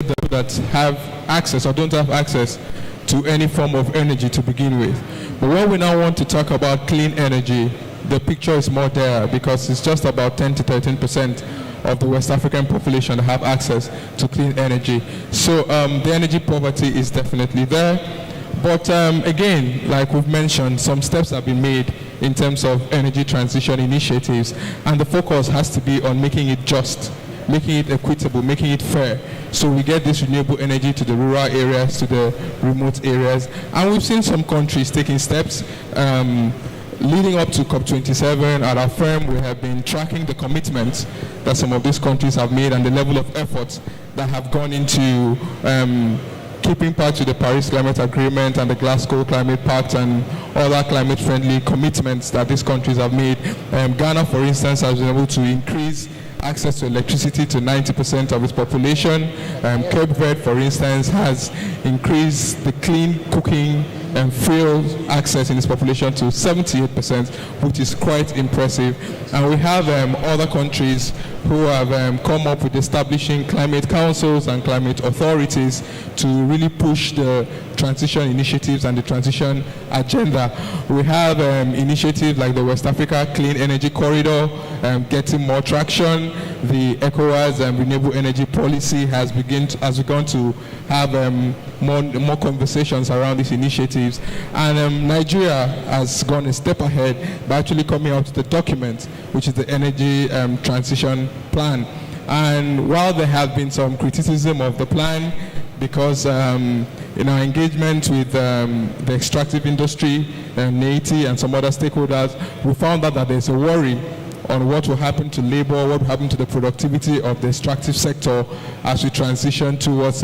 that have access or don't have access to any form of energy to begin with. But when we now want to talk about clean energy, the picture is more there, because it's just about 10 to 13% of the West African population that have access to clean energy. So the energy poverty is definitely there. But again, like we've mentioned, some steps have been made in terms of energy transition initiatives, and the focus has to be on making it just, making it equitable, making it fair, so we get this renewable energy to the rural areas, to the remote areas. And we've seen some countries taking steps. Leading up to COP'27 at our firm, we have been tracking the commitments that some of these countries have made and the level of efforts that have gone into keeping pace with the Paris Climate Agreement and the Glasgow Climate Pact and other climate-friendly commitments that these countries have made. Ghana, for instance, has been able to increase access to electricity to 90% of its population. Cape Verde, for instance, has increased the clean cooking and fuel access in its population to 78%, which is quite impressive. And we have other countries who have come up with establishing climate councils and climate authorities to really push the transition initiatives and the transition agenda. We have initiatives like the West Africa Clean Energy Corridor getting more traction. The ECOWAS Renewable Energy Policy has begun to have more conversations around these initiatives. And Nigeria has gone a step ahead by actually coming out with the document, which is the Energy Transition Plan. And while there have been some criticism of the plan, because in our engagement with the extractive industry, NATI and some other stakeholders, we found out that there's a worry on what will happen to labor, what will happen to the productivity of the extractive sector as we transition towards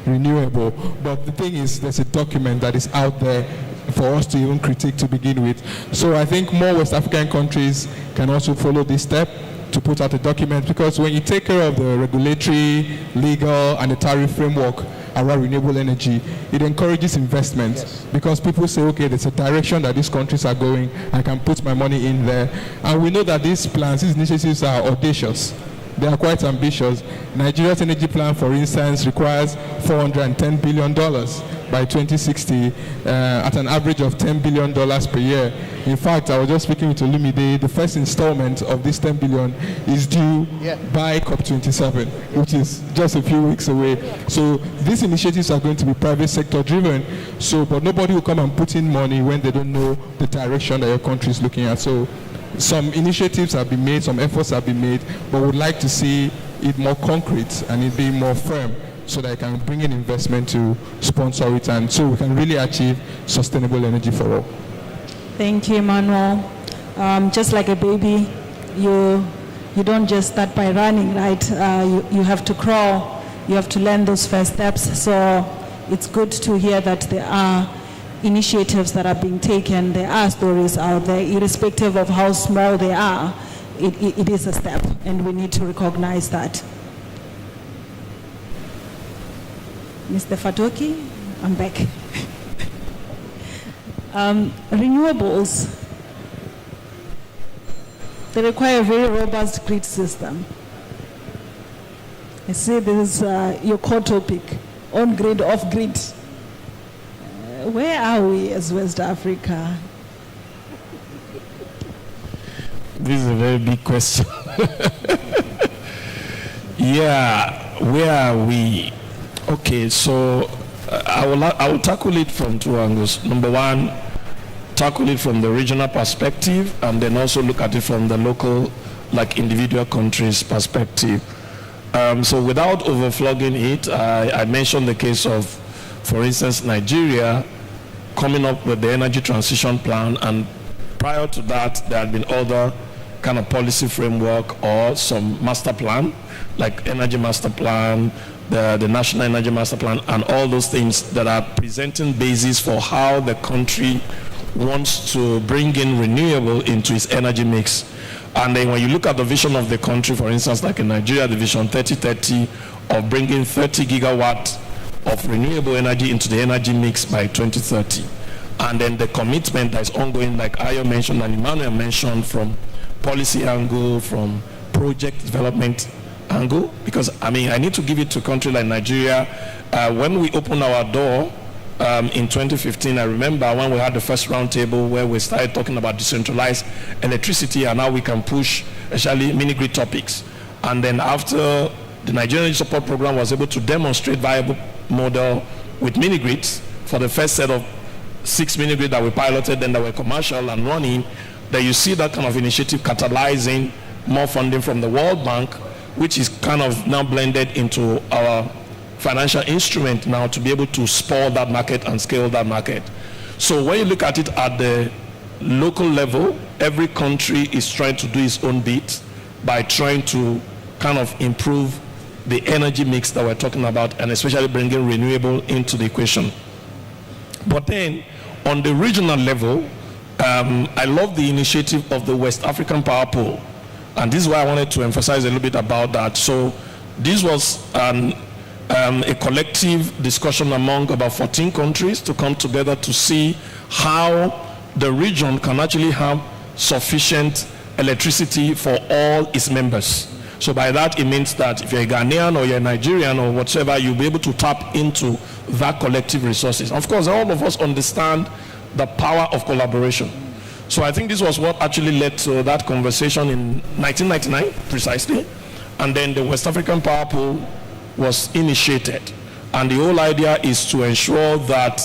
renewable. But the thing is, there's a document that is out there for us to even critique to begin with. So I think more West African countries can also follow this step to put out a document, because when you take care of the regulatory, legal, and the tariff framework around renewable energy, it encourages investment. Yes. Because people say, okay, there's a direction that these countries are going, I can put my money in there. And we know that these plans, these initiatives are audacious. They are quite ambitious. Nigeria's energy plan, for instance, requires $410 billion by 2060 at an average of $10 billion per year. In fact, I was just speaking with Olumide, the first installment of this $10 billion is due by COP'27, which is just a few weeks away. So these initiatives are going to be private sector driven, but nobody will come and put in money when they don't know the direction that your country is looking at. So some initiatives have been made, some efforts have been made, but we'd like to see it more concrete and it being more firm, so that I can bring in investment to sponsor it, and so we can really achieve sustainable energy for all. Thank you, Emmanuel. Just like a baby, you don't just start by running, right? You have to crawl. You have to learn those first steps. So it's good to hear that there are initiatives that are being taken. There are stories out there, irrespective of how small they are. It is a step, and we need to recognize that. Mr. Fatoki, I'm back. Renewables, they require a very robust grid system. I see this is your core topic, on grid, off grid. Where are we as West Africa? This is a very big question. Yeah, where are we? Okay, so I will tackle it from two angles. Number one, tackle it from the regional perspective, and then also look at it from the local, like individual countries' perspective. So without overflogging it, I mentioned the case of, for instance, Nigeria coming up with the energy transition plan, and prior to that, there had been other kind of policy framework or some master plan, like energy master plan, the National Energy Master Plan, and all those things that are presenting basis for how the country wants to bring in renewable into its energy mix. And then when you look at the vision of the country, for instance, like in Nigeria, the Vision 3030 of bringing 30 gigawatts of renewable energy into the energy mix by 2030. And then the commitment that is ongoing, like Ayo mentioned and Emmanuel mentioned, from policy angle, from project development angle, because I need to give it to a country like Nigeria. When we opened our door in 2015, I remember when we had the first roundtable where we started talking about decentralized electricity, and how we can push especially mini-grid topics. And then after the Nigerian support program was able to demonstrate viable model with mini-grids for the first set of 6 mini-grids that we piloted, then that were commercial and running, that you see that kind of initiative catalyzing more funding from the World Bank, which is kind of now blended into our financial instrument now to be able to spur that market and scale that market. So when you look at it at the local level, every country is trying to do its own bit by trying to kind of improve the energy mix that we're talking about, and especially bringing renewable into the equation. But then on the regional level, I love the initiative of the West African Power Pool, and this is why I wanted to emphasize a little bit about that. So this was a collective discussion among about 14 countries to come together to see how the region can actually have sufficient electricity for all its members. So by that, it means that if you're a Ghanaian or you're a Nigerian or whatsoever, you'll be able to tap into that collective resources. Of course, all of us understand the power of collaboration. So I think this was what actually led to that conversation in 1999, precisely. And then the West African Power Pool was initiated. And the whole idea is to ensure that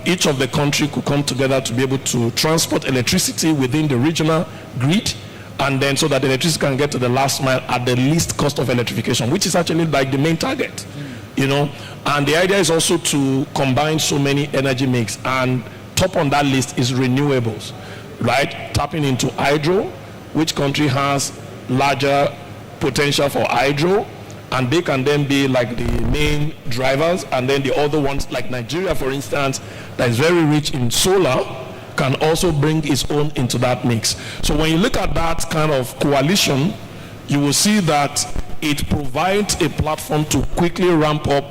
each of the country could come together to be able to transport electricity within the regional grid, and then so that the electricity can get to the last mile at the least cost of electrification, which is actually like the main target, you know. And the idea is also to combine so many energy mix, and top on that list is renewables, right? Tapping into hydro, which country has larger potential for hydro, and they can then be like the main drivers, and then the other ones like Nigeria, for instance, that is very rich in solar, can also bring its own into that mix. So when you look at that kind of coalition, you will see that it provides a platform to quickly ramp up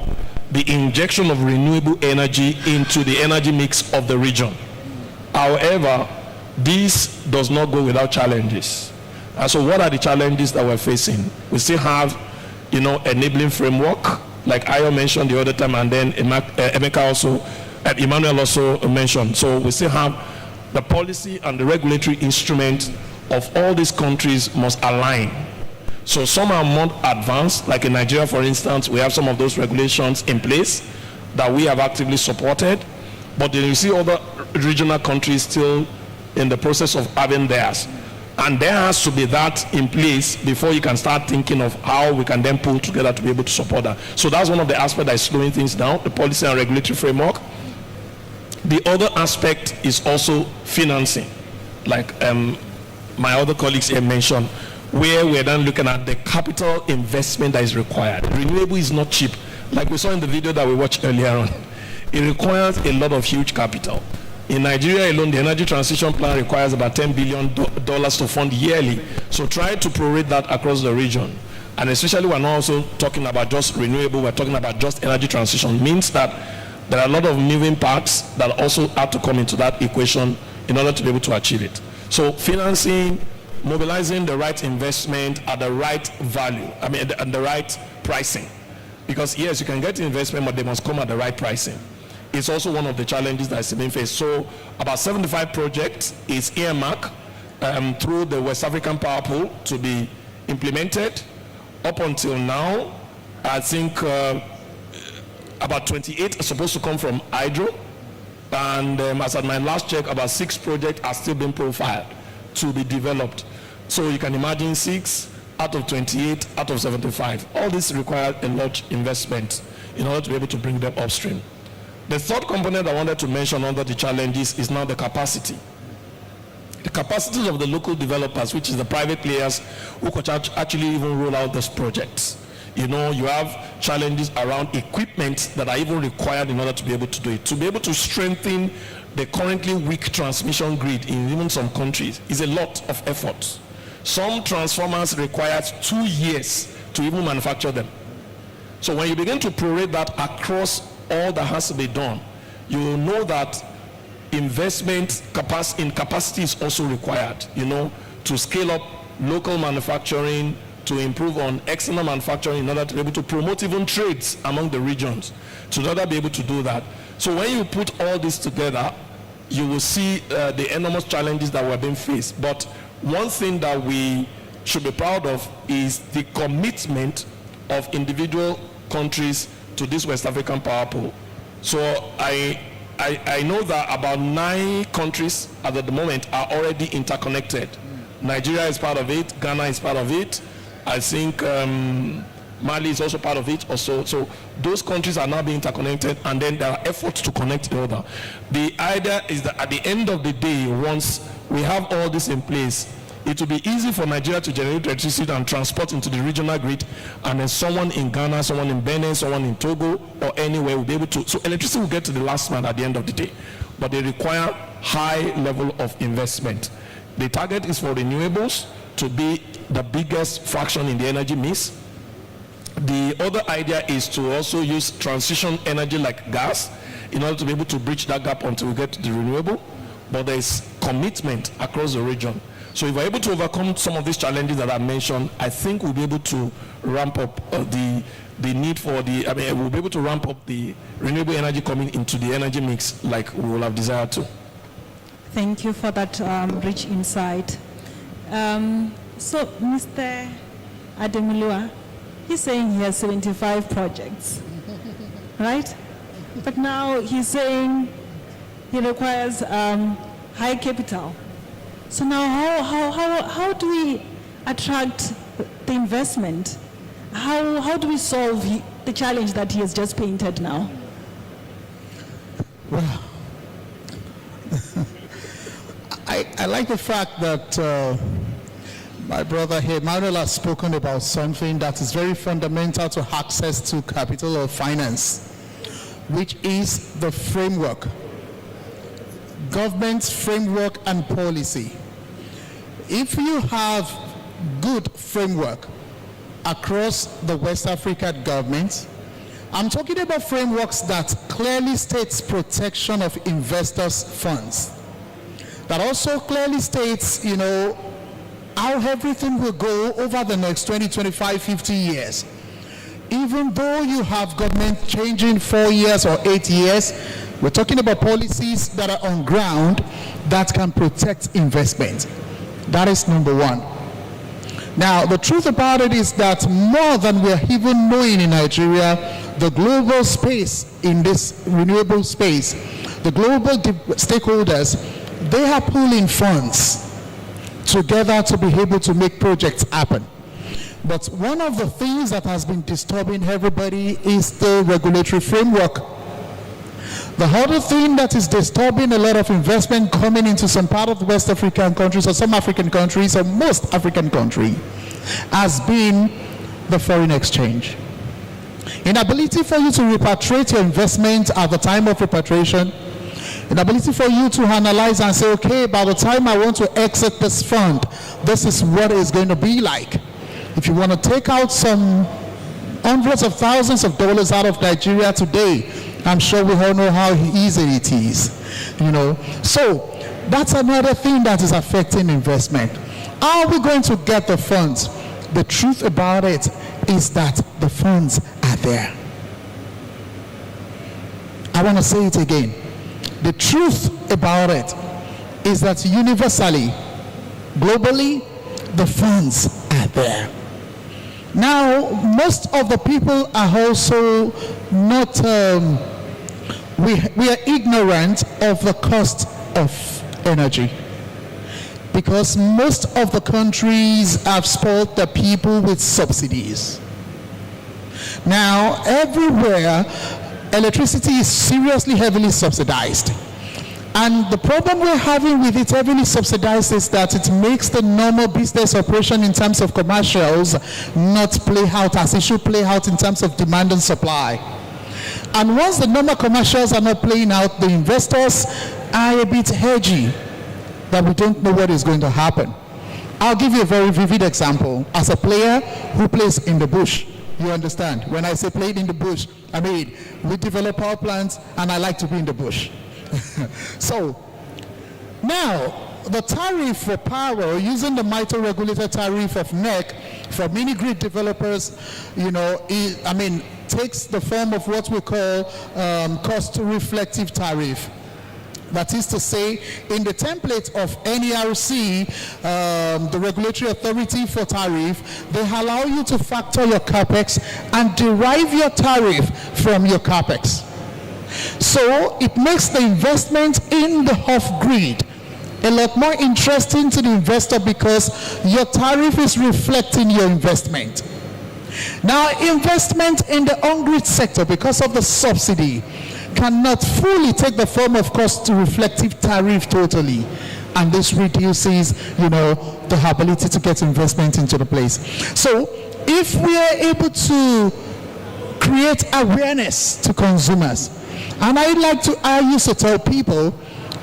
the injection of renewable energy into the energy mix of the region. However, this does not go without challenges. And so what are the challenges that we're facing? We still have, you know, enabling framework, like Ayo mentioned the other time, and then Emeka also, and Emmanuel also mentioned. So we still have the policy and the regulatory instrument of all these countries must align. So some are more advanced, like in Nigeria, for instance, we have some of those regulations in place that we have actively supported, but then you see other regional countries still in the process of having theirs. And there has to be that in place before you can start thinking of how we can then pull together to be able to support that. So that's one of the aspects that is slowing things down, the policy and regulatory framework. The other aspect is also financing, like my other colleagues here mentioned, where we're then looking at the capital investment that is required. Renewable is not cheap. Like we saw in the video that we watched earlier on, it requires a lot of huge capital. In Nigeria alone, the energy transition plan requires about $10 billion to fund yearly. So try to prorate that across the region. And especially we're not also talking about just renewable, we're talking about just energy transition. Means that there are a lot of moving parts that also have to come into that equation in order to be able to achieve it. So financing, mobilizing the right investment at the right value, and the right pricing. Because yes, you can get investment, but they must come at the right pricing. It's also one of the challenges that is being faced. So about 75 projects is earmarked through the West African Power Pool to be implemented. Up until now, I think about 28 are supposed to come from hydro. And as at my last check, about 6 projects are still being profiled to be developed. So you can imagine 6 out of 28 out of 75. All this requires a large investment in order to be able to bring them upstream. The third component I wanted to mention under the challenges is now the capacity. The capacities of the local developers, which is the private players who could actually even roll out those projects. You know, you have challenges around equipment that are even required in order to be able to do it. To be able to strengthen the currently weak transmission grid in even some countries is a lot of effort. Some transformers require 2 years to even manufacture them. So when you begin to prorate that across all that has to be done, you will know that investment in capacity is also required, you know, to scale up local manufacturing, to improve on external manufacturing in order to be able to promote even trades among the regions, to in order to be able to do that. So when you put all this together, you will see the enormous challenges that were being faced. But one thing that we should be proud of is the commitment of individual countries to this West African power pool. So I know that about 9 countries at the moment are already interconnected. Nigeria is part of it, Ghana is part of it, I think Mali is also part of it also. So those countries are now being interconnected, and then there are efforts to connect the other. The idea is that at the end of the day, once we have all this in place, it will be easy for Nigeria to generate electricity and transport into the regional grid, and then someone in Ghana, someone in Benin, someone in Togo, or anywhere will be able to. So electricity will get to the last man at the end of the day, but they require high level of investment. The target is for renewables to be the biggest fraction in the energy mix. The other idea is to also use transition energy like gas in order to be able to bridge that gap until we get to the renewable. But there is commitment across the region. So if we're able to overcome some of these challenges that I mentioned, I think we'll be able to ramp up the need for we'll be able to ramp up the renewable energy coming into the energy mix like we will have desired to. Thank you for that rich insight. So Mr. Ademulua, he's saying he has 75 projects, right? But now he's saying he requires high capital. So now how do we attract the investment? How do we solve the challenge that he has just painted now? Well, I like the fact that my brother here, Manuel, has spoken about something that is very fundamental to access to capital or finance, which is the framework, government's framework and policy. If you have good framework across the West African governments, I'm talking about frameworks that clearly states protection of investors' funds, that also clearly states, how everything will go over the next 20, 25, 50 years. Even though you have government changing 4 years or 8 years, we're talking about policies that are on ground that can protect investment. That is number one. Now, the truth about it is that more than we're even knowing in Nigeria, the global space in this renewable space, the global stakeholders, they are pooling funds together to be able to make projects happen. But one of the things that has been disturbing everybody is the regulatory framework. The other thing that is disturbing a lot of investment coming into some part of the West African countries, or some African countries, or most African countries, has been the foreign exchange. Inability for you to repatriate your investment at the time of repatriation, inability for you to analyze and say, okay, by the time I want to exit this fund, this is what it's going to be like. If you want to take out some hundreds of thousands of dollars out of Nigeria today, I'm sure we all know how easy it is, So that's another thing that is affecting investment. How are we going to get the funds? The truth about it is that the funds are there. I want to say it again. The truth about it is that universally, globally, the funds are there. Now, most of the people are also not, we are ignorant of the cost of energy, because most of the countries have spoiled the people with subsidies. Now, everywhere, electricity is seriously heavily subsidized. And the problem we're having with it heavily subsidized is that it makes the normal business operation in terms of commercials not play out as it should play out in terms of demand and supply. And once the normal commercials are not playing out, the investors are a bit hedgy that we don't know what is going to happen. I'll give you a very vivid example. As a player who plays in the bush, you understand? When I say played in the bush, I mean, we develop power plants and I like to be in the bush. So, now, the tariff for power, using the MITO regulated tariff of NEC for mini grid developers, takes the form of what we call cost reflective tariff. That is to say, in the template of NERC, the regulatory authority for tariff, they allow you to factor your capex and derive your tariff from your capex. So it makes the investment in the off-grid a lot more interesting to the investor because your tariff is reflecting your investment. Now, investment in the on-grid sector, because of the subsidy, cannot fully take the form of cost reflective tariff totally, and this reduces the ability to get investment into the place. So if we are able to create awareness to consumers, and I used to tell people,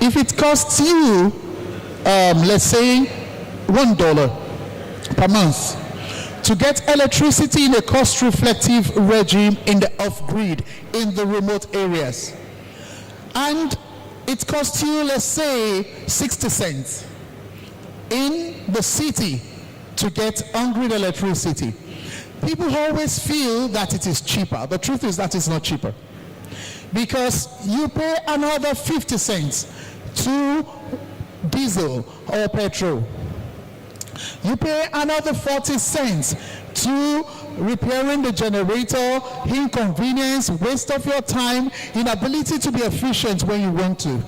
if it costs you let's say $1 per month to get electricity in a cost reflective regime in the off-grid, in the remote areas, and it costs you, let's say, 60 cents in the city to get on-grid electricity, people always feel that it is cheaper. The truth is that it's not cheaper, because you pay another 50 cents to diesel or petrol. You pay another 40 cents to repairing the generator, inconvenience, waste of your time, inability to be efficient when you want to.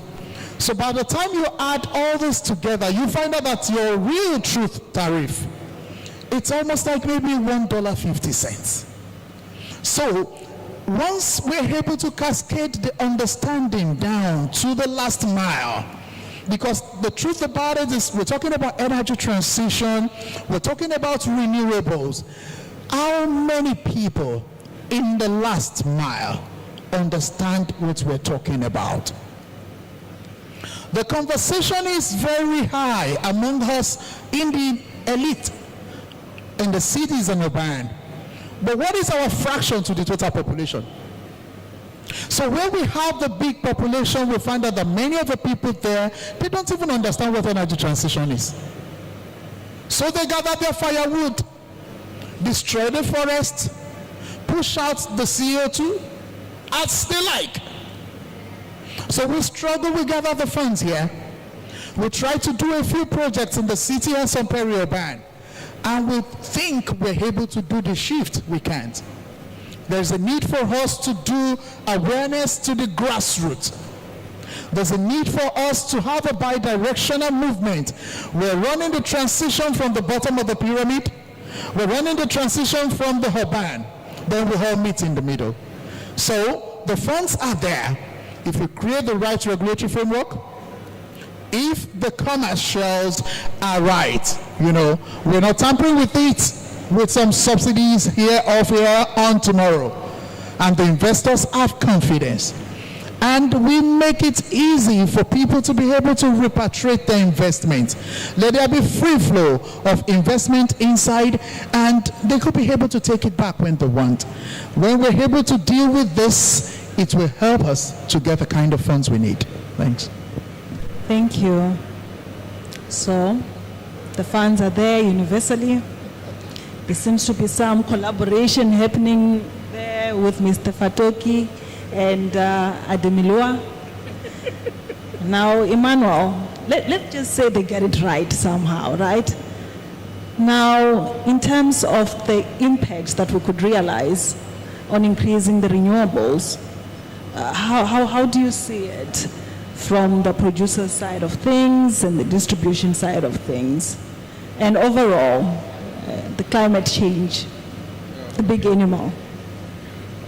So by the time you add all this together, you find out that your real truth tariff, it's almost like maybe $1.50. So once we're able to cascade the understanding down to the last mile, because the truth about it is we're talking about energy transition, we're talking about renewables. How many people in the last mile understand what we're talking about? The conversation is very high among us in the elite, in the cities and urban. But what is our fraction to the total population? So when we have the big population, we find out that many of the people there, they don't even understand what energy transition is. So they gather their firewood, destroy the forest, push out the CO2 as they like. So we struggle, we gather the funds here. We try to do a few projects in the city and some peri-urban, and we think we're able to do the shift. We can't. There's a need for us to do awareness to the grassroots. There's a need for us to have a bi-directional movement. We're running the transition from the bottom of the pyramid. We're running the transition from the urban. Then we all meet in the middle. So the funds are there. If we create the right regulatory framework, if the commercials are right, we're not tampering with it with some subsidies here, off here, on tomorrow. And the investors have confidence. And we make it easy for people to be able to repatriate their investment. Let there be free flow of investment inside, and they could be able to take it back when they want. When we're able to deal with this, it will help us to get the kind of funds we need. Thanks. Thank you. So, the funds are there universally. There seems to be some collaboration happening there with Mr. Fatoki and Ademilua. Now, Emmanuel, let's just say they get it right somehow, right? Now, in terms of the impacts that we could realize on increasing the renewables, how do you see it from the producer side of things and the distribution side of things? And overall, the climate change, the big animal.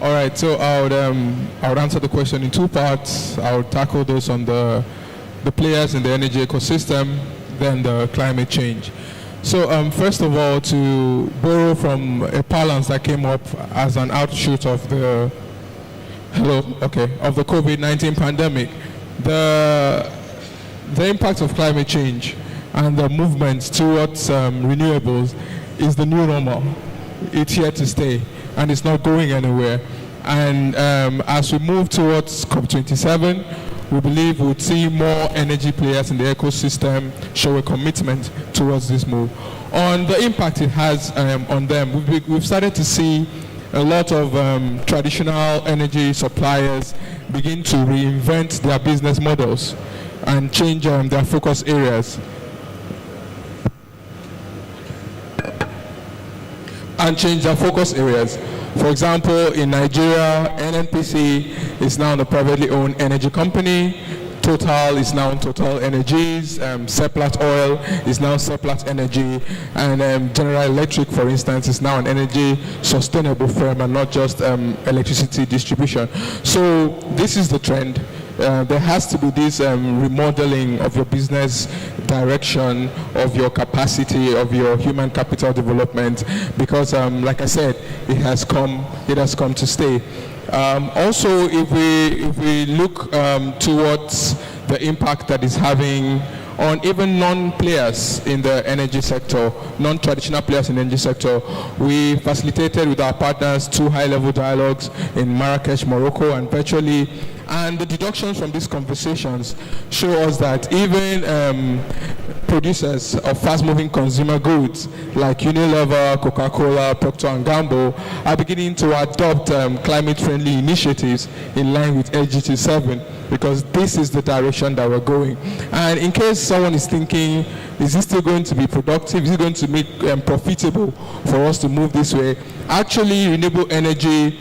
All right, so I would answer the question in two parts. I would tackle those on the players in the energy ecosystem, then the climate change. So first of all, to borrow from a balance that came up as an outshoot of the of the COVID-19 pandemic, the impact of climate change and the movement towards renewables is the new normal. It's here to stay, and it's not going anywhere. And as we move towards COP27, we believe we'll see more energy players in the ecosystem show a commitment towards this move. on the impact it has on them. We've started to see a lot of traditional energy suppliers begin to reinvent their business models and change their focus areas. For example, in Nigeria, NNPC is now a privately owned energy company. Total is now Total Energies. Seplat Oil is now Seplat Energy. And General Electric, for instance, is now an energy sustainable firm and not just electricity distribution. So this is the trend. There has to be this remodeling of your business direction, of your capacity, of your human capital development, because like I said, it has come to stay. Also, if we look towards the impact that is having on even non-players in the energy sector, non-traditional players in the energy sector, we facilitated with our partners 2 high-level dialogues in Marrakesh, Morocco, and the deductions from these conversations show us that even producers of fast-moving consumer goods like Unilever, Coca-Cola, Procter & Gamble are beginning to adopt climate-friendly initiatives in line with SDG7, because this is the direction that we're going. And in case someone is thinking, is this still going to be productive? Is it going to make profitable for us to move this way? Actually, renewable energy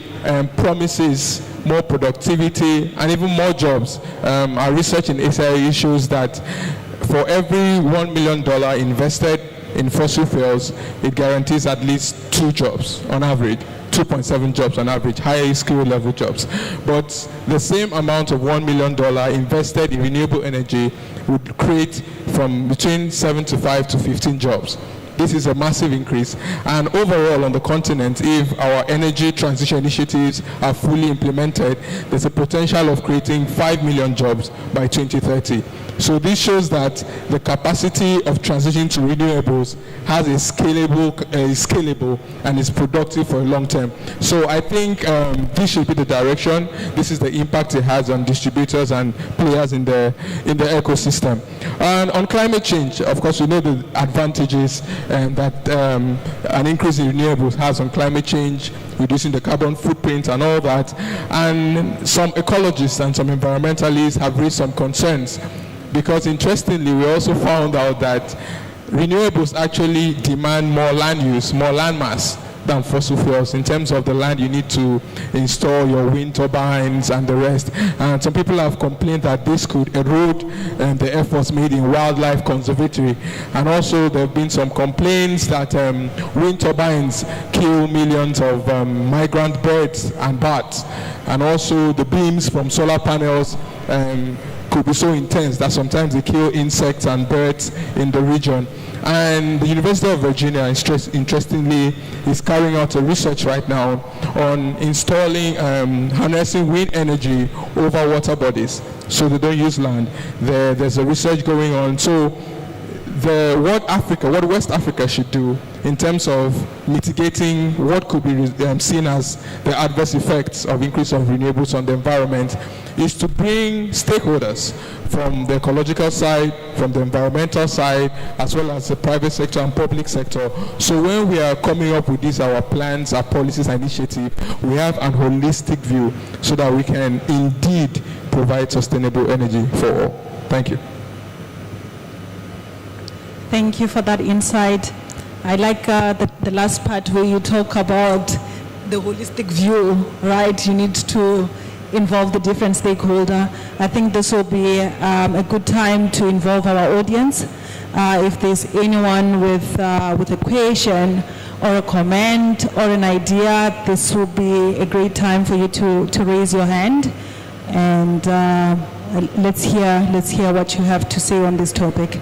promises more productivity and even more jobs. Our research in ACIE shows that for every $1 million invested in fossil fuels, it guarantees at least 2 jobs on average. 2.7 jobs on average, high skill level jobs. But the same amount of $1 million invested in renewable energy would create from between 75 to 15 jobs. This is a massive increase. And overall on the continent, if our energy transition initiatives are fully implemented, there's a potential of creating 5 million jobs by 2030. So this shows that the capacity of transitioning to renewables has is scalable and is productive for a long term. So I think this should be the direction. This is the impact it has on distributors and players in the ecosystem. And on climate change, of course, we know the advantages that an increase in renewables has on climate change, reducing the carbon footprint and all that. And some ecologists and some environmentalists have raised some concerns, because interestingly, we also found out that renewables actually demand more land use, more land mass than fossil fuels in terms of the land you need to install your wind turbines and the rest. And some people have complained that this could erode the efforts made in wildlife conservatory. And also there have been some complaints that wind turbines kill millions of migrant birds and bats. And also the beams from solar panels could be so intense that sometimes they kill insects and birds in the region. And the University of Virginia, interestingly, is carrying out a research right now on installing, harnessing wind energy over water bodies so they don't use land. There's a research going on. So what West Africa should do in terms of mitigating what could be seen as the adverse effects of increase of renewables on the environment is to bring stakeholders from the ecological side, from the environmental side, as well as the private sector and public sector. So when we are coming up with these, our plans, our policies, and initiatives, we have an holistic view so that we can indeed provide sustainable energy for all. Thank you. Thank you for that insight. I like the last part where you talk about the holistic view, right? You need to involve the different stakeholder. I think this will be a good time to involve our audience. If there's anyone with a question or a comment or an idea, this will be a great time for you to raise your hand. And let's hear what you have to say on this topic.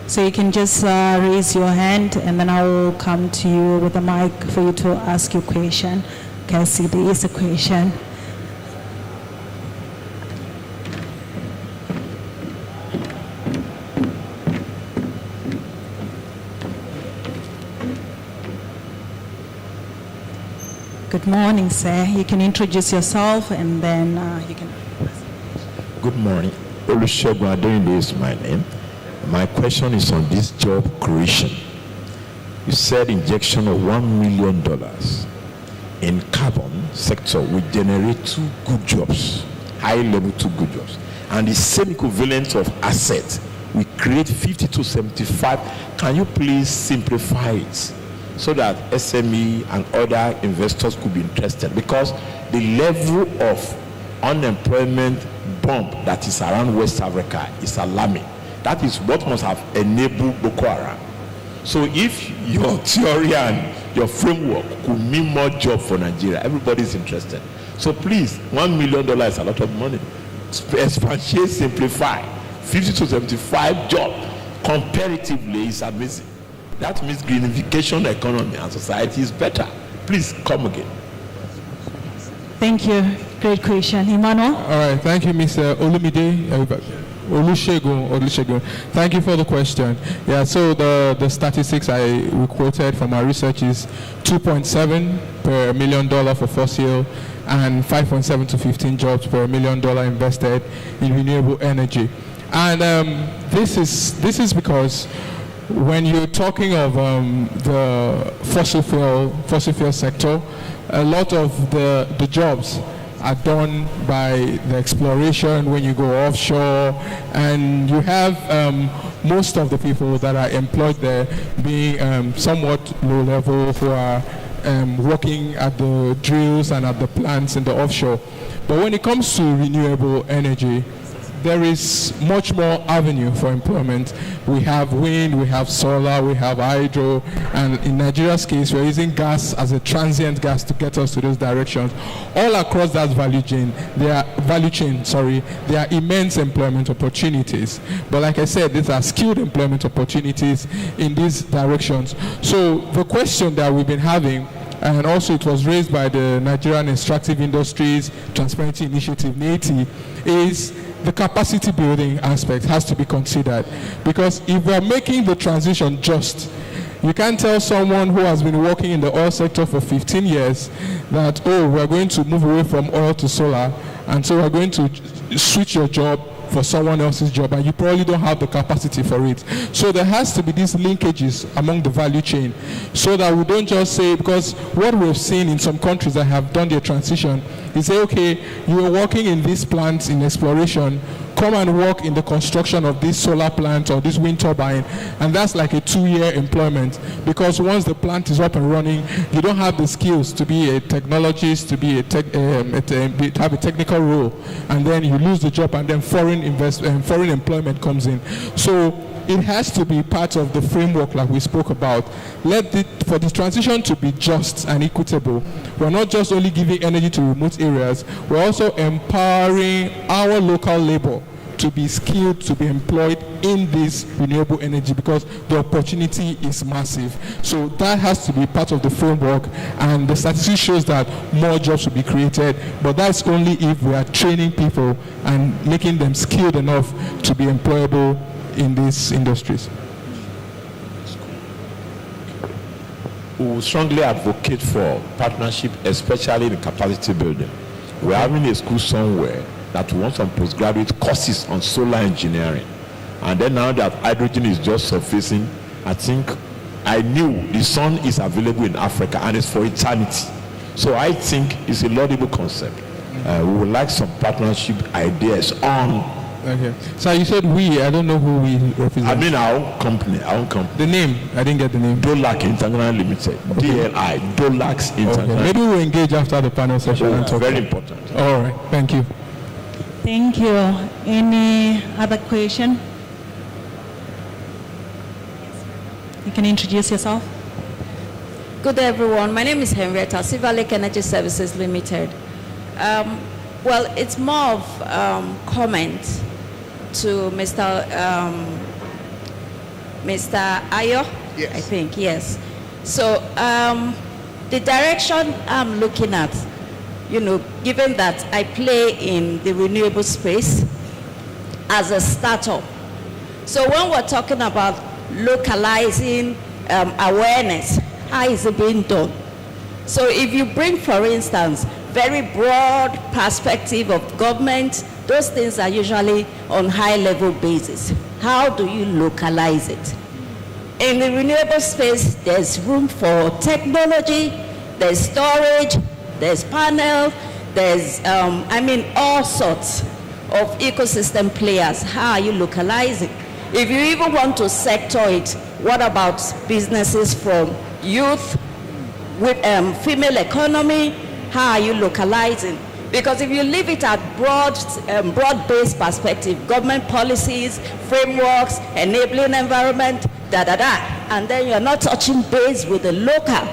So you can just raise your hand, and then I will come to you with a mic for you to ask your question. Okay, I see there is a question. Good morning, sir. You can introduce yourself, and then you can. Good morning. Olusegun Adeinde is my name. My question is on this job creation. You said injection of $1 million in carbon sector will generate 2 good jobs, high level 2 good jobs. And the same equivalent of assets we create 50 to 75. Can you please simplify it so that SME and other investors could be interested? Because the level of unemployment bump that is around West Africa is alarming. That is what must have enabled Boko Haram. So if your theory and your framework could mean more job for Nigeria, everybody is interested. So please, $1 million is a lot of money. Expatiate, simplify. 50 to 75 jobs comparatively is amazing. That means greenification economy and society is better. Please come again. Thank you. Great question. Emmanuel? All right, thank you, Mr. Olumide. Olusegun. Thank you for the question. Yeah, so the statistics we quoted from our research is 2.7 per $1 million for fossil and 5.7 to 15 jobs per $1 million invested in renewable energy. And this is because when you're talking of the fossil fuel sector, a lot of the jobs are done by the exploration when you go offshore, and you have most of the people that are employed there being somewhat low level, who are working at the drills and at the plants in the offshore. But when it comes to renewable energy, there is much more avenue for employment. We have wind, we have solar, we have hydro, and in Nigeria's case, we're using gas as a transient gas to get us to those directions. All across that value chain, there are immense employment opportunities. But like I said, these are skilled employment opportunities in these directions. So the question that we've been having, and also it was raised by the Nigerian Extractive Industries Transparency Initiative, NETI, is the capacity building aspect has to be considered. Because if we're making the transition just, you can't tell someone who has been working in the oil sector for 15 years that, oh, we're going to move away from oil to solar, and so we're going to switch your job for someone else's job, and you probably don't have the capacity for it. So there has to be these linkages among the value chain, so that we don't just say, because what we've seen in some countries that have done their transition is say, okay, you are working in these plants in exploration, come and work in the construction of this solar plant or this wind turbine, and that's like a 2-year employment, because once the plant is up and running, you don't have the skills to be a technologist, to be to have a technical role, and then you lose the job, and then foreign employment comes in. So it has to be part of the framework like we spoke about. For the transition to be just and equitable, we're not just only giving energy to remote areas, we're also empowering our local labor to be skilled, to be employed in this renewable energy, because the opportunity is massive. So that has to be part of the framework, and the statistics shows that more jobs will be created, but that's only if we are training people and making them skilled enough to be employable in these industries. We will strongly advocate for partnership, especially in capacity building. We're having a school somewhere that wants some postgraduate courses on solar engineering. And then now that hydrogen is just surfacing, I knew the sun is available in Africa and it's for eternity. So I think it's a laudable concept. We would like some partnership ideas on. Okay. So you said we, I don't know who we represent. I mean our own company. The name, I didn't get the name. Dolac International Limited. Okay. DLI, Dolac International. Okay. Maybe we'll engage after the panel session and talk. Very important. All right, thank you. Thank you. Any other question? You can introduce yourself. Good day, everyone. My name is Henrietta, Silver Lake Energy Services Limited. Well, it's more of comment to Mr. Ayo, yes. I think, yes. So the direction I'm looking at, given that I play in the renewable space as a startup. So when we're talking about localizing awareness, how is it being done? So if you bring, for instance, very broad perspective of government, those things are usually on high level basis. how do you localize it? In the renewable space, there's room for technology, there's storage, there's panel, there's, all sorts of ecosystem players. How are you localizing? If you even want to sector it, what about businesses from youth, with female economy? How are you localizing? Because if you leave it at broad-based perspective, government policies, frameworks, enabling environment, and then you're not touching base with the local,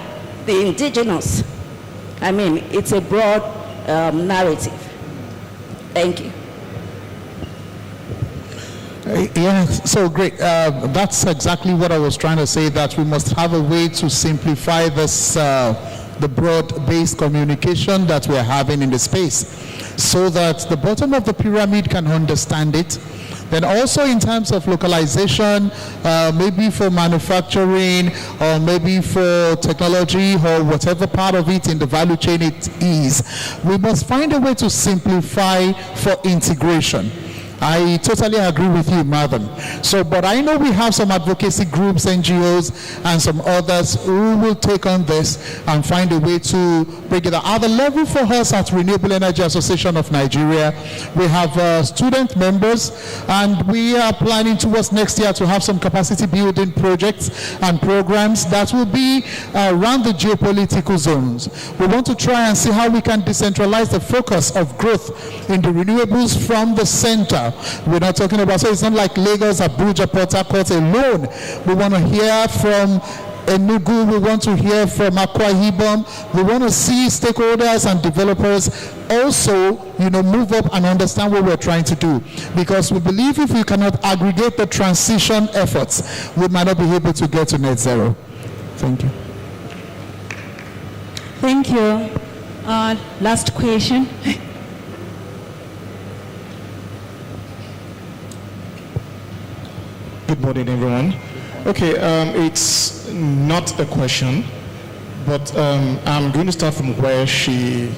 the indigenous. It's a broad narrative. Thank you. Yeah, so great. That's exactly what I was trying to say, that we must have a way to simplify this, the broad-based communication that we're having in the space, so that the bottom of the pyramid can understand it. Then also in terms of localization, maybe for manufacturing, or maybe for technology, or whatever part of it in the value chain it is, we must find a way to simplify for integration. I totally agree with you, Marvin. But I know we have some advocacy groups, NGOs, and some others who will take on this and find a way to bring it up. At the level for us at Renewable Energy Association of Nigeria, we have student members, and we are planning towards next year to have some capacity building projects and programs that will be around the geopolitical zones. We want to try and see how we can decentralize the focus of growth in the renewables from the center. We're not talking about, so it's not like Lagos, Abuja, Port Harcourt alone. We want to hear from Enugu, we want to hear from Akwa Ibom. We want to see stakeholders and developers also, move up and understand what we're trying to do. Because we believe if we cannot aggregate the transition efforts, we might not be able to get to net zero. Thank you. Thank you. Last question. Good morning, everyone. Okay, it's not a question, but I'm going to start from where she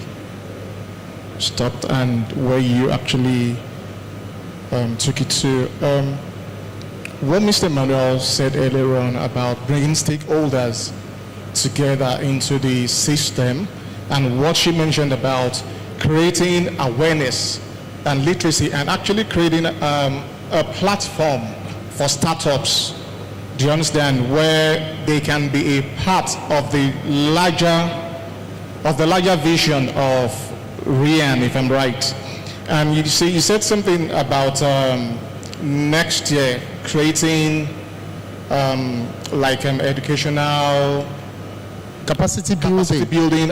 stopped and where you actually took it to. What Mr. Manuel said earlier on about bringing stakeholders together into the system, and what she mentioned about creating awareness and literacy, and actually creating a platform for startups, do you understand, where they can be a part of the larger vision of RIAN, if I'm right. And you said something about next year creating educational capacity building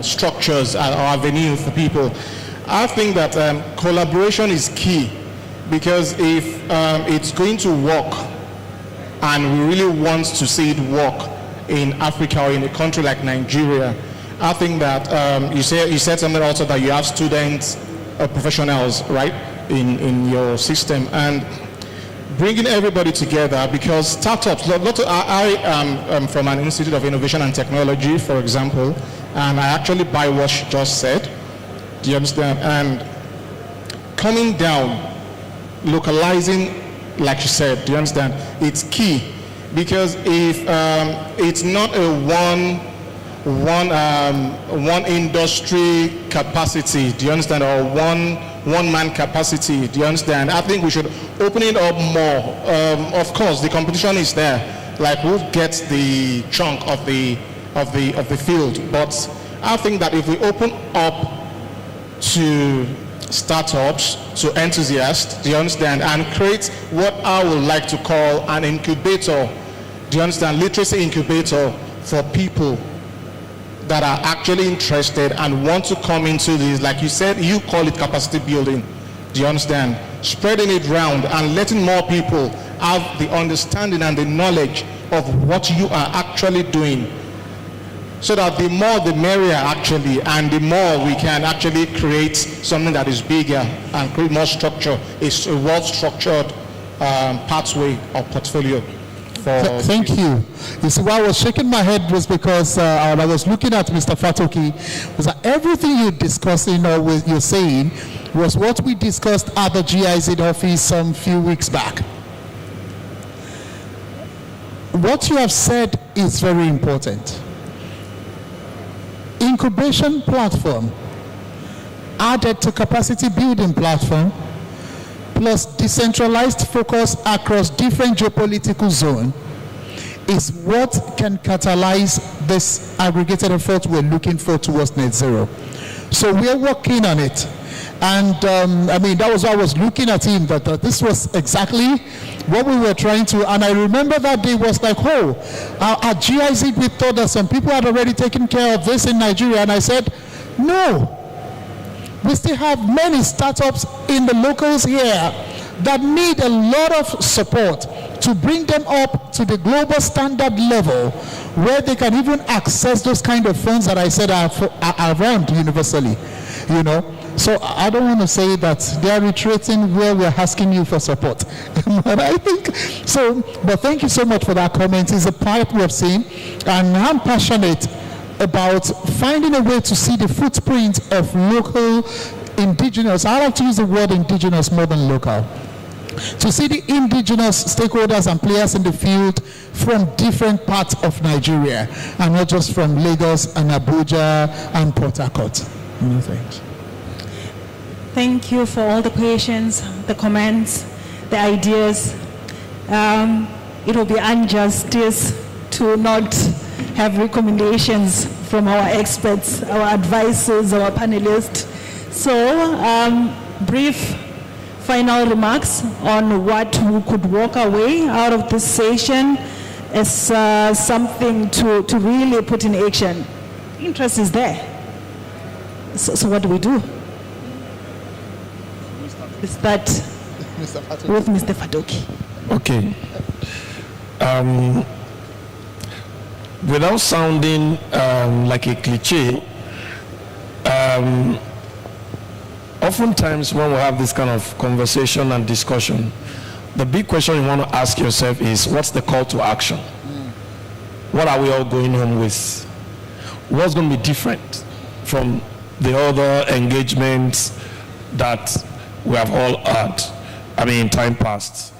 structures or avenue for people. I think that collaboration is key. Because if it's going to work, and we really want to see it work in Africa or in a country like Nigeria, I think that you said something also that you have students, professionals, right, in your system, and bringing everybody together, because startups, I am from an Institute of Innovation and Technology, for example, and I actually buy what she just said. Do you understand? And coming down, localizing, like you said, do you understand? It's key, because if it's not a one industry capacity, do you understand, or one man capacity, do you understand? I think we should open it up more. Of course, the competition is there, like who gets the chunk of the field, but I think that if we open up to startups, to enthusiasts, do you understand, and create what I would like to call an incubator, do you understand, literacy incubator for people that are actually interested and want to come into this, like you said, you call it capacity building, do you understand, spreading it around and letting more people have the understanding and the knowledge of what you are actually doing, so that the more the merrier actually, and the more we can actually create something that is bigger and create more structure, is a well-structured pathway or portfolio. Thank you. You see, why I was shaking my head was because I was looking at Mr. Fatoki, was that everything you're discussing or you're saying was what we discussed at the GIZ office some few weeks back. what you have said is very important. Incubation platform added to capacity building platform plus decentralized focus across different geopolitical zones is what can catalyze this aggregated effort we're looking for towards net zero. So we're working on it. And that was why I was looking at him, that this was exactly what we were trying to, and I remember that day was like, at GIZ we thought that some people had already taken care of this in Nigeria, and I said, no. We still have many startups in the locals here that need a lot of support to bring them up to the global standard level where they can even access those kind of funds that I said are around universally, So I don't want to say that they are retreating where we're asking you for support. But I think so. But thank you so much for that comment. It's a part we have seen, and I'm passionate about finding a way to see the footprint of local indigenous. I like to use the word indigenous more than local. To see the indigenous stakeholders and players in the field from different parts of Nigeria, and not just from Lagos and Abuja and Port Harcourt. Thanks. Thank you for all the questions, the comments, the ideas. It will be injustice to not have recommendations from our experts, our advisors, our panelists. So, brief final remarks on what we could walk away out of this session as something to really put in action. Interest is there. So what do we do? Is that with Mr. Fadoki? Okay. Without sounding like a cliche, oftentimes when we have this kind of conversation and discussion, the big question you want to ask yourself is, what's the call to action? What are we all going home with? What's going to be different from the other engagements that we have all had, in time past?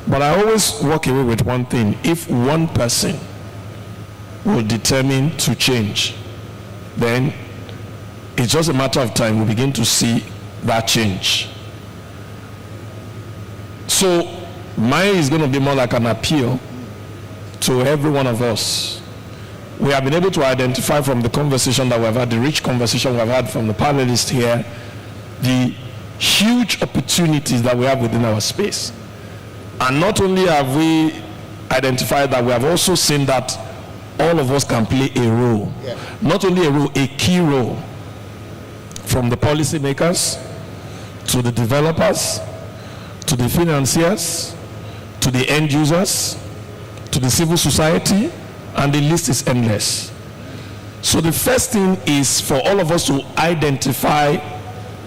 But I always walk away with one thing. If one person will determine to change, then it's just a matter of time we begin to see that change. So mine is going to be more like an appeal to every one of us. We have been able to identify from the conversation that we've had, the rich conversation we've had from the panelists here, the huge opportunities that we have within our space. And not only have we identified that, we have also seen that all of us can play a role. Yeah. Not only a role, a key role. From the policymakers, to the developers, to the financiers, to the end users, to the civil society, and the list is endless. So the first thing is for all of us to identify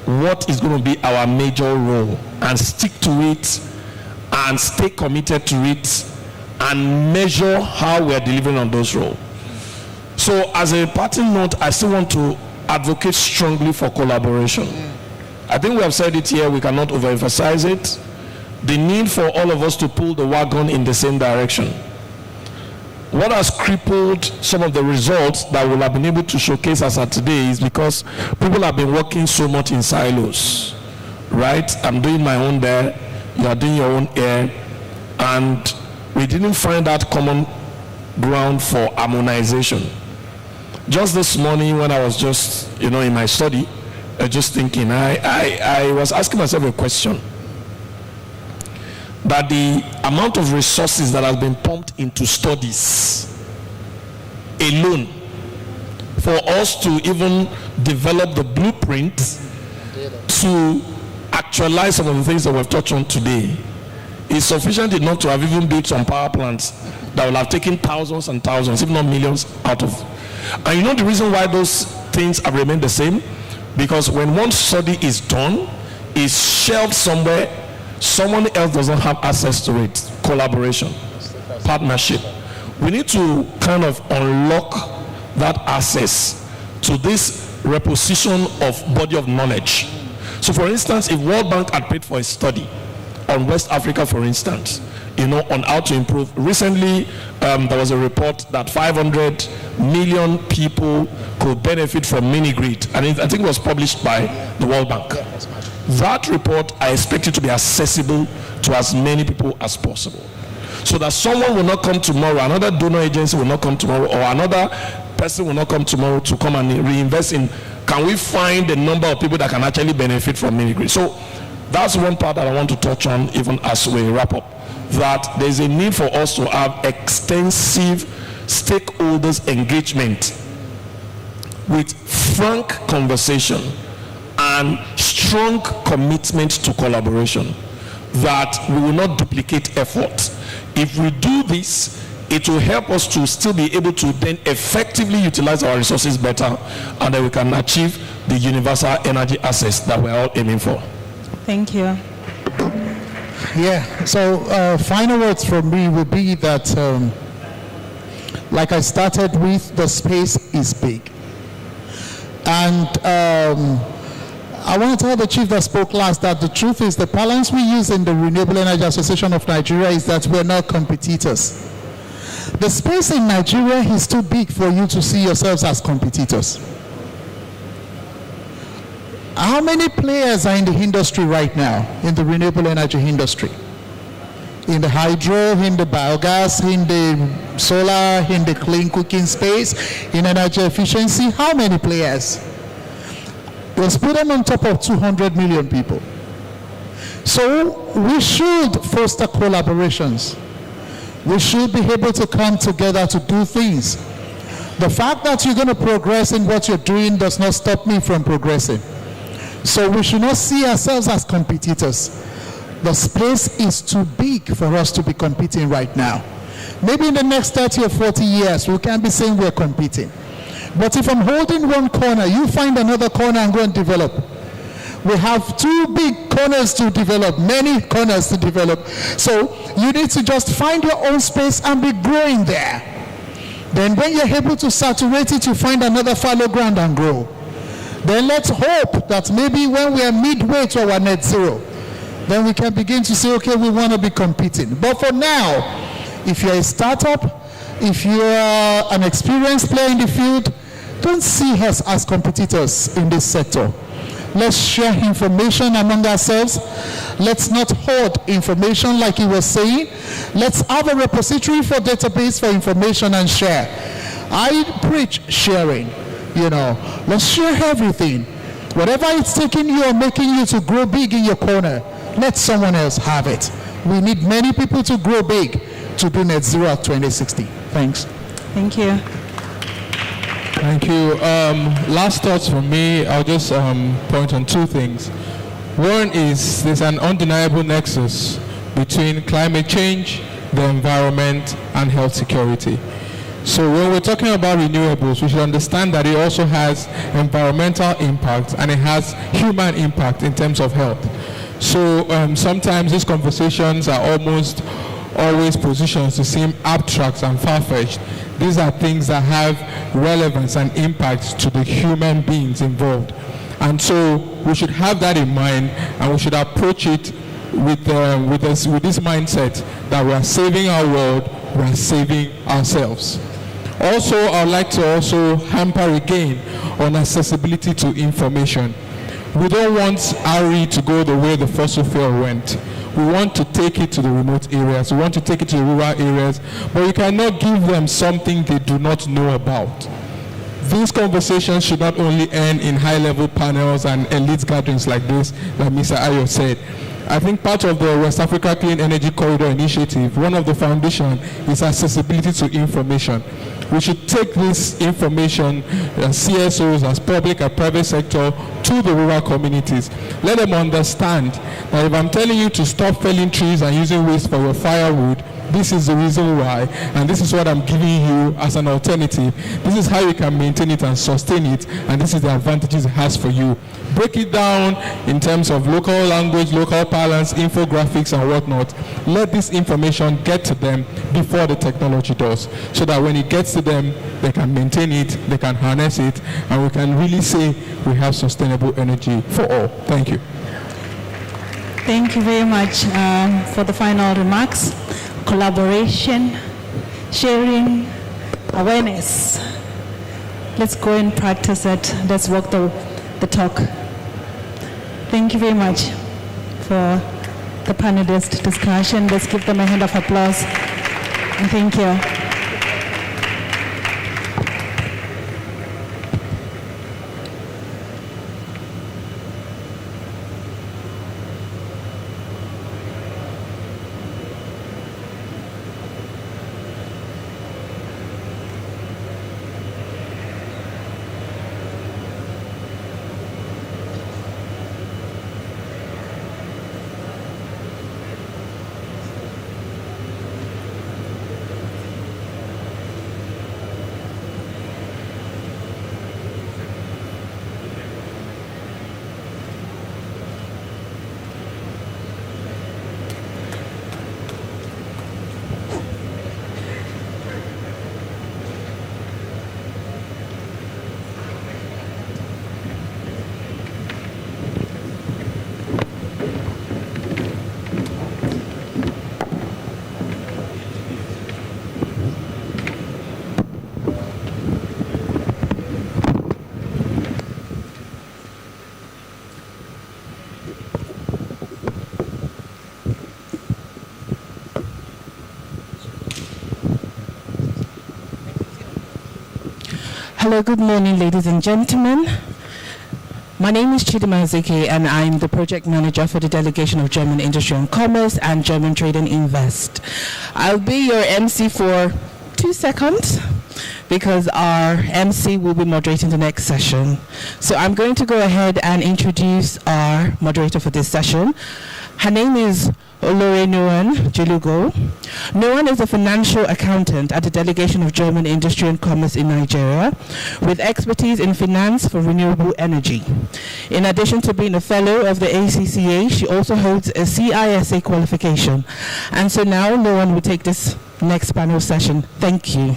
what is going to be our major role and stick to it and stay committed to it and measure how we are delivering on those roles. So as a parting note, I still want to advocate strongly for collaboration. I think we have said it here, we cannot overemphasize it. The need for all of us to pull the wagon in the same direction. What has crippled some of the results that we'll have been able to showcase as of today is because people have been working so much in silos, right? I'm doing my own there, you are doing your own here, and we didn't find that common ground for harmonization. Just this morning when I was just, in my study, just thinking, I was asking myself a question. That the amount of resources that has been pumped into studies alone for us to even develop the blueprint to actualize some of the things that we've touched on today is sufficient enough to have even built some power plants that will have taken thousands and thousands, if not millions, out of. And the reason why those things have remained the same? Because when one study is done, it's shelved somewhere, someone else doesn't have access to it. Collaboration, partnership. We need to kind of unlock that access to this reposition of body of knowledge. So for instance, if World Bank had paid for a study on West Africa, for instance, on how to improve. Recently, there was a report that 500 million people could benefit from mini-grid, and I think it was published by the World Bank. That report, I expect it to be accessible to as many people as possible, so that someone will not come tomorrow, another donor agency will not come tomorrow, or another person will not come tomorrow to come and reinvest in. Can we find the number of people that can actually benefit from mini-grid? So that's one part that I want to touch on even as we wrap up, that there's a need for us to have extensive stakeholders engagement with frank conversation and strong commitment to collaboration, that we will not duplicate effort. If we do this, it will help us to still be able to then effectively utilize our resources better, and then we can achieve the universal energy access that we're all aiming for. Thank you. Yeah, so final words from me would be that, like I started with, the space is big. And I want to tell the chief that spoke last that the truth is the balance we use in the Renewable Energy Association of Nigeria is that we're not competitors. The space in Nigeria is too big for you to see yourselves as competitors. How many players are in the industry right now, in the renewable energy industry? In the hydro, in the biogas, in the solar, in the clean cooking space, in energy efficiency? How many players? Let's put them on top of 200 million people. So we should foster collaborations. We should be able to come together to do things. The fact that you're going to progress in what you're doing does not stop me from progressing. So we should not see ourselves as competitors. The space is too big for us to be competing right now. Maybe in the next 30 or 40 years, we can be saying we're competing. But if I'm holding one corner, you find another corner and go and develop. We have two big corners to develop, many corners to develop. So you need to just find your own space and be growing there. Then when you're able to saturate it, you find another fallow ground and grow. Then let's hope that maybe when we are midway to our net zero, then we can begin to say, okay, we want to be competing. But for now, if you're a startup, if you're an experienced player in the field, don't see us as competitors in this sector. Let's share information among ourselves. Let's not hoard information like he was saying. Let's have a repository for database for information and share. I preach sharing, Let's share everything. Whatever it's taking you or making you to grow big in your corner, let someone else have it. We need many people to grow big to do net zero at 2060. Thanks. Thank you. Thank you. Last thoughts from me. I'll just point on two things. One is there's an undeniable nexus between climate change, the environment, and health security. So when we're talking about renewables, we should understand that it also has environmental impact and it has human impact in terms of health. So sometimes these conversations are almost always positioned to seem abstract and far-fetched. These are things that have relevance and impact to the human beings involved. And so we should have that in mind, and we should approach it with this mindset that we are saving our world, we are saving ourselves. Also, I would like to also hamper again on accessibility to information. We don't want RE to go the way the fossil fuel went. We want to take it to the remote areas. We want to take it to the rural areas. But we cannot give them something they do not know about. These conversations should not only end in high-level panels and elite gatherings like this, like Mr. Ayo said. I think part of the West Africa Clean Energy Corridor Initiative, one of the foundations is accessibility to information. We should take this information as CSOs, as public and private sector, to the rural communities. Let them understand that if I'm telling you to stop felling trees and using waste for your firewood, this is the reason why, and this is what I'm giving you as an alternative. This is how you can maintain it and sustain it, and this is the advantages it has for you. Break it down in terms of local language, local parlance, infographics, and whatnot. Let this information get to them before the technology does, so that when it gets to them, they can maintain it, they can harness it, and we can really say we have sustainable energy for all. Thank you. Thank you very much for the final remarks. Collaboration, sharing, awareness. Let's go and practice it. Let's walk the talk. Thank you very much for the panelist discussion. Let's give them a hand of applause. And thank you. Hello, good morning, ladies and gentlemen. My name is Chidima Ezeke, and I'm the project manager for the delegation of German Industry and Commerce and German Trade and Invest. I'll be your MC for 2 seconds because our MC will be moderating the next session. So I'm going to go ahead and introduce our moderator for this session. Her name is Olore Noan Jelugo. Noan is a financial accountant at the Delegation of German Industry and Commerce in Nigeria, with expertise in finance for renewable energy. In addition to being a fellow of the ACCA, she also holds a CISA qualification. And so now Noan will take this next panel session. Thank you.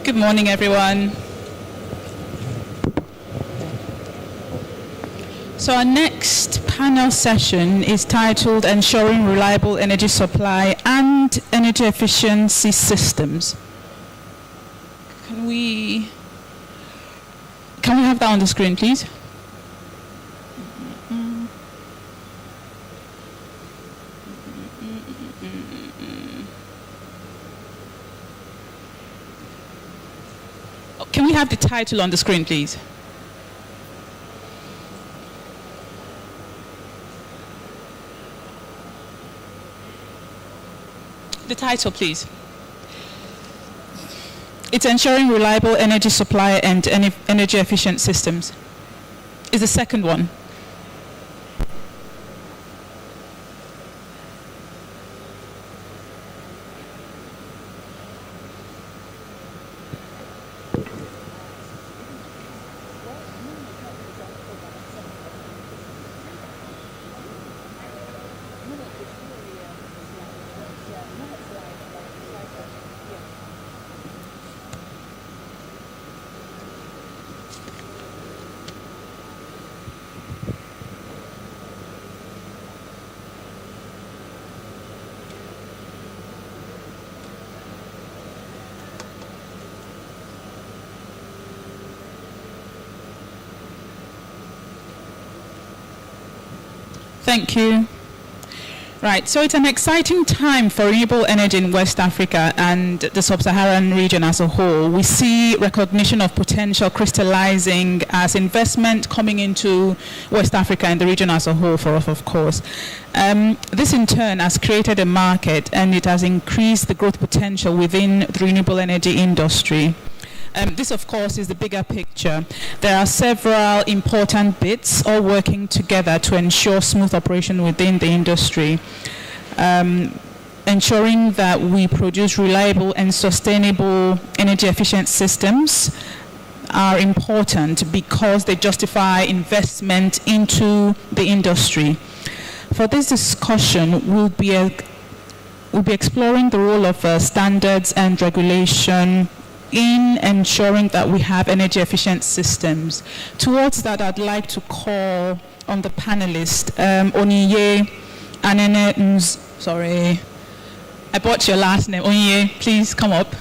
Good morning, everyone. So our next panel session is titled Ensuring Reliable Energy Supply and Energy Efficiency Systems. Can we have that on the screen, please? Can we have the title on the screen, please? The title, please. It's Ensuring Reliable Energy Supply and Energy Efficient Systems. Is the second one. Thank you. Right, so it's an exciting time for renewable energy in West Africa and the sub-Saharan region as a whole. We see recognition of potential crystallizing as investment coming into West Africa and the region as a whole for us, of course. This in turn has created a market, and it has increased the growth potential within the renewable energy industry. This, of course, is the bigger picture. There are several important bits all working together to ensure smooth operation within the industry, ensuring that we produce reliable and sustainable energy efficient systems, are important because they justify investment into the industry. For this discussion, we'll be exploring the role of standards and regulation in ensuring that we have energy efficient systems. Towards that, I'd like to call on the panelists, Oniye Anene, sorry, I bought your last name. Oniye, please come up.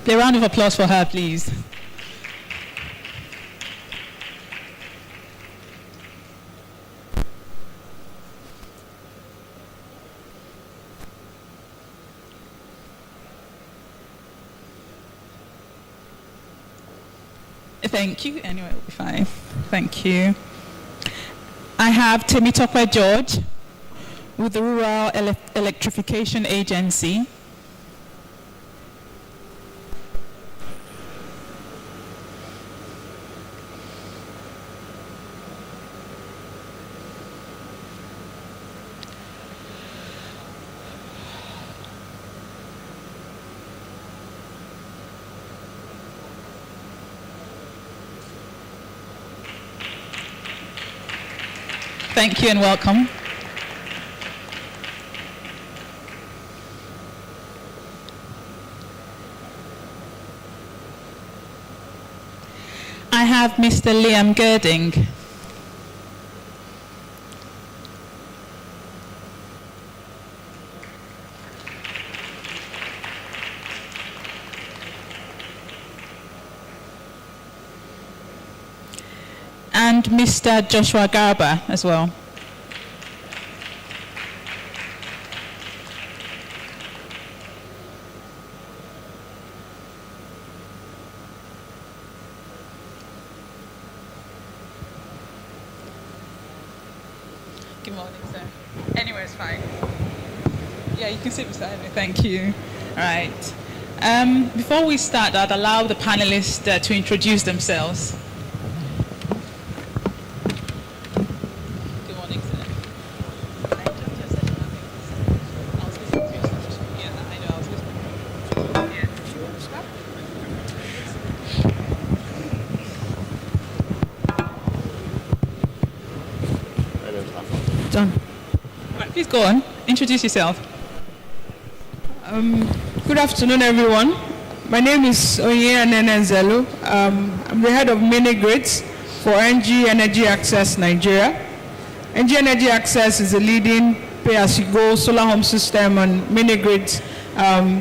A round of applause for her, please. Thank you. Anyway, it'll be fine. Thank you. I have Temitope George with the Rural Electrification Agency. Thank you and welcome. I have Mr. Liam Girding. And Mr. Joshua Garba as well. Good morning, sir. Anywhere is fine. Yeah, you can sit beside me. Thank you. All right. Before we start, I'd allow the panelists to introduce themselves. Please go on. Introduce yourself. Good afternoon, everyone. My name is Onyeka Nenenzelu. I'm the head of mini grids for NG Energy Access Nigeria. NG Energy Access is a leading pay-as-you-go solar home system and mini grids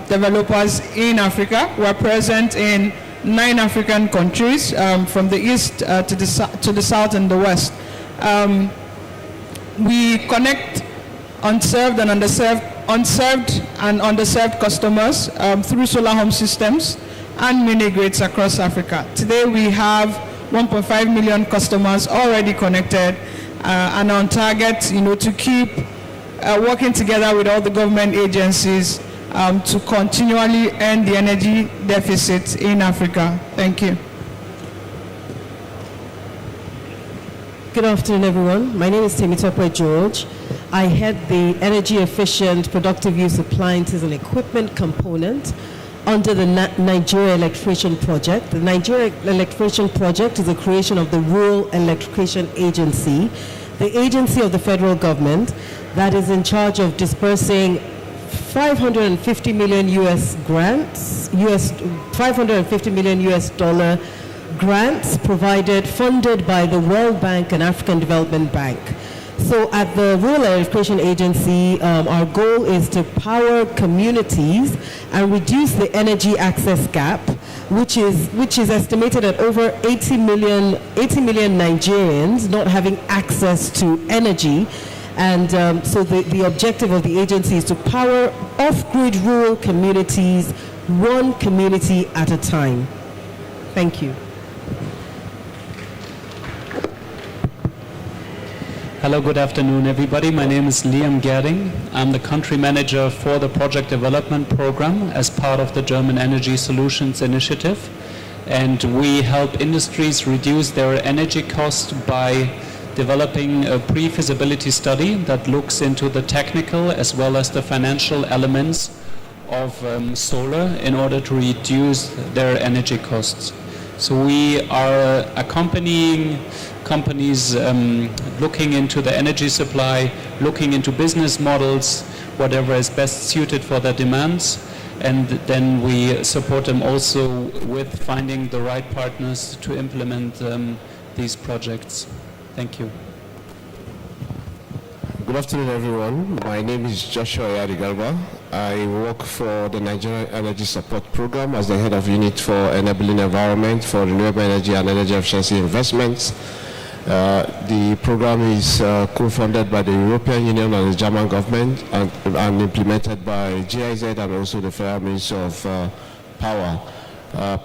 developers in Africa. We're present in 9 African countries, from the east to the south and the west. We connect unserved and underserved customers through solar home systems and mini grids across Africa. Today we have 1.5 million customers already connected and on target, to keep working together with all the government agencies to continually end the energy deficit in Africa. Thank you. Good afternoon, everyone. My name is Temitope George. I head the Energy Efficient Productive Use Appliances and Equipment component under the Nigeria Electrification Project. The Nigeria Electrification Project is a creation of the Rural Electrification Agency, the agency of the federal government that is in charge of dispersing 550 million US grants, $550 million US dollar grants funded by the World Bank and African Development Bank. So at the Rural Electrification Agency, our goal is to power communities and reduce the energy access gap, which is estimated at over 80 million Nigerians not having access to energy. And so the objective of the agency is to power off-grid rural communities, one community at a time. Thank you. Hello, good afternoon, everybody. My name is Liam Gerding. I'm the country manager for the project development program as part of the German Energy Solutions Initiative. And we help industries reduce their energy cost by developing a pre-feasibility study that looks into the technical as well as the financial elements of solar in order to reduce their energy costs. So we are accompanying companies looking into the energy supply, looking into business models, whatever is best suited for their demands. And then we support them also with finding the right partners to implement these projects. Thank you. Good afternoon, everyone. My name is Joshua Yadigalba. I work for the Nigerian Energy Support Program as the head of unit for enabling environment for renewable energy and energy efficiency investments. The program is co-funded by the European Union and the German government and implemented by GIZ and also the Federal Ministry of Power.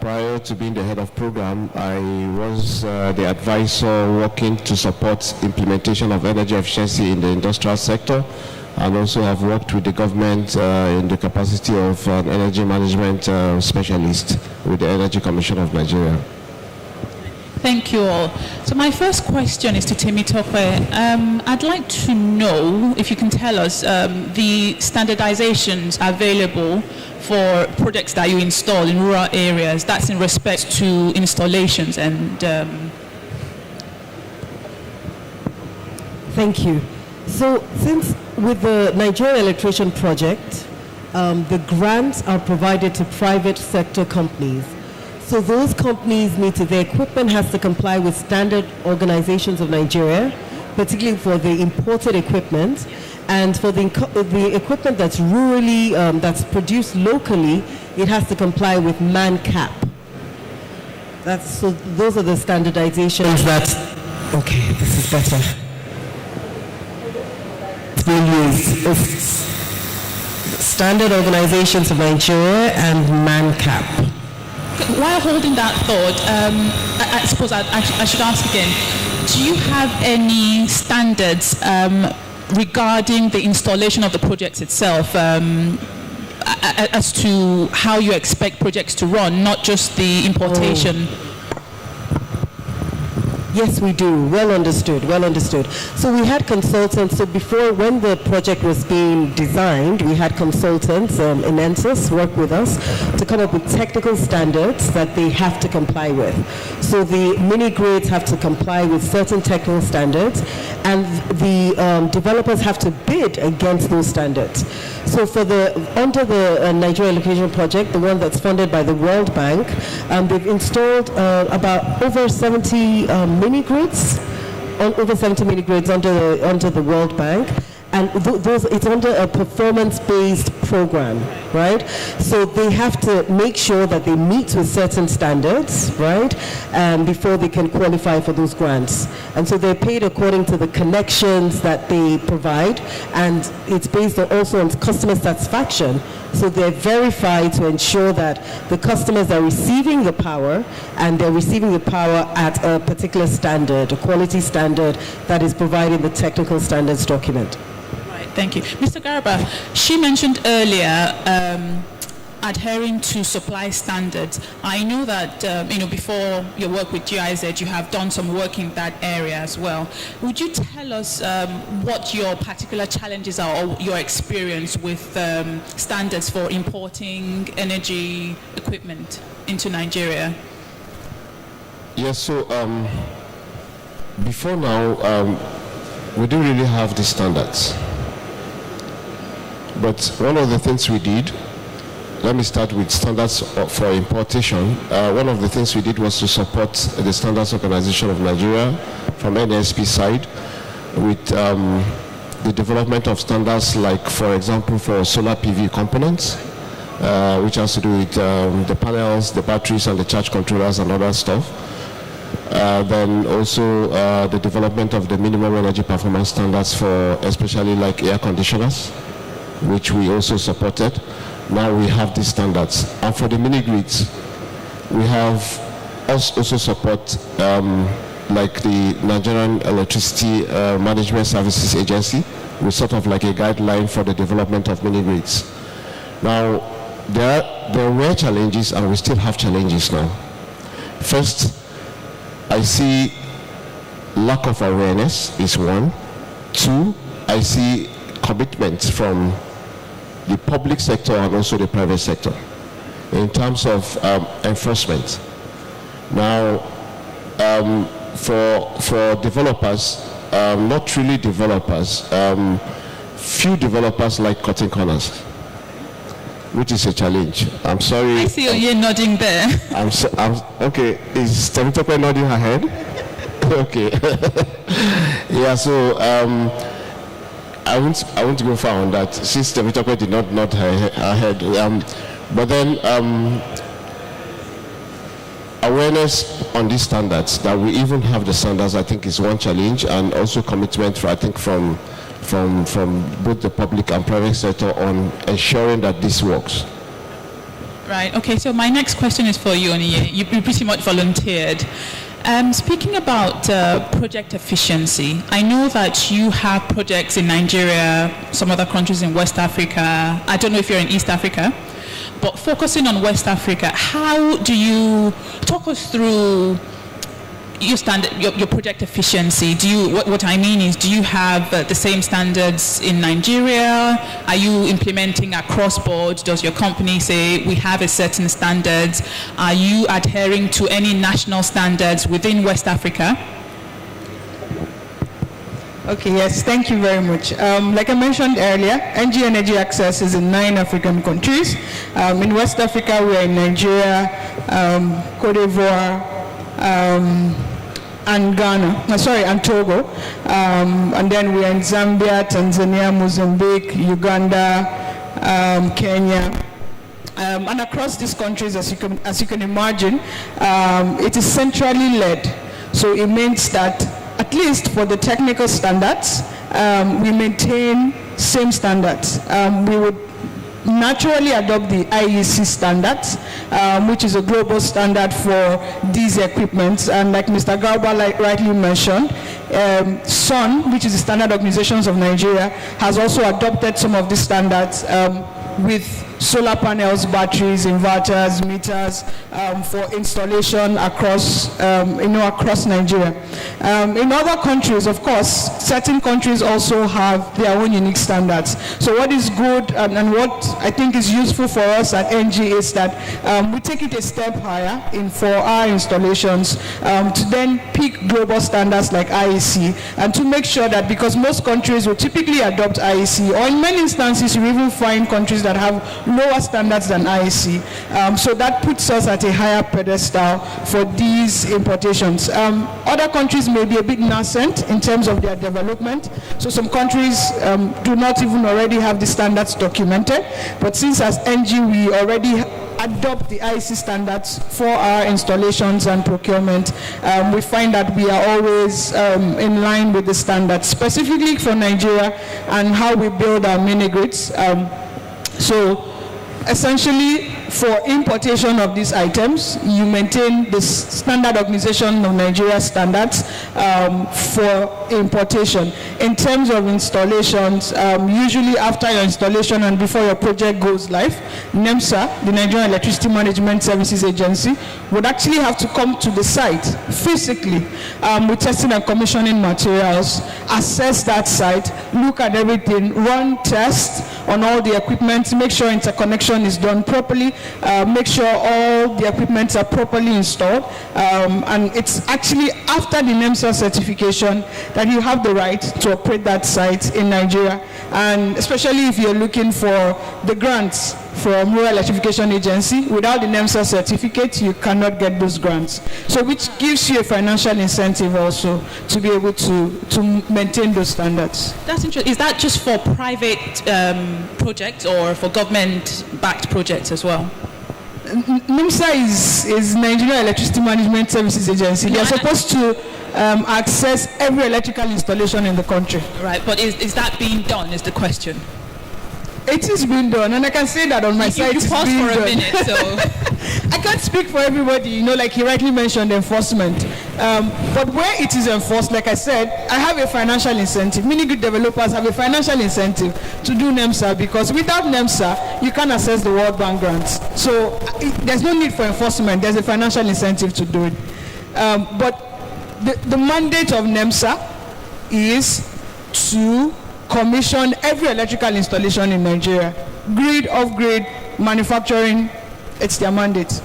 Prior to being the head of program, I was the advisor working to support implementation of energy efficiency in the industrial sector, and also have worked with the government in the capacity of an energy management specialist with the Energy Commission of Nigeria. Thank you all. So my first question is to Temitope. I'd like to know if you can tell us the standardizations available for projects that you install in rural areas. That's in respect to installations and... Thank you. So since with the Nigerian Electrician Project, the grants are provided to private sector companies. So those companies need to, their equipment has to comply with standard organizations of Nigeria, particularly for the imported equipment. And for the equipment that's rurally, that's produced locally, it has to comply with MANCAP. So those are the standardizations that, okay, this is better. Standard organizations of Nigeria and MANCAP. While holding that thought, I suppose I should ask again, do you have any standards regarding the installation of the projects itself as to how you expect projects to run, not just the importation? Yes, we do. Well understood, well understood. So we had consultants, so before, when the project was being designed, we had consultants in ENSIS work with us to come up with technical standards that they have to comply with. So the mini grids have to comply with certain technical standards, and the developers have to bid against those standards. So for under the Nigerian Electrician Project, the one that's funded by the World Bank, they've installed about over 70 mini grids, over 70 mini grids under the World Bank, and it's under a performance-based program, right? So they have to make sure that they meet with certain standards, right, before they can qualify for those grants. And so they're paid according to the connections that they provide, and it's based also on customer satisfaction. So they're verified to ensure that the customers are receiving the power, and they're receiving the power at a particular standard, a quality standard that is provided in the technical standards document. Right, thank you. Mr. Garba, she mentioned earlier adhering to supply standards. I know that before your work with GIZ, you have done some work in that area as well. Would you tell us what your particular challenges are, or your experience with standards for importing energy equipment into Nigeria? Yes, so before now, we didn't really have the standards. But one of the things we did, let me start with standards for importation. One of the things we did was to support the Standards Organization of Nigeria from NSP side with the development of standards like, for example, for solar PV components, which has to do with the panels, the batteries, and the charge controllers and other stuff. Then also the development of the minimum energy performance standards for especially like air conditioners, which we also supported. Now we have these standards. And for the mini grids, we have also support like the Nigerian Electricity Management Services Agency, with sort of like a guideline for the development of mini grids. Now, there were challenges, and we still have challenges now. First, I see lack of awareness is one. Two, I see commitment from the public sector and also the private sector in terms of enforcement. Now, for developers, not really developers, few developers like cutting corners, which is a challenge. I'm sorry. I see you're nodding there. Okay. Is Temitope nodding her head? Okay. Yeah. So I won't go far on that. Since Temitope did not nod her head, but then awareness on these standards, that we even have the standards, I think is one challenge, and also commitment, I think, from both the public and private sector on ensuring that this works. Right. Okay. So my next question is for you, Oniye. You pretty much volunteered. Speaking about project efficiency, I know that you have projects in Nigeria, some other countries in West Africa. I don't know if you're in East Africa, but focusing on West Africa, how do you talk us through your project efficiency? What I mean is, do you have the same standards in Nigeria? Are you implementing across board? Does your company say we have a certain standards? Are you adhering to any national standards within West Africa? Okay, yes, thank you very much. Like I mentioned earlier, NG Energy Access is in 9 African countries. In West Africa, we are in Nigeria, Cote d'Ivoire, and and Togo. And then we are in Zambia, Tanzania, Mozambique, Uganda, Kenya. And across these countries, as you can imagine, it is centrally led. So it means that at least for the technical standards, we maintain same standards. We would naturally adopt the IEC standards, which is a global standard for these equipments. And like Mr. Garba rightly mentioned, SON, which is the Standard Organizations of Nigeria, has also adopted some of these standards with solar panels, batteries, inverters, meters for installation across Nigeria. In other countries, of course, certain countries also have their own unique standards. So what is good and what I think is useful for us at NG is that we take it a step higher for our installations to then pick global standards like IEC, and to make sure that, because most countries will typically adopt IEC, or in many instances you even find countries that have lower standards than IEC. So that puts us at a higher pedestal for these importations. Other countries may be a bit nascent in terms of their development. So some countries do not even already have the standards documented. But since as NG we already adopt the IEC standards for our installations and procurement, we find that we are always in line with the standards, specifically for Nigeria and how we build our mini grids. So essentially, for importation of these items, you maintain the Standard Organization of Nigeria standards for importation. In terms of installations, usually after your installation and before your project goes live, NEMSA, the Nigerian Electricity Management Services Agency, would actually have to come to the site physically with testing and commissioning materials, assess that site, look at everything, run tests on all the equipment, make sure interconnection is done properly, make sure all the equipment are properly installed, and it's actually after the NEMSA certification that you have the right to operate that site in Nigeria. And especially if you're looking for the grants from Rural Electrification Agency, without the NEMSA certificate, you cannot get those grants. So which gives you a financial incentive also to be able to maintain those standards. That's interesting. Is that just for private projects or for government-backed projects as well? NEMSA is Nigeria Electricity Management Services Agency. They are supposed to access every electrical installation in the country. Right, but is that being done is the question? It is being done, and I can say that on my site. You paused for a minute, so I can't speak for everybody, like he rightly mentioned, enforcement. But where it is enforced, like I said, I have a financial incentive. Many good developers have a financial incentive to do NEMSA, because without NEMSA, you can't access the World Bank grants. So there's no need for enforcement. There's a financial incentive to do it. But the mandate of NEMSA is to commission every electrical installation in Nigeria. Grid, off-grid, manufacturing, it's their mandate.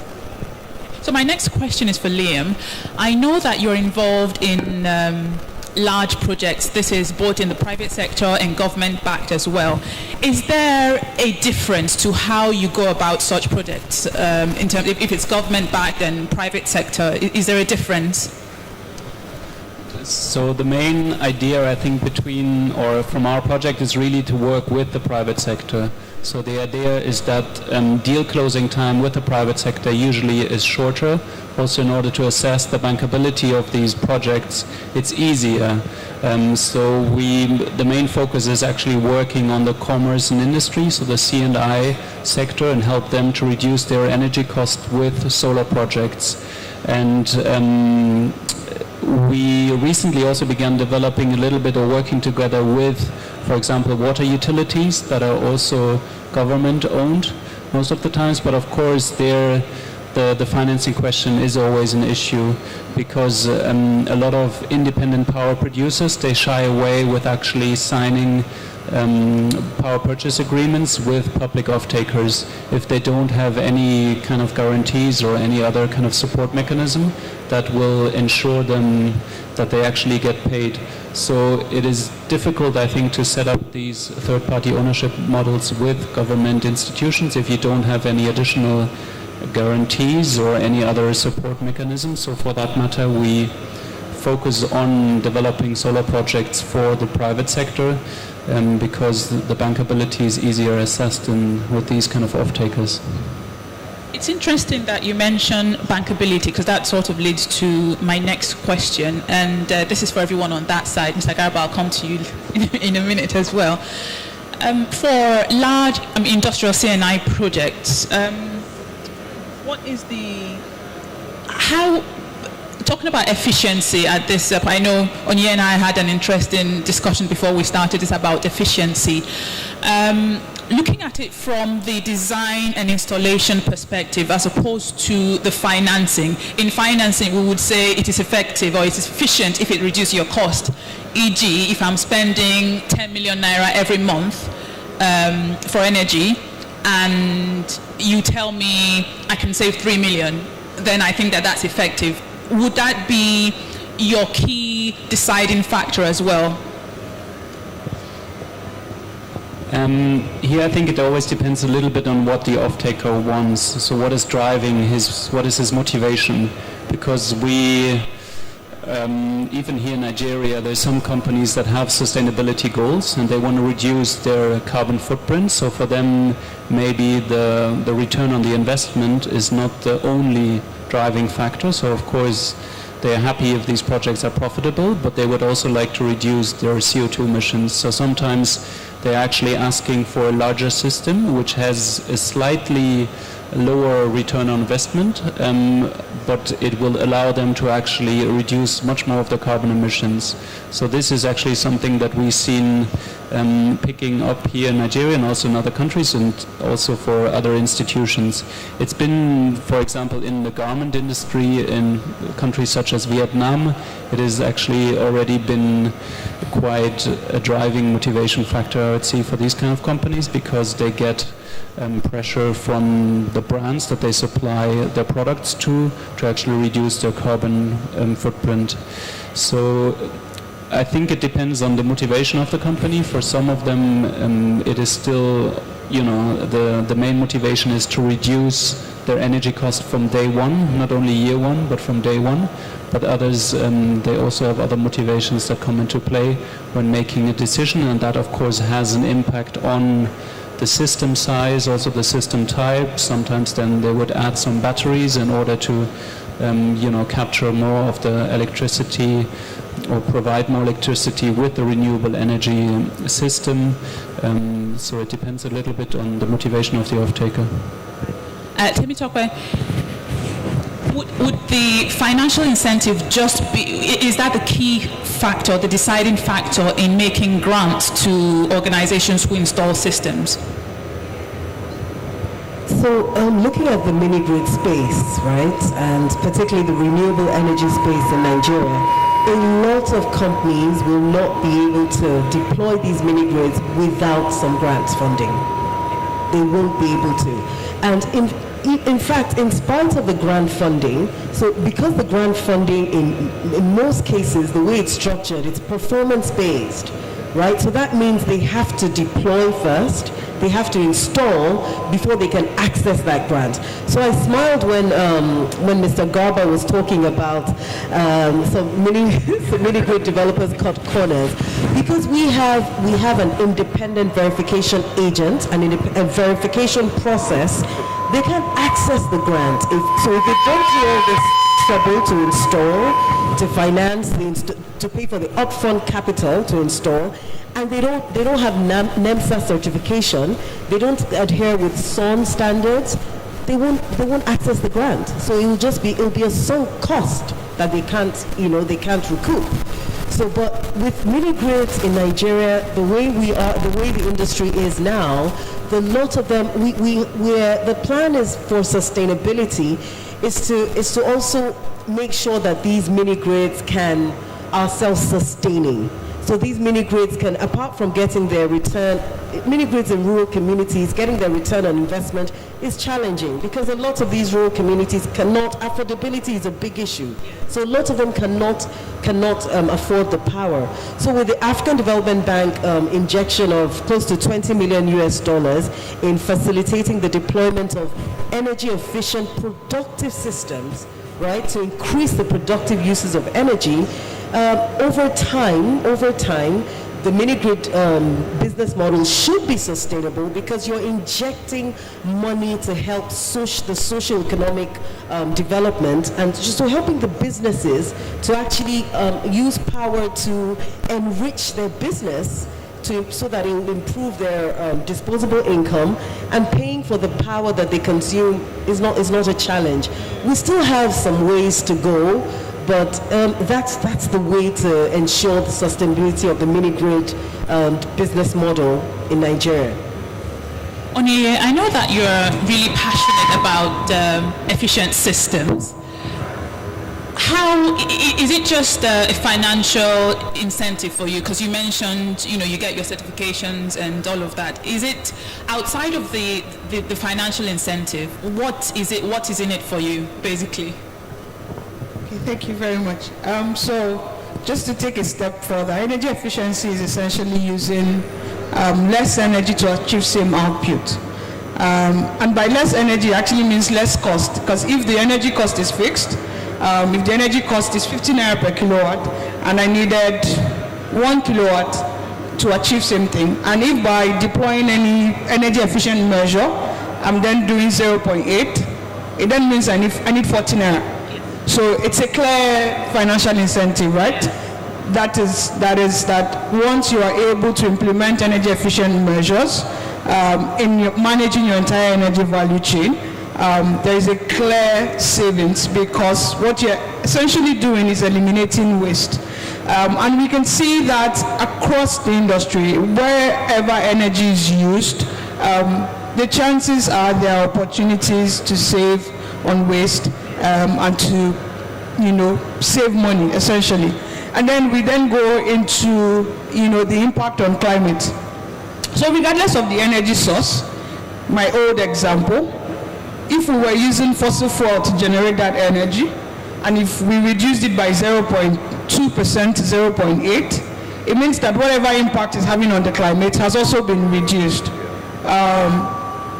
So my next question is for Liam. I know that you're involved in large projects. This is both in the private sector and government-backed as well. Is there a difference to how you go about such projects in terms if it's government-backed and private sector? Is there a difference? So the main idea, I think, from our project is really to work with the private sector. So the idea is that deal closing time with the private sector usually is shorter. Also, in order to assess the bankability of these projects, it's easier. So the main focus is actually working on the commerce and industry, so the C&I sector, and help them to reduce their energy cost with solar projects. And we recently also began developing a little bit of working together with, for example, water utilities that are also government owned most of the times, but of course the financing question is always an issue because a lot of independent power producers, they shy away with actually signing power purchase agreements with public off-takers if they don't have any kind of guarantees or any other kind of support mechanism that will ensure them that they actually get paid. So it is difficult, I think, to set up these third-party ownership models with government institutions if you don't have any additional guarantees or any other support mechanisms. So for that matter, we focus on developing solar projects for the private sector because the bankability is easier assessed with these kind of off-takers. It's interesting that you mention bankability because that sort of leads to my next question, and this is for everyone on that side. Mr. Garba, I'll come to you in a minute as well. For large industrial C&I projects, talking about efficiency at this, I know Onye and I had an interesting discussion before we started this about efficiency. Looking at it from the design and installation perspective as opposed to the financing. In financing, we would say it is effective or it is efficient if it reduces your cost. E.g., if I'm spending 10 million naira every month for energy and you tell me I can save 3 million, then I think that that's effective. Would that be your key deciding factor as well? Here I think it always depends a little bit on what the off-taker wants. So what is driving what is his motivation? Because we, even here in Nigeria, there's some companies that have sustainability goals and they want to reduce their carbon footprint. So for them, maybe the return on the investment is not the only driving factor. So of course, they are happy if these projects are profitable, but they would also like to reduce their CO2 emissions. So sometimes they're actually asking for a larger system, which has a slightly lower return on investment, but it will allow them to actually reduce much more of the carbon emissions. So this is actually something that we've seen picking up here in Nigeria and also in other countries and also for other institutions. It's been, for example, in the garment industry in countries such as Vietnam, it has actually already been quite a driving motivation factor, I would say, for these kind of companies because they get pressure from the brands that they supply their products to actually reduce their carbon footprint. So I think it depends on the motivation of the company. For some of them, it is still, the main motivation is to reduce their energy cost from day one, not only year one, but from day one. But others, they also have other motivations that come into play when making a decision, and that, of course, has an impact on the system size, also the system type. Sometimes then they would add some batteries in order to, capture more of the electricity or provide more electricity with the renewable energy system. So it depends a little bit on the motivation of the off-taker. Temitope, would the financial incentive just be, is that the key factor, the deciding factor in making grants to organizations who install systems? So looking at the mini-grid space, right, and particularly the renewable energy space in Nigeria, a lot of companies will not be able to deploy these mini-grids without some grants funding. They won't be able to. And in fact, in spite of the grant funding, so because the grant funding in most cases, the way it's structured, it's performance-based, right? So that means they have to deploy first, they have to install before they can access that grant. So I smiled when Mr. Garba was talking about some mini grid developers cut corners, because we have an independent verification agent and a verification process. They can access the grant. If they don't do all this trouble to install, to finance, to pay for the upfront capital to install, and they don't have NEMSA certification, they don't adhere with SON standards, they won't access the grant. So it'll be a sunk cost that they can't recoup. So, but with mini grids in Nigeria, the way the industry is now, the lot of them, the plan is for sustainability, is to also make sure that these mini grids are self-sustaining. So these mini grids can, apart from getting their return, mini grids in rural communities, getting their return on investment is challenging, because a lot of these rural communities affordability is a big issue. So a lot of them cannot afford the power. So with the African Development Bank injection of close to $20 million in facilitating the deployment of energy efficient productive systems, right, to increase the productive uses of energy, over time, the mini-grid business model should be sustainable, because you're injecting money to help the socio-economic development, and just to helping the businesses to actually use power to enrich their business, so that it will improve their disposable income, and paying for the power that they consume is not a challenge. We still have some ways to go, but that's the way to ensure the sustainability of the mini-grid business model in Nigeria. Onyeye, I know that you're really passionate about efficient systems. How is it just a financial incentive for you? Because you mentioned, you get your certifications and all of that. Is it outside of the financial incentive? What is it? What is in it for you, basically? Okay, thank you very much. So, just to take a step further, energy efficiency is essentially using less energy to achieve same output. And by less energy actually means less cost, because if the energy cost is fixed, if the energy cost is 50 naira per kilowatt, and I needed 1 kilowatt to achieve same thing, and if by deploying any energy efficient measure, I'm then doing 0.8, it then means I need 40 naira. So it's a clear financial incentive, right? That is that once you are able to implement energy efficient measures in managing your entire energy value chain, there is a clear savings, because what you're essentially doing is eliminating waste. And we can see that across the industry, wherever energy is used, the chances are there are opportunities to save on waste and to, save money, essentially. And then we then go into, the impact on climate. So regardless of the energy source, my old example, if we were using fossil fuel to generate that energy, and if we reduced it by 0.2% to 0.8, it means that whatever impact is having on the climate has also been reduced.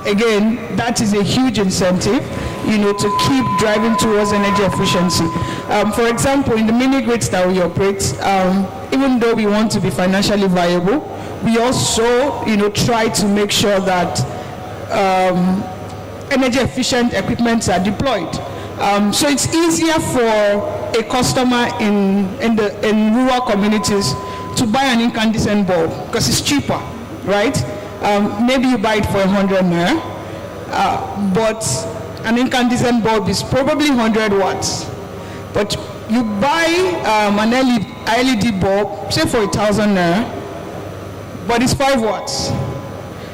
Again, that is a huge incentive, to keep driving towards energy efficiency. For example, in the mini grids that we operate, even though we want to be financially viable, we also, try to make sure that energy efficient equipment are deployed. So it's easier for a customer in rural communities to buy an incandescent bulb, because it's cheaper, right? Maybe you buy it for 100 naira, but an incandescent bulb is probably 100 watts. But you buy an LED bulb, say for 1,000 naira, but it's 5 watts.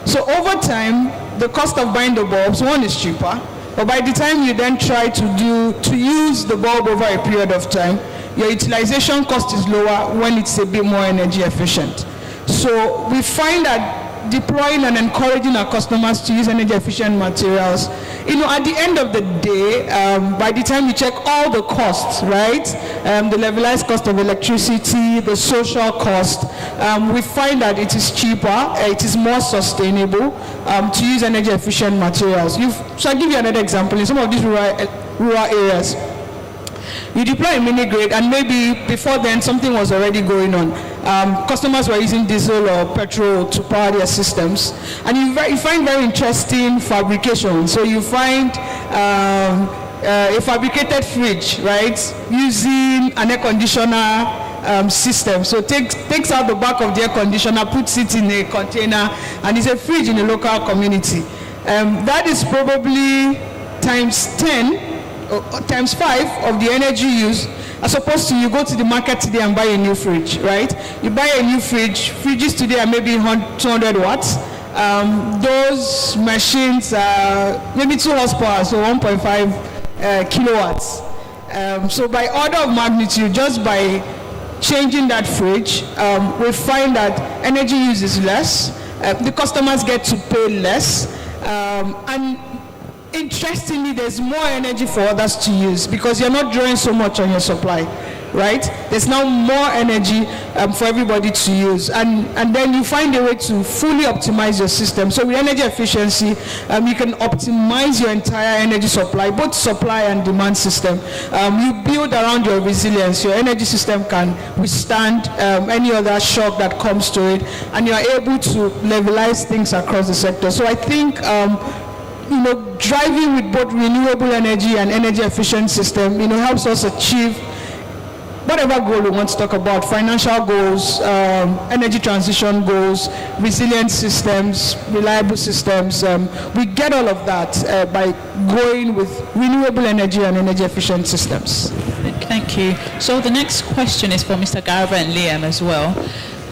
So over time, the cost of buying the bulbs, one, is cheaper, but by the time you then try to use the bulb over a period of time, your utilization cost is lower when it's a bit more energy efficient. So we find that deploying and encouraging our customers to use energy efficient materials. At the end of the day, by the time you check all the costs, right, the levelized cost of electricity, the social cost, we find that it is cheaper, it is more sustainable to use energy efficient materials. So I'll give you another example. In some of these rural areas, you deploy a mini grid, and maybe before then something was already going on. Customers were using diesel or petrol to power their systems, and you find very interesting fabrication. So you find a fabricated fridge, right, using an air conditioner system. So takes out the back of the air conditioner, puts it in a container, and it's a fridge in a local community. That is probably times 10 times 5 of the energy used, as opposed to you go to the market today and buy a new fridge, right? You buy a new fridge. Fridges today are maybe 200 watts. Those machines are maybe 2 horsepower, so 1.5 kilowatts. So by order of magnitude, just by changing that fridge, we find that energy use is less. The customers get to pay less, and interestingly, there's more energy for others to use because you're not drawing so much on your supply, right? There's now more energy for everybody to use, and then you find a way to fully optimize your system. So with energy efficiency, you can optimize your entire energy supply, both supply and demand system. You build around your resilience. Your energy system can withstand any other shock that comes to it, and you're able to levelize things across the sector. So I think driving with both renewable energy and energy efficient system, helps us achieve whatever goal we want to talk about: financial goals, energy transition goals, resilient systems, reliable systems. We get all of that by going with renewable energy and energy efficient systems. Thank you. So the next question is for Mr. Garba and Liam as well.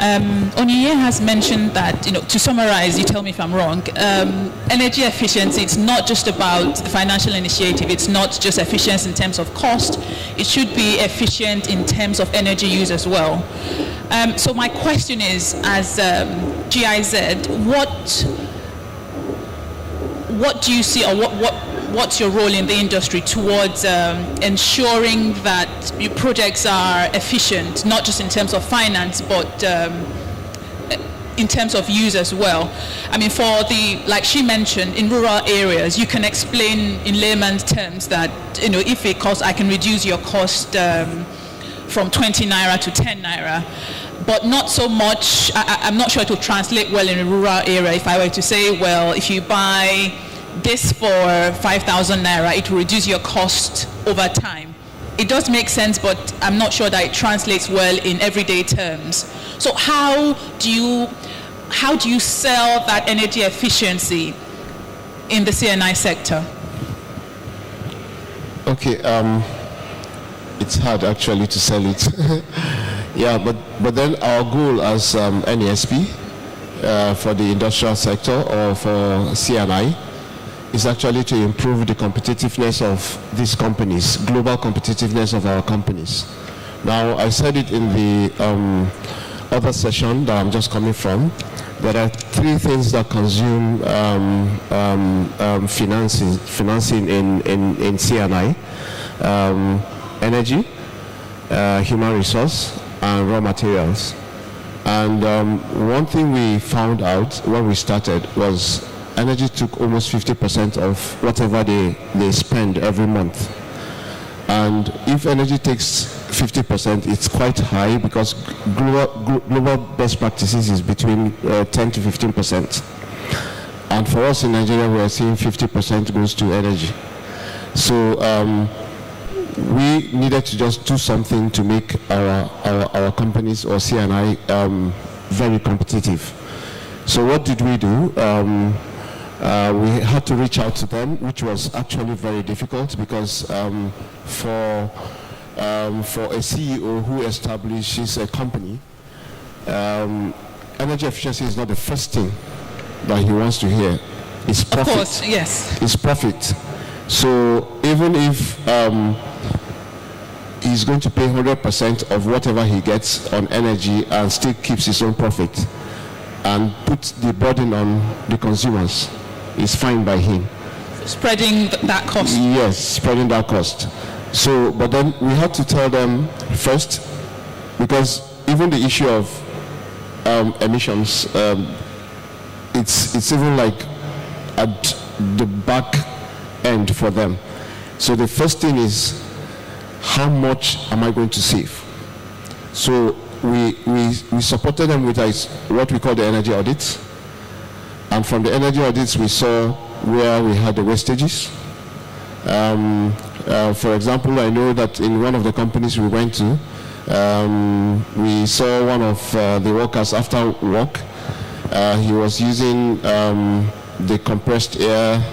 Onyinye has mentioned that, to summarize, you tell me if I'm wrong, energy efficiency, it's not just about the financial initiative, it's not just efficiency in terms of cost, it should be efficient in terms of energy use as well. So my question is, as GIZ, what do you see, or what's your role in the industry towards ensuring that your projects are efficient, not just in terms of finance, but in terms of use as well? I mean, like she mentioned, in rural areas, you can explain in layman's terms that, if it costs, I can reduce your cost from 20 naira to 10 naira. But not so much, I'm not sure it will translate well in a rural area if I were to say, well, if you buy this for 5,000 naira, it will reduce your cost over time. It does make sense, but I'm not sure that it translates well in everyday terms. So how do you sell that energy efficiency in the CNI sector? Okay, it's hard actually to sell it. Yeah, but then our goal as NESP for the industrial sector or for CNI is actually to improve the competitiveness of these companies, global competitiveness of our companies. Now, I said it in the other session that I'm just coming from. There are 3 things that consume financing in CNI: energy, human resource, and raw materials. And one thing we found out when we started was energy took almost 50% of whatever they spend every month. And if energy takes 50%, it's quite high because global best practices is between 10 to 15%. And for us in Nigeria, we are seeing 50% goes to energy. So we needed to just do something to make our companies or CNI very competitive. So what did we do? We had to reach out to them, which was actually very difficult because for a CEO who establishes a company, energy efficiency is not the first thing that he wants to hear. It's profit. Of course, yes. It's profit. So even if he's going to pay 100% of whatever he gets on energy and still keeps his own profit, and put the burden on the consumers. It's fine by him. Spreading that cost. Yes, spreading that cost. So, but then we had to tell them first, because even the issue of emissions, it's even like at the back end for them. So the first thing is, how much am I going to save? So we supported them with what we call the energy audits. And from the energy audits, we saw where we had the wastages. For example, I know that in one of the companies we went to, we saw one of the workers after work. He was using the compressed air,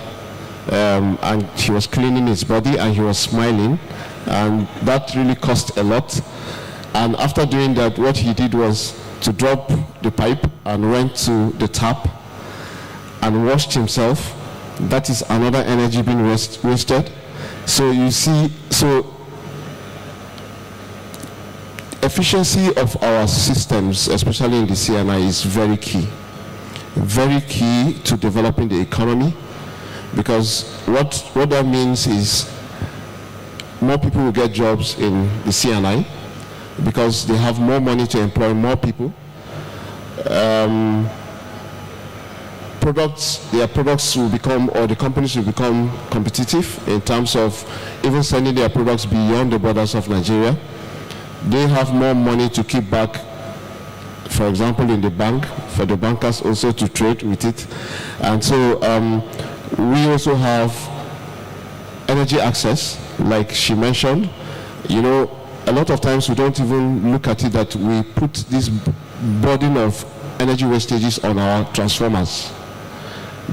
and he was cleaning his body, and he was smiling, and that really cost a lot. And after doing that, what he did was to drop the pipe and went to the tap and washed himself. That is another energy being wasted. So you see, so efficiency of our systems, especially in the CNI, is very key to developing the economy, because what that means is more people will get jobs in the CNI because they have more money to employ more people. Their products will become, or the companies will become competitive in terms of even sending their products beyond the borders of Nigeria. They have more money to keep back, for example, in the bank, for the bankers also to trade with it. And so we also have energy access, like she mentioned. You know, a lot of times we don't even look at it that we put this burden of energy wastages on our transformers.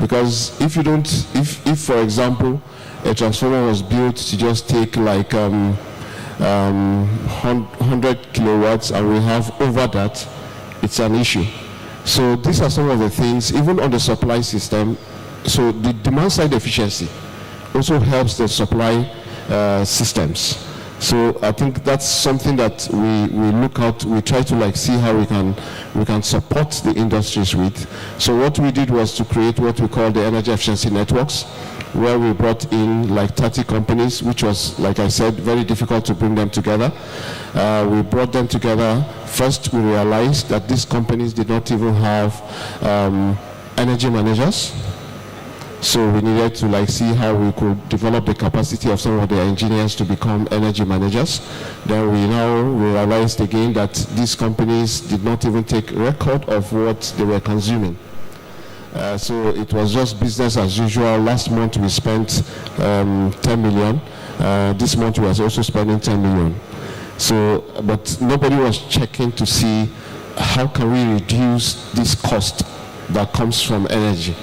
Because if you don't, if for example, a transformer was built to just take like 100 kilowatts and we have over that, it's an issue. So these are some of the things, even on the supply system. So the demand side efficiency also helps the supply systems. So I think that's something that we look at, we try to like see how we can support the industries with. So what we did was to create what we call the energy efficiency networks, where we brought in like 30 companies, which was, like I said, very difficult to bring them together. We brought them together. First, we realized that these companies did not even have energy managers. So we needed to like see how we could develop the capacity of some of the engineers to become energy managers. Then we realized again that these companies did not even take record of what they were consuming. So it was just business as usual. Last month we spent 10 million. This month we are also spending 10 million. So, but nobody was checking to see how can we reduce this cost that comes from energy.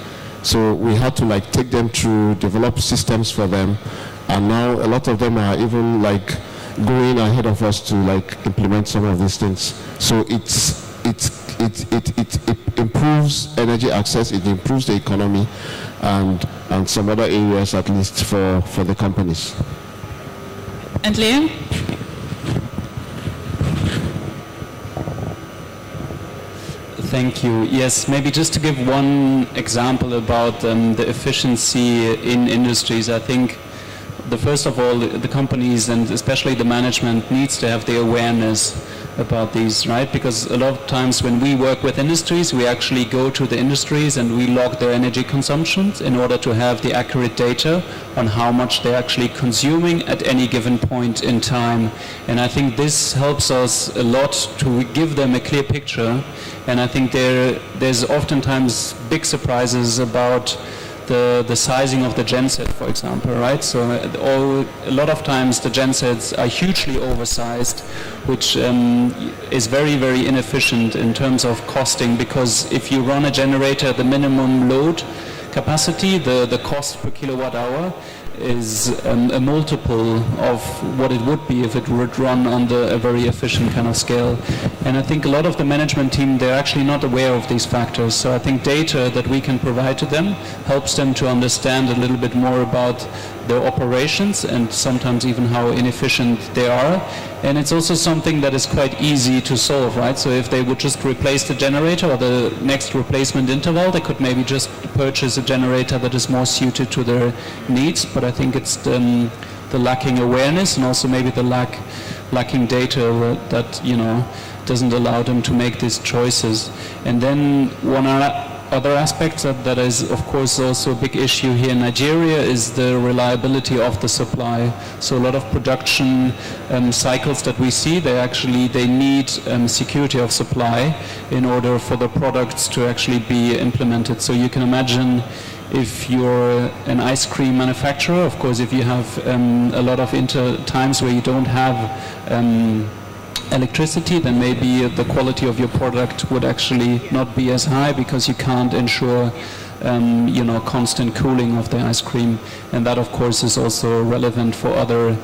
So we had to like take them through, develop systems for them, and now a lot of them are even like going ahead of us to like implement some of these things. So it improves energy access, it improves the economy, and some other areas at least for the companies. And Liam? Thank you. Yes, maybe just to give one example about the efficiency in industries. I think first of all, the companies and especially the management needs to have the awareness about these, right? Because a lot of times when we work with industries, we actually go to the industries and we log their energy consumptions in order to have the accurate data on how much they're actually consuming at any given point in time. And I think this helps us a lot to give them a clear picture. And I think there's oftentimes big surprises about the sizing of the genset, for example, right? So a lot of times the gensets are hugely oversized, which is very, very inefficient in terms of costing, because if you run a generator at the minimum load capacity, the cost per kilowatt hour is a multiple of what it would be if it would run on a very efficient kind of scale. And I think a lot of the management team, they're actually not aware of these factors. So I think data that we can provide to them helps them to understand a little bit more about their operations and sometimes even how inefficient they are. And it's also something that is quite easy to solve, right? So if they would just replace the generator or the next replacement interval, they could maybe just purchase a generator that is more suited to their needs. But I think it's the lacking awareness and also maybe the lacking data that doesn't allow them to make these choices. And then one other aspect that is of course also a big issue here in Nigeria is the reliability of the supply. So a lot of production cycles that we see, they need security of supply in order for the products to actually be implemented. So you can imagine if you're an ice cream manufacturer, of course, if you have a lot of times where you don't have electricity, then maybe the quality of your product would actually not be as high because you can't ensure constant cooling of the ice cream. And that of course is also relevant for other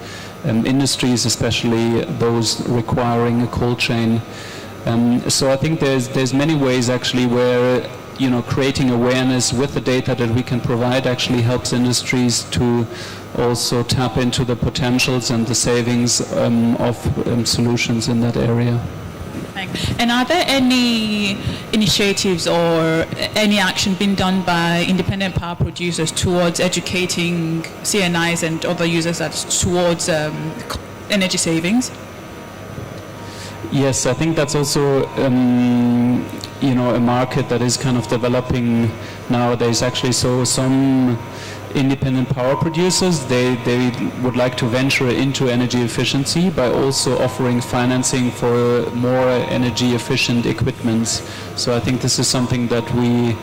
industries, especially those requiring a cold chain. So I think there's many ways actually where creating awareness with the data that we can provide actually helps industries to also tap into the potentials and the savings of solutions in that area. Thanks. And are there any initiatives or any action being done by independent power producers towards educating CNIs and other users towards energy savings? Yes, I think that's also a market that is kind of developing nowadays actually. So some independent power producers, they would like to venture into energy efficiency by also offering financing for more energy efficient equipments. So I think this is something that we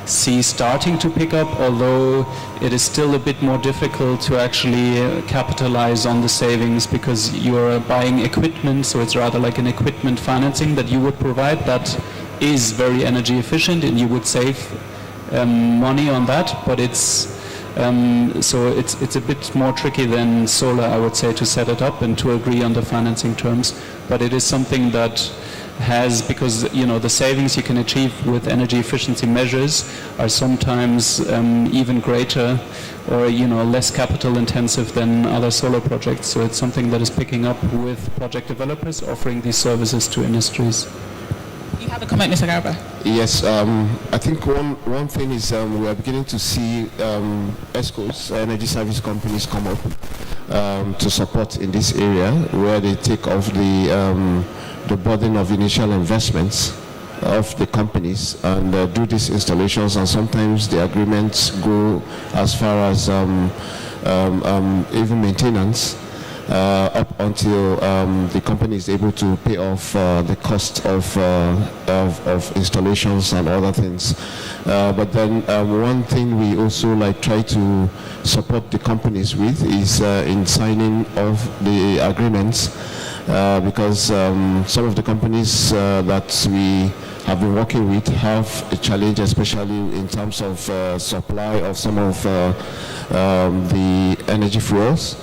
see starting to pick up, although it is still a bit more difficult to actually capitalize on the savings because you're buying equipment, so it's rather like an equipment financing that you would provide that is very energy efficient and you would save money on that, but it's a bit more tricky than solar, I would say, to set it up and to agree on the financing terms. But it is something that has, because the savings you can achieve with energy efficiency measures are sometimes even greater or less capital intensive than other solar projects. So it's something that is picking up with project developers offering these services to industries. You have a comment, Mr. Garba? Yes, I think one thing is we are beginning to see ESCOs, energy service companies, come up to support in this area where they take off the burden of initial investments of the companies and do these installations, and sometimes the agreements go as far as even maintenance. Up until the company is able to pay off the cost of installations and other things. But then one thing we also try to support the companies with is in signing off the agreements because some of the companies that we have been working with have a challenge, especially in terms of supply of some of the energy fuels,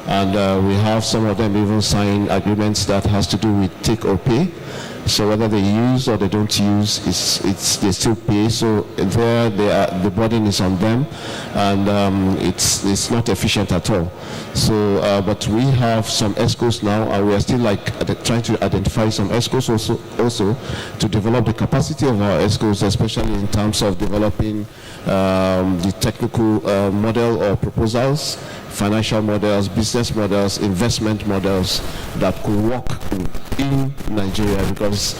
and we have some of them even sign agreements that has to do with take or pay. So whether they use or they don't use, they still pay. So there the burden is on them, and it's not efficient at all. So, but we have some ESCOs now, and we are still trying to identify some ESCOs also to develop the capacity of our ESCOs, especially in terms of developing the technical model or proposals, financial models, business models, investment models that could work in Nigeria, because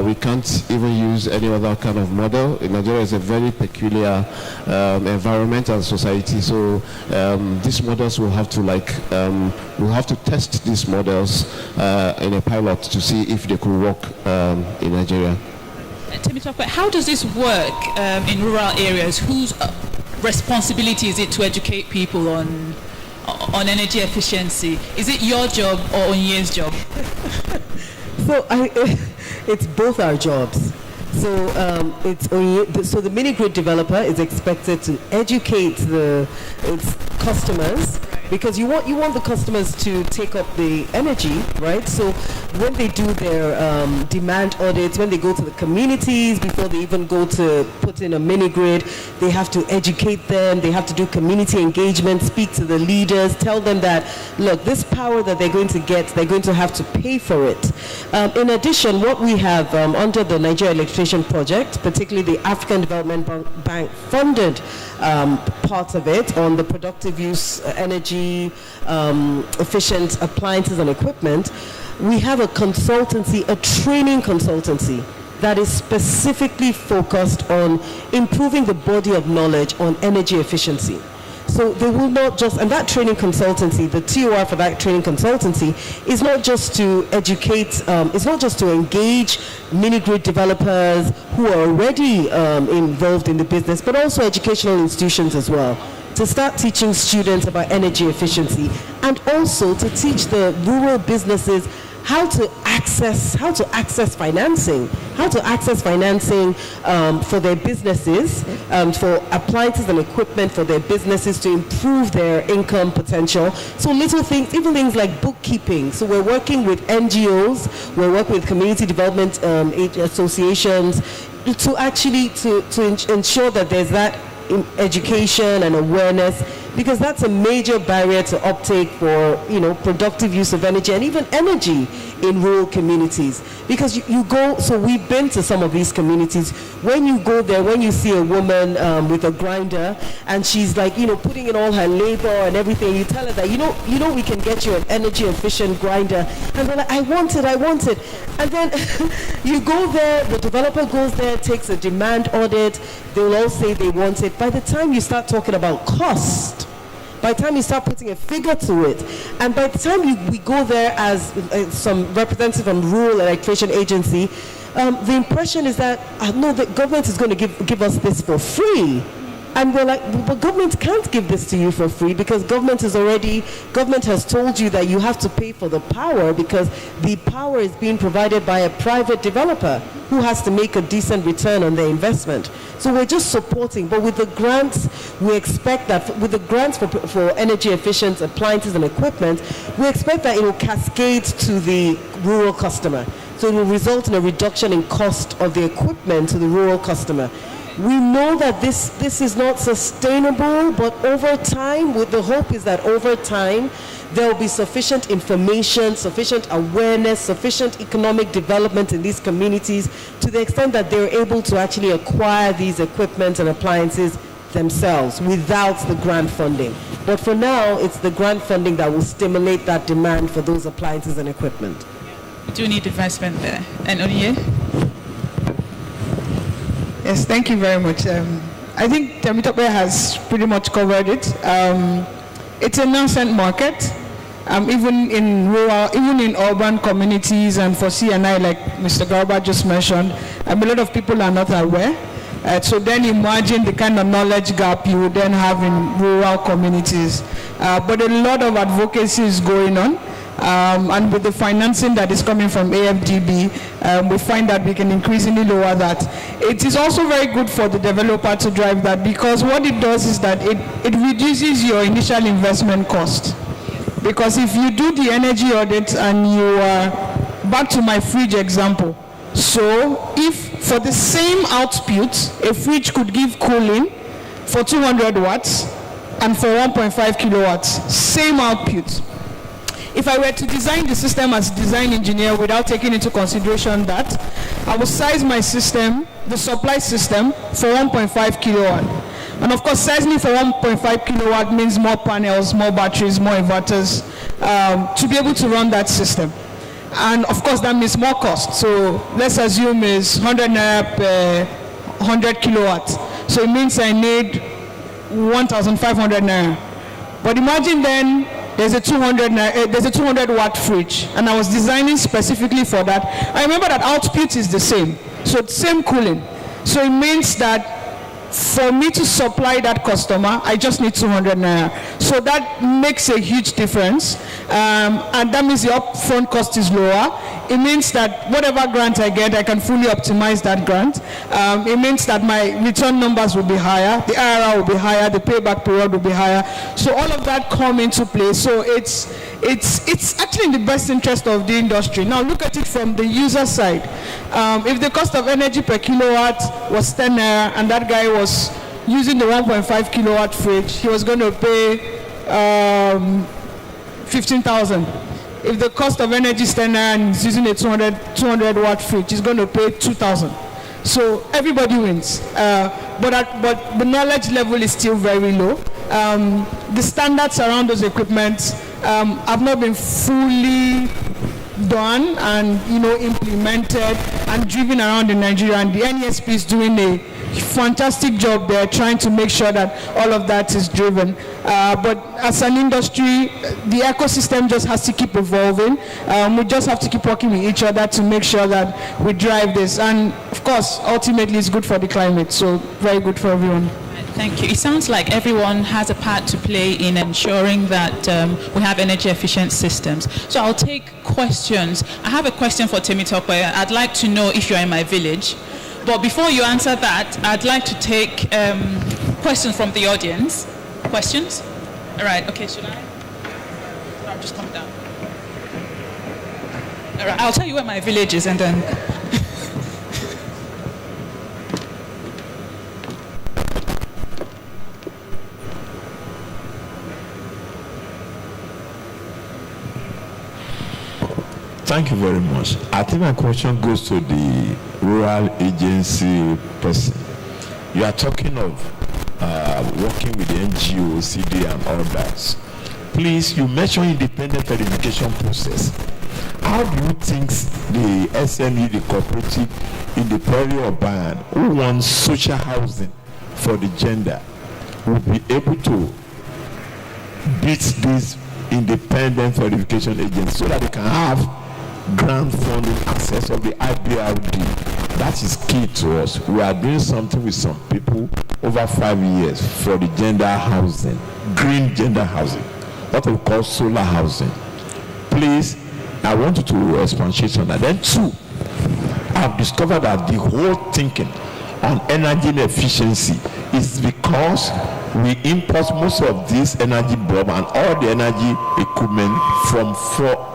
we can't even use any other kind of model. Nigeria is a very peculiar environment and society, so these models will have to we'll have to test these models in a pilot to see if they could work in Nigeria. How does this work in rural areas? Whose responsibility is it to educate people on energy efficiency? Is it your job or Onye's job? So it's both our jobs. So so the mini grid developer is expected to educate its customers because you want the customers to take up the energy, right? So when they do their demand audits, when they go to the communities, before they even go to put in a mini grid, they have to educate them, they have to do community engagement, speak to the leaders, tell them that, look, this power that they're going to get, they're going to have to pay for it. In addition, what we have under the Nigeria Electrification Project, particularly the African Development Bank funded part of it on the productive use energy efficient appliances and equipment, we have a consultancy, a training consultancy that is specifically focused on improving the body of knowledge on energy efficiency. So they will not just, and that training consultancy, the TOR for that training consultancy is not just to educate, it's not just to engage mini-grid developers who are already involved in the business, but also educational institutions as well, to start teaching students about energy efficiency, and also to teach the rural businesses how to access financing, for their businesses, for appliances and equipment for their businesses to improve their income potential. So little things, even things like bookkeeping. So we're working with NGOs, we're working with community development associations to actually to ensure that there's that education and awareness, because that's a major barrier to uptake for, productive use of energy and even energy in rural communities. Because you go, so we've been to some of these communities. When you go there, when you see a woman with a grinder and she's like, putting in all her labor and everything, you tell her that, we can get you an energy efficient grinder. And they're like, I want it. And then you go there, the developer goes there, takes a demand audit, they'll all say they want it. By the time you start talking about cost, by the time you start putting a figure to it, and by the time we go there as some representative from Rural Electrification Agency, the impression is that, no, the government is going to give us this for free. And we're like, but government can't give this to you for free, because government has told you that you have to pay for the power, because the power is being provided by a private developer who has to make a decent return on their investment. So we're just supporting, but with the grants, we expect that with the grants for energy efficient appliances and equipment, we expect that it will cascade to the rural customer. So it will result in a reduction in cost of the equipment to the rural customer. We know that this is not sustainable, but over time, the hope is that over time, there will be sufficient information, sufficient awareness, sufficient economic development in these communities to the extent that they're able to actually acquire these equipment and appliances themselves without the grant funding. But for now, it's the grant funding that will stimulate that demand for those appliances and equipment. We do need investment there. And Onyie? Yes, thank you very much. I think Temitope has pretty much covered it. It's a nascent market, even in rural, even in urban communities, and for C&I, like Mr. Garba just mentioned, a lot of people are not aware. So then imagine the kind of knowledge gap you would then have in rural communities. But a lot of advocacy is going on. And with the financing that is coming from AFDB, we find that we can increasingly lower that. It is also very good for the developer to drive that, because what it does is that it reduces your initial investment cost. Because if you do the energy audit and you back to my fridge example, so if for the same output, a fridge could give cooling for 200 watts and for 1.5 kilowatts, same output. If I were to design the system as a design engineer without taking into consideration that, I will size my system, the supply system, for 1.5 kilowatt. And of course, sizing for 1.5 kilowatt means more panels, more batteries, more inverters to be able to run that system. And of course, that means more cost. So let's assume it's 100 naira per 100 kilowatts. So it means I need 1,500 naira. But imagine then, there's a 200 watt fridge, and I was designing specifically for that. I remember that output is the same, so it's same cooling. So it means that for me to supply that customer, I just need 200 naira. So that makes a huge difference, and that means the upfront cost is lower. it means that whatever grant I get, I can fully optimize that grant. It means that my return numbers will be higher, the IRR will be higher, the payback period will be higher. So all of that come into play. So it's actually in the best interest of the industry. Now look at it from the user side. If the cost of energy per kilowatt was 10 naira and that guy was using the 1.5 kilowatt fridge, he was going to pay 15,000. If the cost of energy is 10 naira and he's using a 200 watt fridge, he's going to pay 2,000. So everybody wins. But the knowledge level is still very low. The standards around those equipment have not been fully done and implemented and driven around in Nigeria, and the NESP is doing a fantastic job there trying to make sure that all of that is driven. But as an industry, the ecosystem just has to keep evolving. We just have to keep working with each other to make sure that we drive this. And of course, ultimately, it's good for the climate. So very good for everyone. Thank you. It sounds like everyone has a part to play in ensuring that we have energy efficient systems. So I'll take questions. I have a question for Temitope. I'd like to know if you're in my village. But before you answer that, I'd like to take questions from the audience. Questions? All right. Okay, should I? I'll just come down. All right. I'll tell you where my village is and then... Thank you very much. I think my question goes to the rural agency person. You are talking of working with the NGO, CD and others. Please, you mentioned independent verification process. How do you think the SME, the cooperative in the peri-urban who wants social housing for the gender will be able to beat these independent verification agents so that they can have grant funding access of the IBRD? That is key to us. We are doing something with some people over 5 years for the gender housing, green gender housing, what we call solar housing. Please, I want you to expatiate on that. Then two, I've discovered that the whole thinking on energy efficiency is because we import most of this energy bulb and all the energy equipment from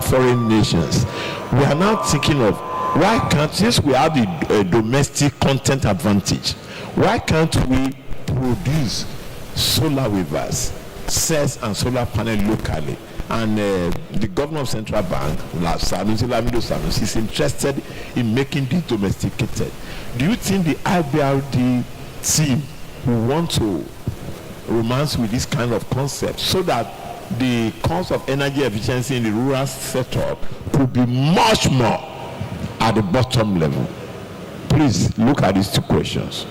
foreign nations. We are now thinking of why can't, since we have the domestic content advantage, why can't we produce solar wafers, cells and solar panels locally? And the governor of Central Bank, Sanusi, is interested in making this domesticated. Do you think the IBRD team will want to romance with this kind of concept so that the cost of energy efficiency in the rural setup could be much more at the bottom level? Please look at these two questions.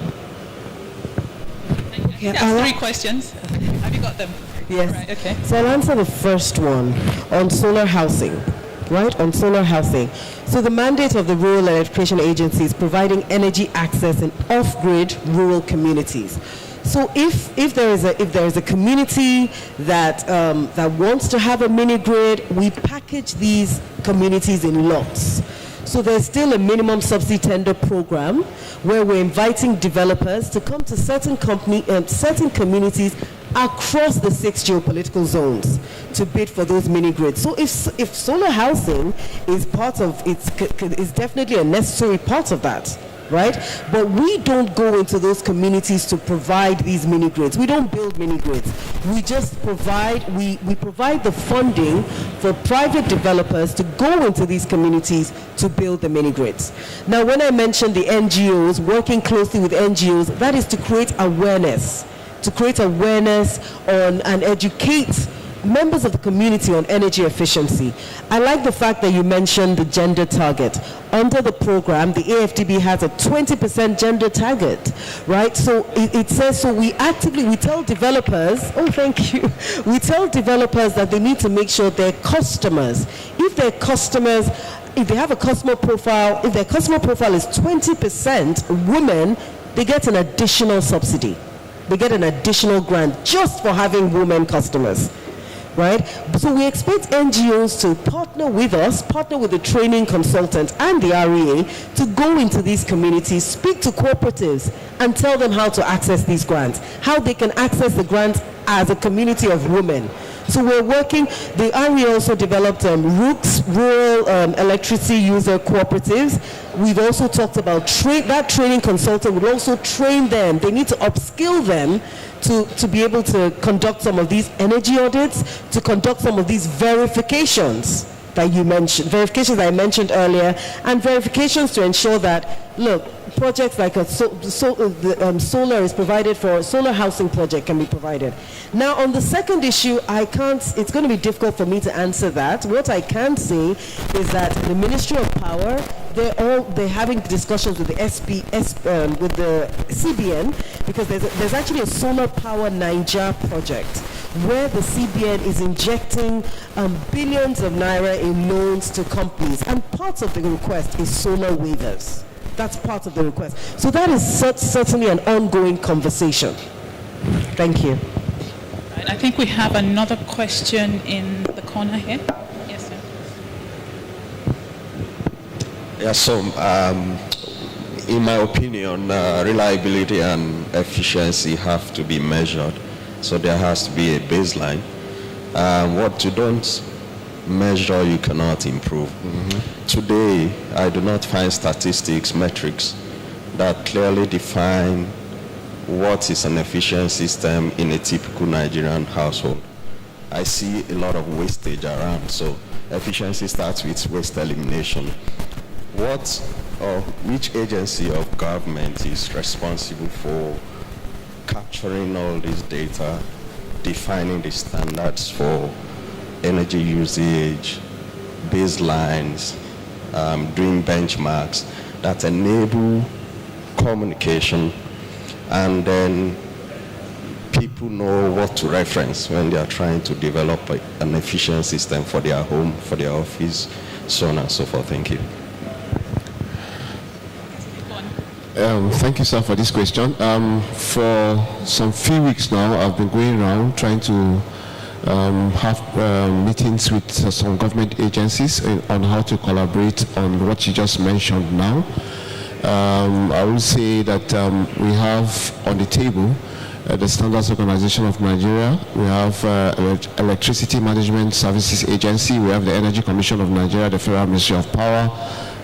Yeah, 3 questions. Have you got them? Yes. Right, okay. So I'll answer the first one on solar housing. Right, on solar housing. So the mandate of the Rural Electrification Agency is providing energy access in off-grid rural communities. So if there is a community that wants to have a mini grid, we package these communities in lots. So there's still a minimum subsidy tender program where we're inviting developers to come to certain communities across the 6 geopolitical zones to bid for those mini grids. So if solar housing is part of is definitely a necessary part of that, right? But we don't go into those communities to provide these mini grids. We don't build mini grids. We just provide we provide the funding for private developers to go into these communities to build the mini grids. Now, when I mentioned the NGOs, working closely with NGOs, that is to create awareness on and educate members of the community on energy efficiency. I like the fact that you mentioned the gender target. Under the program, the AFDB has a 20% gender target, right? So it says, so we tell developers, we tell developers that they need to make sure their customers, if they have a customer profile, if their customer profile is 20% women, they get an additional subsidy. They get an additional grant just for having women customers. right? So we expect NGOs to partner with us, partner with the training consultant and the REA to go into these communities, speak to cooperatives and tell them how to access these grants, how they can access the grants as a community of women. So we're working, the REA also developed RUCs, Rural Electricity User Cooperatives. We've also talked about that training consultant will also train them. They need to upskill them to be able to conduct some of these energy audits, to conduct some of these verifications that you mentioned, verifications I mentioned earlier, and verifications to ensure that, look, projects like solar is provided for, solar housing project can be provided. Now on the second issue, it's going to be difficult for me to answer that. What I can say is that the Ministry of Power, they're having discussions with the with the CBN, because there's actually a Solar Power Niger project where the CBN is injecting billions of naira in loans to companies, and part of the request is solar waivers. That's part of the request. So that is certainly an ongoing conversation. Thank you. I think we have another question in the corner here. Yes, sir. Yeah, so in my opinion, reliability and efficiency have to be measured. So there has to be a baseline. What you don't measure, you cannot improve. Today, I do not find statistics, metrics that clearly define what is an efficient system in a typical Nigerian household. I see a lot of wastage around, so efficiency starts with waste elimination. Which agency of government is responsible for capturing all this data, defining the standards for energy usage, baselines, doing benchmarks that enable communication, and then people know what to reference when they are trying to develop an efficient system for their home, for their office, so on and so forth. Thank you. Thank you, sir, for this question. For some few weeks now, I've been going around trying to have meetings with some government agencies on how to collaborate on what you just mentioned now. I will say that we have on the table the Standards Organization of Nigeria, we have Electricity Management Services Agency, we have the Energy Commission of Nigeria, the Federal Ministry of Power,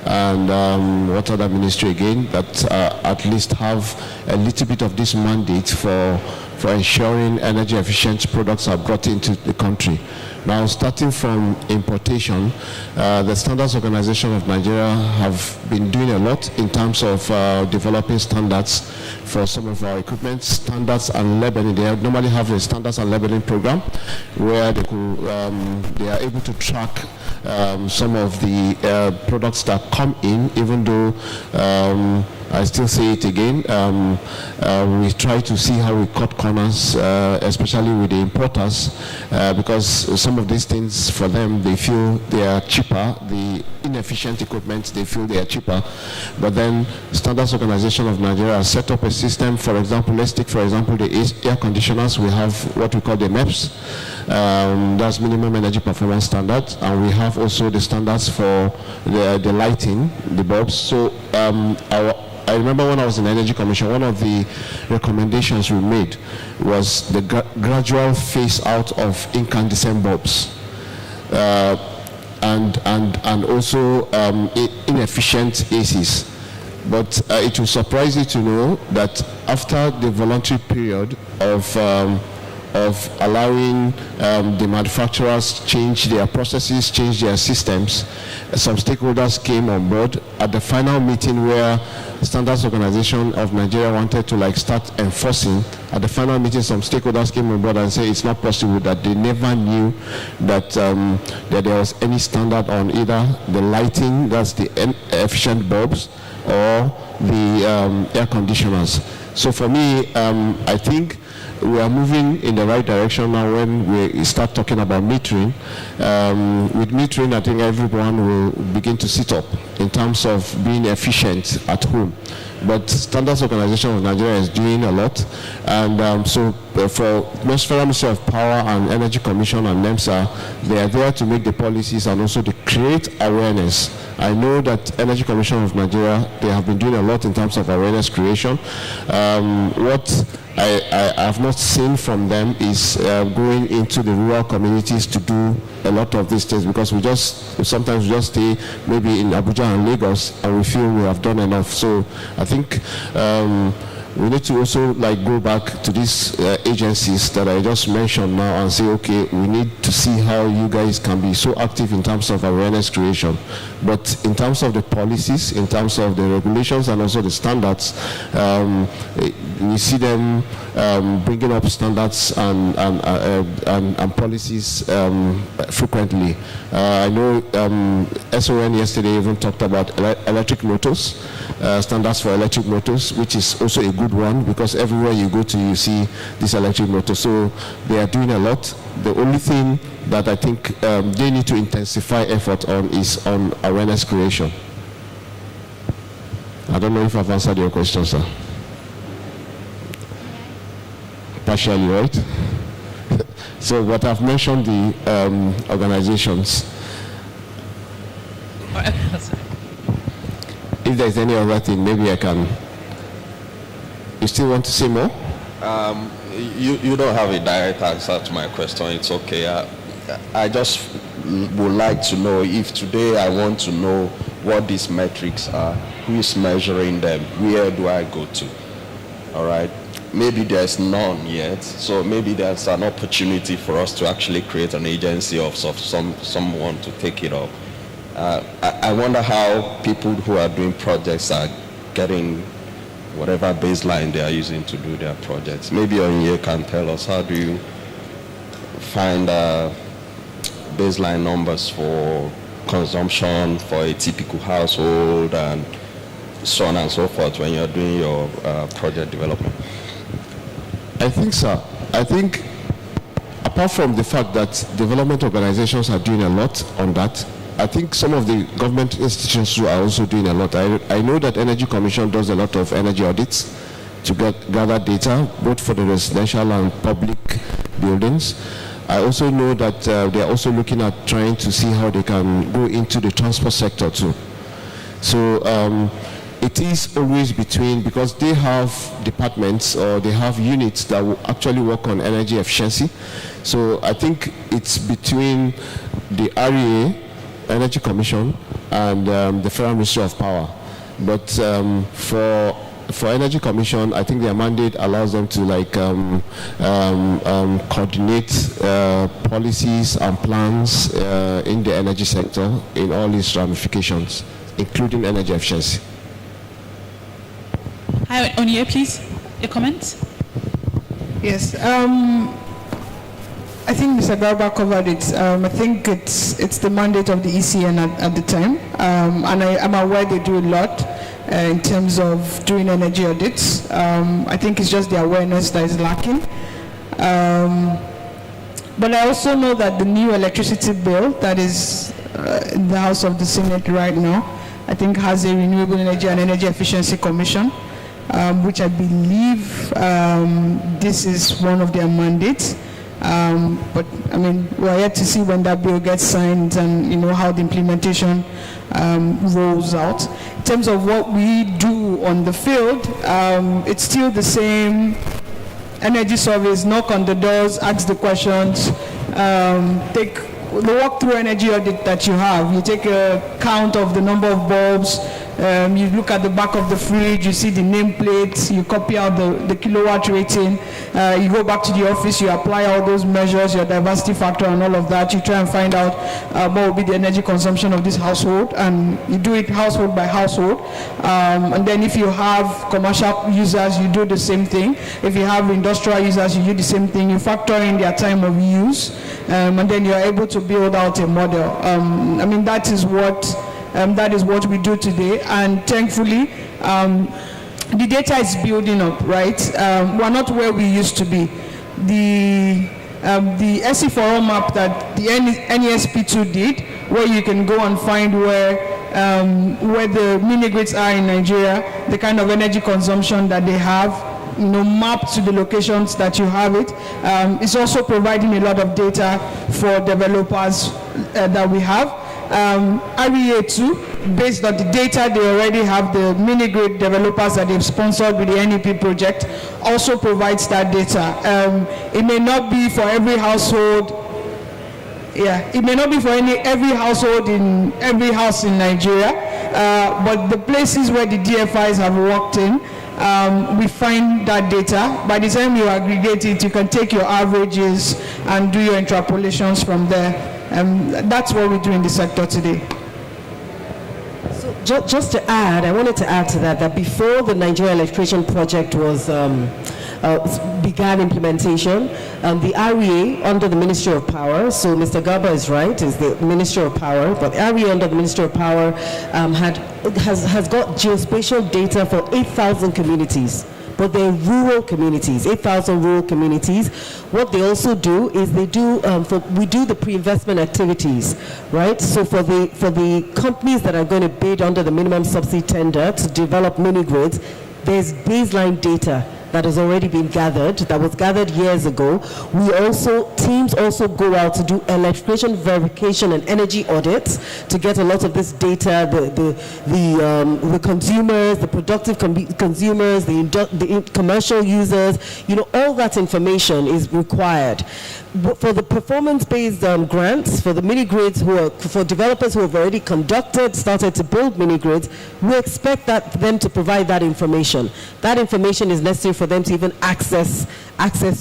and what other ministry again that at least have a little bit of this mandate for ensuring energy efficient products are brought into the country. Now, starting from importation, the Standards Organization of Nigeria have been doing a lot in terms of developing standards for some of our equipment, standards and labeling. They normally have a standards and labeling program where they are able to track some of the products that come in, even though I still say it again, we try to see how we cut corners, especially with the importers, because some of these things for them, they feel they are cheaper. The inefficient equipment, they feel they are cheaper. But then Standards Organization of Nigeria has set up a system. For example, let's take for example the air conditioners. We have what we call the MEPS. That's minimum energy performance standards, and we have also the standards for the lighting, the bulbs. So I remember when I was in the Energy Commission, one of the recommendations we made was the gradual phase out of incandescent bulbs and also inefficient ACs. But it will surprise you to know that after the voluntary period of allowing the manufacturers change their processes, change their systems, some stakeholders came on board at the final meeting where Standards Organization of Nigeria wanted to start enforcing. At the final meeting, some stakeholders came on board and said it's not possible, that they never knew that that there was any standard on either the lighting, that's the efficient bulbs, or the air conditioners. So for me, I think we are moving in the right direction now when we start talking about metering. With metering, I think everyone will begin to sit up in terms of being efficient at home. But Standards Organization of Nigeria is doing a lot, and so for Federal Ministry of Power and Energy Commission and NEMSA, they are there to make the policies and also to create awareness. I know that Energy Commission of Nigeria, they have been doing a lot in terms of awareness creation. What I have not seen from them is going into the rural communities to do a lot of these things, because sometimes we just stay maybe in Abuja and Lagos and we feel we have done enough. So I think we need to also go back to these agencies that I just mentioned now and say, okay, we need to see how you guys can be so active in terms of awareness creation. But in terms of the policies, in terms of the regulations and also the standards, we see them bringing up standards and policies frequently. I know SON yesterday even talked about electric motors, standards for electric motors, which is also a good one, because everywhere you go to, you see this electric motor. So they are doing a lot. The only thing that I think they need to intensify effort on is on awareness creation. I don't know if I've answered your question, sir. Partially, right? So what I've mentioned, the organizations. If there's any other thing, maybe I can. You still want to say more? You don't have a direct answer to my question. It's okay. I just would like to know if today I want to know what these metrics are, who is measuring them, where do I go to? All right. Maybe there's none yet, so maybe there's an opportunity for us to actually create an agency of someone to take it up. I wonder how people who are doing projects are getting whatever baseline they are using to do their projects. Maybe Onye can tell us, how do you find baseline numbers for consumption for a typical household and so on and so forth when you're doing your project development? I think so. I think apart from the fact that development organizations are doing a lot on that, I think some of the government institutions are also doing a lot. I know that Energy Commission does a lot of energy audits to gather data, both for the residential and public buildings. I also know that they are also looking at trying to see how they can go into the transport sector too. So it is always between, because they have departments or they have units that will actually work on energy efficiency. So I think it's between the REA, Energy Commission, and the Federal Ministry of Power. But for Energy Commission, I think their mandate allows them to coordinate policies and plans in the energy sector in all its ramifications, including energy efficiency. Hi, Onye, please, your comments? Yes, I think Mr. Garba covered it. I think it's the mandate of the ECN at the time, and I'm aware they do a lot in terms of doing energy audits. I think it's just the awareness that is lacking. But I also know that the new electricity bill that is in the House of the Senate right now, I think has a Renewable Energy and Energy Efficiency Commission, which I believe this is one of their mandates. But I mean, we're yet to see when that bill gets signed and how the implementation rolls out. In terms of what we do on the field, it's still the same energy surveys, knock on the doors, ask the questions, take the walk-through energy audit that you have. You take a count of the number of bulbs, you look at the back of the fridge, you see the nameplate, you copy out the kilowatt rating, you go back to the office, you apply all those measures, your diversity factor and all of that, you try and find out what will be the energy consumption of this household, and you do it household by household. And then if you have commercial users, you do the same thing. If you have industrial users, you do the same thing. You factor in their time of use, and then you're able to build out a model. I mean, that is what we do today, and thankfully the data is building up, right? We're not where we used to be. the SE for All map that the NESP2 did, where you can go and find where the mini grids are in Nigeria, the kind of energy consumption that they have, mapped to the locations that you have it. It's also providing a lot of data for developers that we have. REA2, based on the data they already have, the mini grid developers that they've sponsored with the NEP project, also provides that data. It may not be for every household. It may not be for every household in every house in Nigeria, but the places where the DFIs have worked in, we find that data. By the time you aggregate it, you can take your averages and do your interpolations from there. That's what we do in the sector today. So just to add, I wanted to add to that before the Nigeria Electrification Project was began implementation, the REA under the Ministry of Power, so Mr. Garba is right, is the Ministry of Power, but REA under the Ministry of Power has got geospatial data for 8,000 communities. But they're rural communities, 8,000 rural communities. What they also do is we do the pre-investment activities, right? So for the companies that are going to bid under the minimum subsidy tender to develop mini grids, there's baseline data that has already been gathered, that was gathered years ago. Teams also go out to do electrification verification and energy audits to get a lot of this data, the consumers, the productive consumers, the commercial users, all that information is required. But for the performance-based grants, for the mini grids for developers who have already started to build mini grids, we expect them to provide that information. That information is necessary for them to even access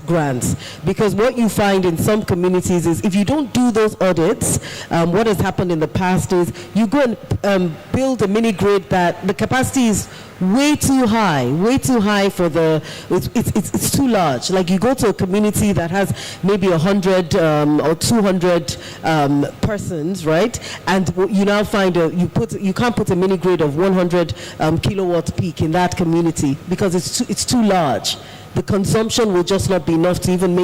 grants. Because what you find in some communities is if you don't do those audits, what has happened in the past is you go and build a mini grid that the capacity is way too high for it's too large. Like you go to a community that has maybe 100 or 200 persons, right? And you now find you can't put a mini grid of 100 kilowatt peak in that community because it's too large. The consumption will just not be enough to even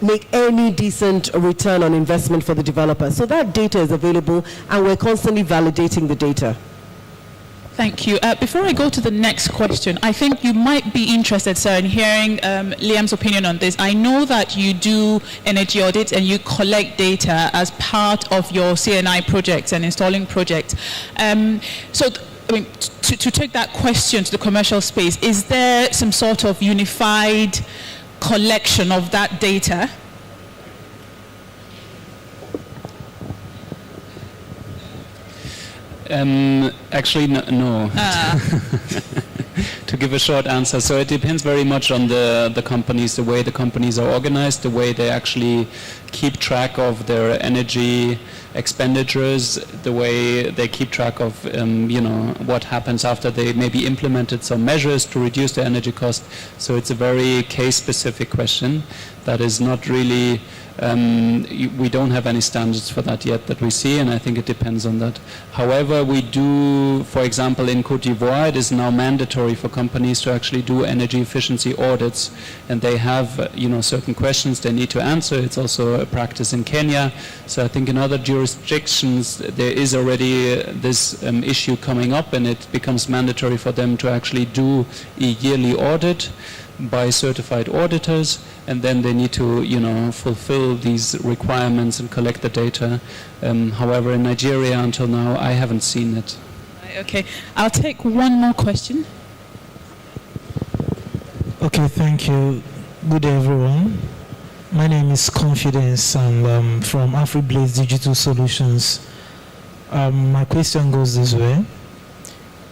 make any decent return on investment for the developer. So that data is available, and we're constantly validating the data. Thank you. Before I go to the next question, I think you might be interested, sir, in hearing Liam's opinion on this. I know that you do energy audits and you collect data as part of your CNI projects and installing projects. To take that question to the commercial space, is there some sort of unified collection of that data? Actually, no. To give a short answer, so it depends very much on the companies, the way the companies are organized, the way they actually keep track of their energy expenditures, the way they keep track of what happens after they maybe implemented some measures to reduce their energy cost. So it's a very case-specific question that is not really we don't have any standards for that yet that we see, and I think it depends on that. However, we do, for example, in Côte d'Ivoire, it is now mandatory for companies to actually do energy efficiency audits, and they have certain questions they need to answer. It's also a practice in Kenya. So I think in other jurisdictions there is already this issue coming up, and it becomes mandatory for them to actually do a yearly audit by certified auditors, and then they need to fulfill these requirements and collect the data. However, in Nigeria until now I haven't seen it. Okay, I'll take one more question. Okay, thank you. Good day, everyone. My name is Confidence, and I'm from AfriBlaze Digital Solutions. My question goes this way.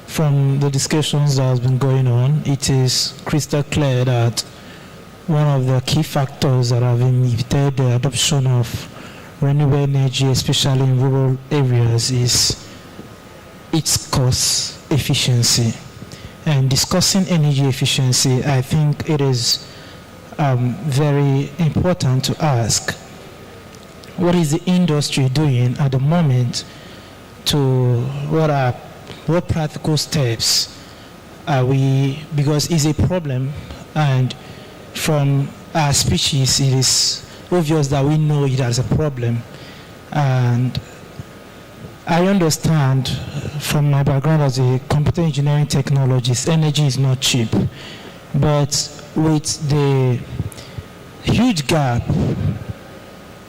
From the discussions that has been going on, it is crystal clear that one of the key factors that have inhibited the adoption of renewable energy, especially in rural areas, is its cost efficiency. And discussing energy efficiency, I think it is very important to ask, what is the industry doing at the moment to what practical steps are we, because it's a problem, and from species, it is obvious that we know it as a problem. And I understand from my background as a computer engineering technologist, energy is not cheap. But with the huge gap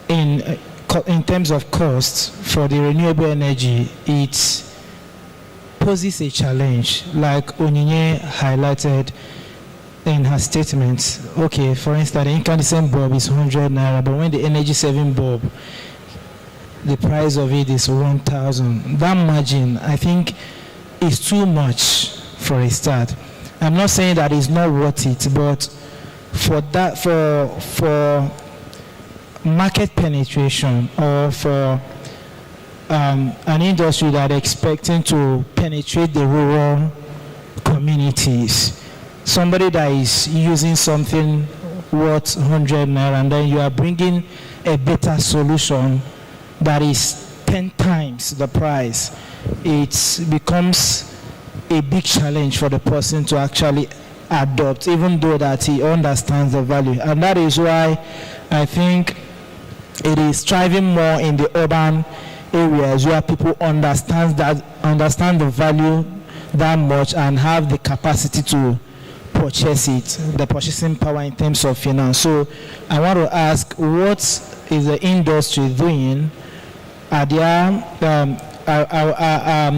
in terms of cost for the renewable energy, it poses a challenge, like Onyinye highlighted in her statement. Okay, for instance, the incandescent bulb is 100 naira, but when the energy saving bulb, the price of it is 1,000. That margin, I think, is too much for a start. I'm not saying that it's not worth it, but for that, for market penetration, or for an industry that is expecting to penetrate the rural communities, somebody that is using something worth 100 naira, and then you are bringing a better solution that is 10 times the price, it becomes a big challenge for the person to actually adopt, even though that he understands the value. And that is why I think it is thriving more in the urban areas where people understand the value that much and have the capacity to purchase it, the purchasing power in terms of finance. So I want to ask, what is the industry doing? Are there,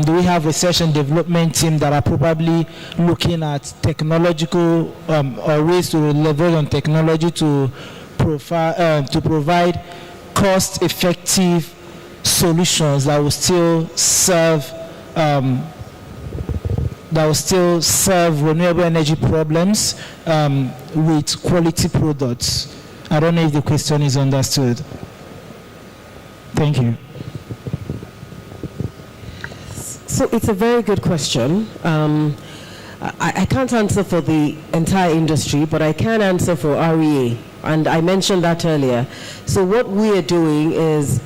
do we have research and development team that are probably looking at technological or ways to leverage on technology to provide cost-effective solutions that will still serve renewable energy problems with quality products? I don't know if the question is understood. Thank you. So it's a very good question. I can't answer for the entire industry, but I can answer for REA, and I mentioned that earlier. So what we are doing is,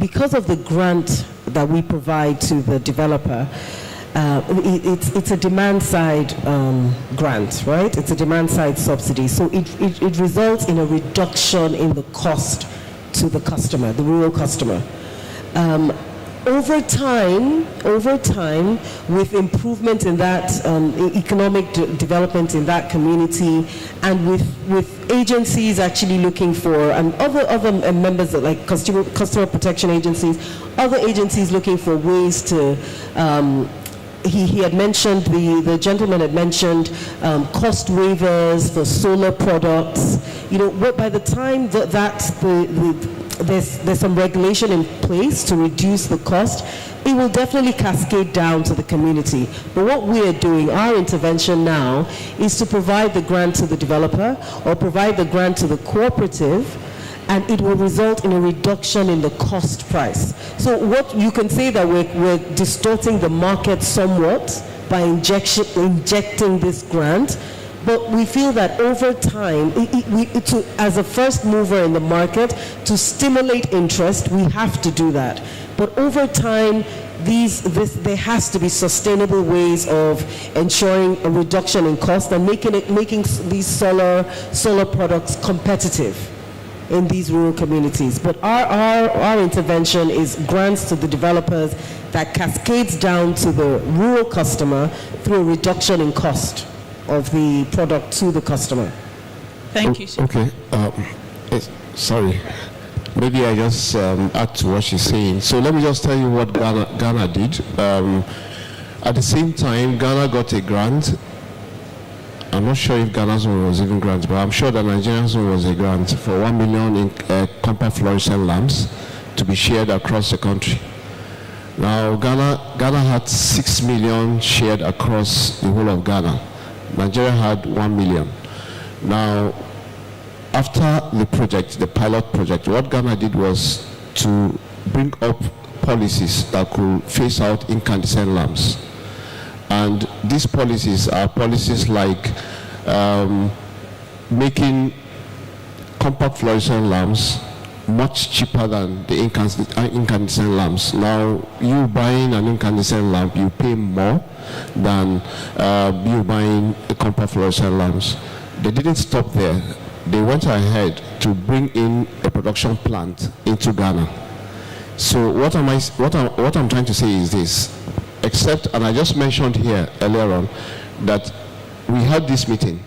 because of the grant that we provide to the developer, it's a demand side grant, right? It's a demand side subsidy. So it results in a reduction in the cost to the customer, the rural customer. Over time, with improvement in that economic development in that community, and with agencies actually looking for, and other members like customer protection agencies, other agencies looking for ways to, he had mentioned, the gentleman had mentioned cost waivers for solar products. You know, by the time there's some regulation in place to reduce the cost, it will definitely cascade down to the community. But what we are doing, our intervention now, is to provide the grant to the developer or provide the grant to the cooperative, and it will result in a reduction in the cost price. So what you can say that we're distorting the market somewhat by injecting this grant, but we feel that over time, as a first mover in the market, to stimulate interest, we have to do that. But over time, there has to be sustainable ways of ensuring a reduction in cost and making these solar products competitive in these rural communities. But our intervention is grants to the developers that cascades down to the rural customer through a reduction in cost of the product to the customer. Thank you. Okay. Sorry. Maybe I just add to what she's saying. So let me just tell you what Ghana did. At the same time, Ghana got a grant. I'm not sure if Ghana's one was even grant, but I'm sure that Nigeria's one was a grant for 1 million in compact fluorescent lamps to be shared across the country. Now, Ghana had 6 million shared across the whole of Ghana. Nigeria had 1 million. Now, after the project, the pilot project, what Ghana did was to bring up policies that could phase out incandescent lamps. And these policies are policies like making compact fluorescent lamps much cheaper than the incandescent lamps. Now, you buying an incandescent lamp, you pay more than you buying a compact fluorescent lamps. They didn't stop there. they went ahead to bring in a production plant into Ghana. So what I'm trying to say is this, except, and I just mentioned here earlier on, that we had this meeting.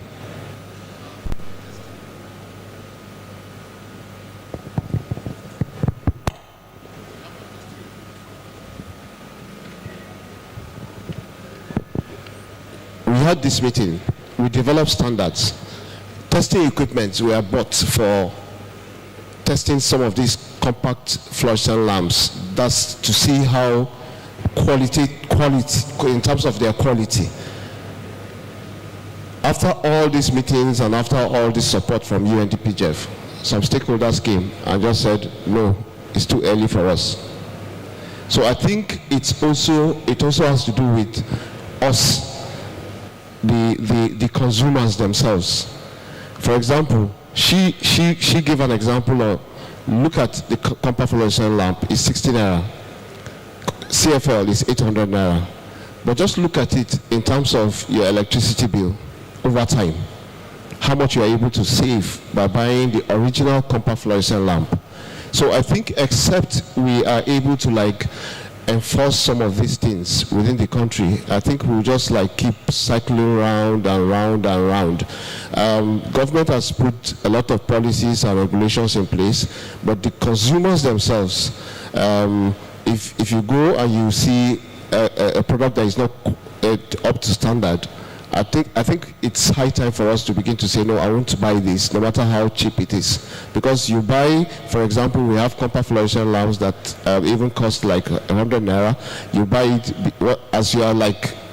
We developed standards. Testing equipment were bought for testing some of these compact fluorescent lamps. That's to see how quality in terms of their quality. After all these meetings and after all this support from UNDP-JEF, some stakeholders came and just said, no, it's too early for us. So I think it also has to do with us, the consumers themselves. For example, she gave an example of, look at the compact fluorescent lamp, it's 60 naira. CFL is 800 naira. But just look at it in terms of your electricity bill over time. How much you are able to save by buying the original compact fluorescent lamp. So I think except we are able to enforce some of these things within the country, I think we'll just keep cycling round and round and round. Government has put a lot of policies and regulations in place, but the consumers themselves, if you go and you see a product that is not up to standard, I think it's high time for us to begin to say, no, I want to buy this, no matter how cheap it is. Because you buy, for example, we have compact fluorescent lamps that even cost 100 naira. You buy it, as you are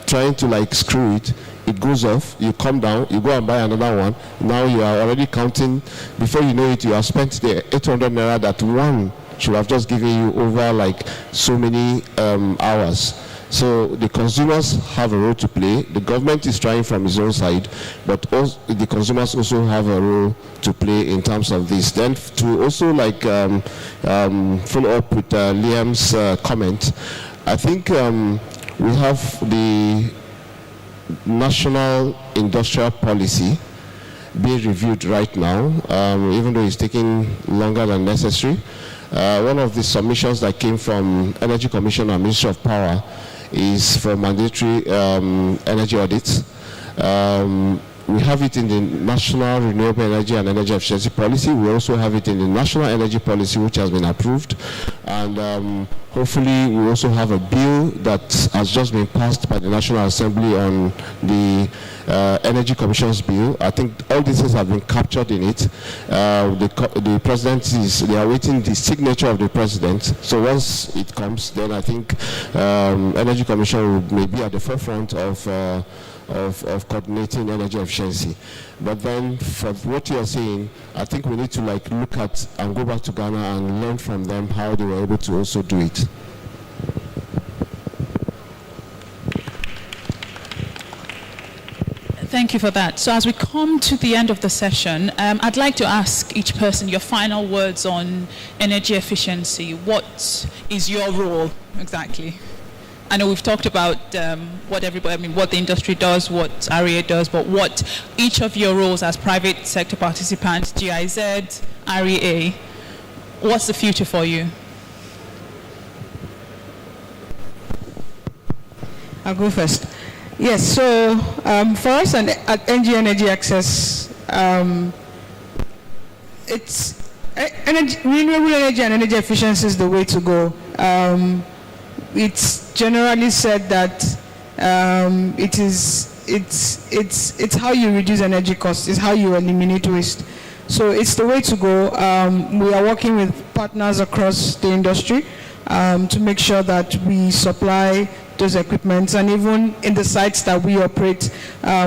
trying to screw it, it goes off, you come down, you go and buy another one. Now you are already counting, before you know it, you have spent the 800 naira that one should have just given you over so many hours. So the consumers have a role to play. The government is trying from its own side, but also the consumers also have a role to play in terms of this. Then to also follow up with Liam's comment, I think we have the national industrial policy being reviewed right now, even though it's taking longer than necessary. One of the submissions that came from Energy Commission and Ministry of Power is for mandatory energy audits. We have it in the National Renewable Energy and Energy Efficiency Policy. We also have it in the National Energy Policy, which has been approved. And hopefully we also have a bill that has just been passed by the National Assembly on the Energy Commission's bill. I think all these things have been captured in it. The President they are waiting the signature of the President. So once it comes, then I think Energy Commission may be at the forefront of coordinating energy efficiency. But then for what you are saying, I think we need to look at and go back to Ghana and learn from them how they were able to also do it. Thank you for that. So as we come to the end of the session, I'd like to ask each person your final words on energy efficiency. What is your role exactly? I know we've talked about what the industry does, what REA does, but what each of your roles as private sector participants, GIZ, REA, what's the future for you? I'll go first. Yes, so for us at NG Energy Access, it's renewable energy and energy efficiency is the way to go. It's generally said that it's how you reduce energy costs, it's how you eliminate waste. So it's the way to go. We are working with partners across the industry to make sure that we supply those equipments, and even in the sites that we operate,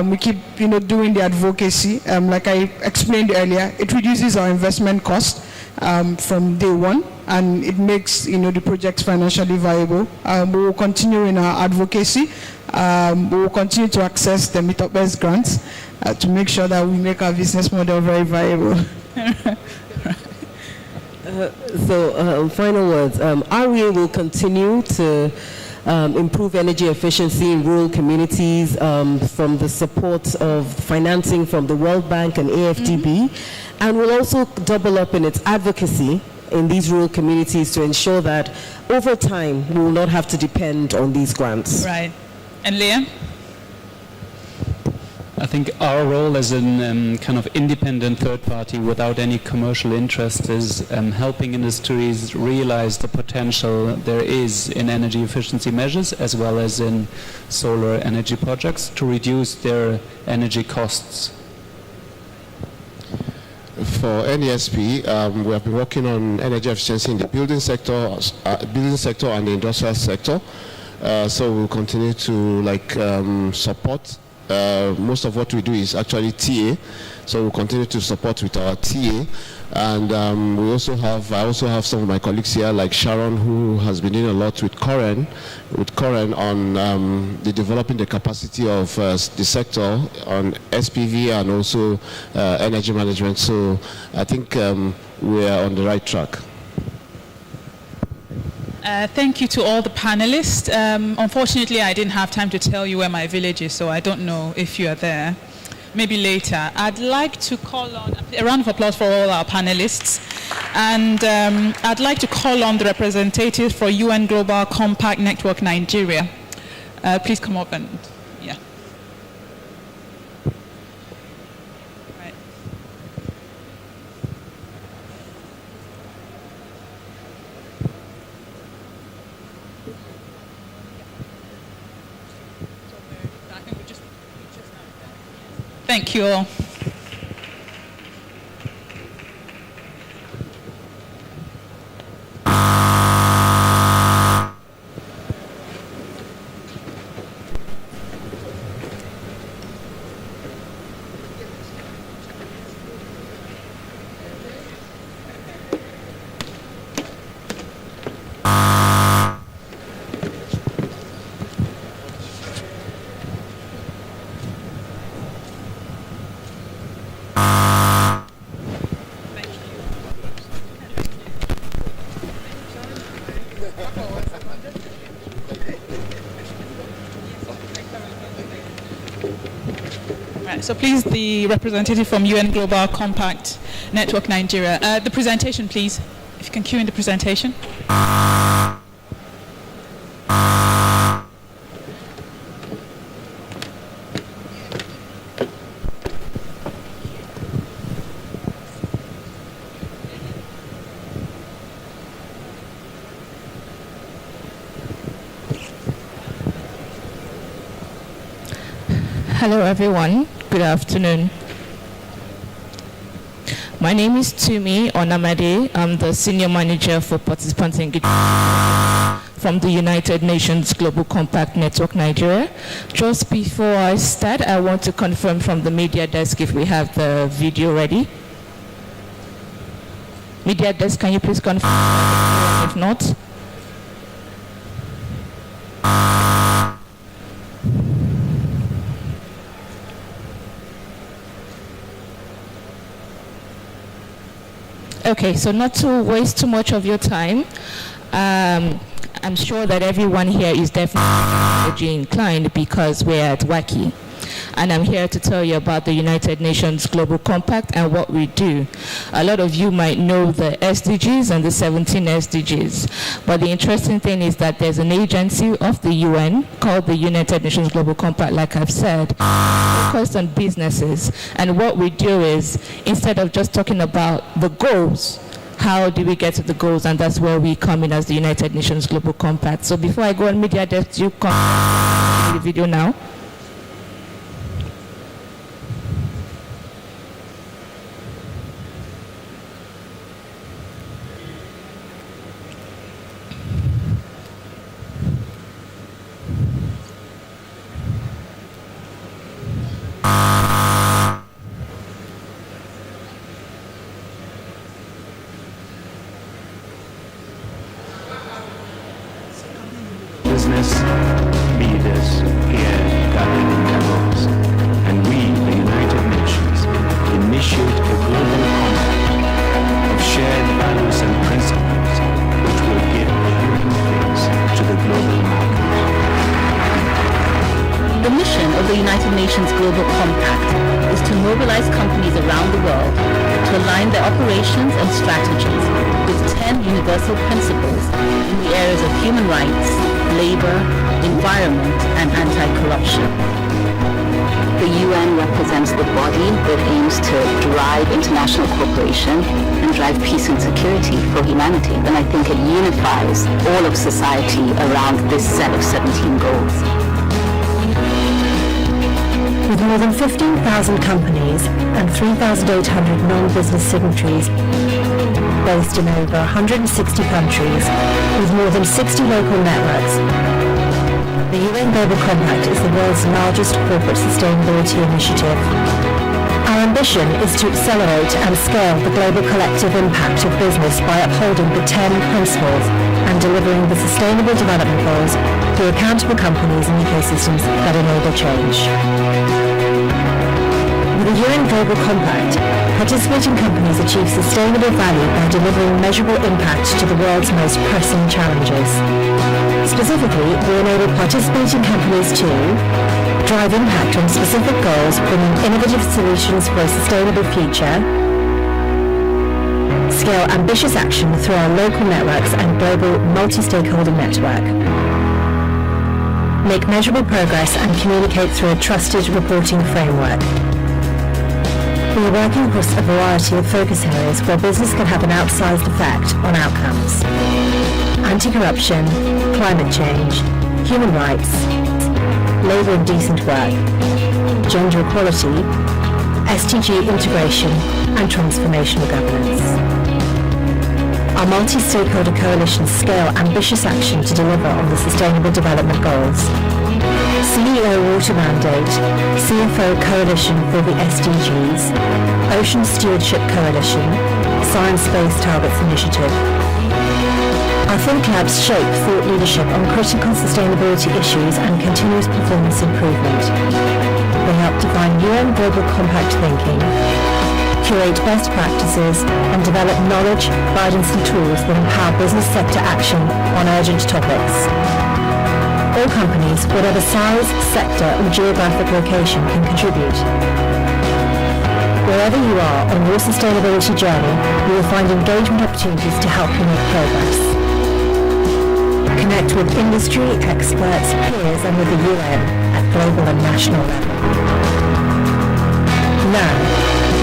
we keep doing the advocacy. Like I explained earlier, it reduces our investment cost from day one, and it makes the projects financially viable. We will continue in our advocacy. We will continue to access the Meet-Up-Best grants to make sure that we make our business model very viable. So final words. REA will continue to improve energy efficiency in rural communities from the support of financing from the World Bank and AFDB, and will also double up in its advocacy in these rural communities to ensure that over time we will not have to depend on these grants. Right. And Liam? I think our role as a kind of independent third party without any commercial interest is helping industries realize the potential there is in energy efficiency measures as well as in solar energy projects to reduce their energy costs. For NESP, we have been working on energy efficiency in the building sector and the industrial sector. So we'll continue to support. Most of what we do is actually TA, so we'll continue to support with our TA. And I also have some of my colleagues here, like Sharon, who has been doing a lot with Coren on the developing the capacity of the sector on SPV and also energy management. So I think we are on the right track. Thank you to all the panelists. Unfortunately, I didn't have time to tell you where my village is, so I don't know if you are there. Maybe later. I'd like to call on a round of applause for all our panelists. And I'd like to call on the representative for UN Global Compact Network Nigeria. Please come up and, yeah. Right. Thank you all. So please, the representative from UN Global Compact Network Nigeria. The presentation, please. If you can cue in the presentation. Hello everyone, good afternoon. My name is Tumi Onamade. I'm the Senior Manager for Participant Engagement from the United Nations Global Compact Network Nigeria. Just before I start, I want to confirm from the media desk if we have the video ready. Media desk, can you please confirm? If not? Okay, so not to waste too much of your time, I'm sure that everyone here is definitely technology inclined because we're at WACEE. And I'm here to tell you about the United Nations Global Compact and what we do. A lot of you might know the SDGs and the 17 SDGs. But the interesting thing is that there's an agency of the UN called the United Nations Global Compact, like I've said, focused on businesses. And what we do is, instead of just talking about the goals, how do we get to the goals? And that's where we come in as the United Nations Global Compact. So before I go on media desk, you come to the video now. Business leaders here gathered in Davos, and we, the United Nations, initiate a global compact of shared values and principles which will give a human face to the global market. of the United Nations Global Compact is to mobilize companies around the world to align their operations and strategies with 10 universal principles in the areas of human rights, labor, environment, and anti-corruption. The UN represents the body that aims to drive international cooperation and drive peace and security for humanity. And I think it unifies all of society around this set of 17 goals. With more than 15,000 companies and 3,800 non-business signatories based in over 160 countries with more than 60 local networks, the UN Global Compact is the world's largest corporate sustainability initiative. Our ambition is to accelerate and scale the global collective impact of business by upholding the 10 principles and delivering the Sustainable Development Goals through accountable companies and ecosystems that enable change. With the UN Global Compact, participating companies achieve sustainable value by delivering measurable impact to the world's most pressing challenges. Specifically, we enable participating companies to drive impact on specific goals, bringing innovative solutions for a sustainable future, scale ambitious action through our local networks and global multi-stakeholder network, make measurable progress and communicate through a trusted reporting framework. We are working across a variety of focus areas where business can have an outsized effect on outcomes. Anti-corruption, climate change, human rights, labour and decent work, gender equality, SDG integration, and transformational governance. Our multi-stakeholder coalitions scale ambitious action to deliver on the Sustainable Development Goals. CEO Water Mandate, CFO Coalition for the SDGs, Ocean Stewardship Coalition, Science-Based Targets Initiative. Our think labs shape thought leadership on critical sustainability issues and continuous performance improvement. They help define UN Global Compact thinking, curate best practices, and develop knowledge, guidance and tools that empower business sector action on urgent topics. All companies, whatever size, sector or geographic location, can contribute. Wherever you are on your sustainability journey, you will find engagement opportunities to help you make progress. Connect with industry, experts, peers and with the UN at global and national level. Now,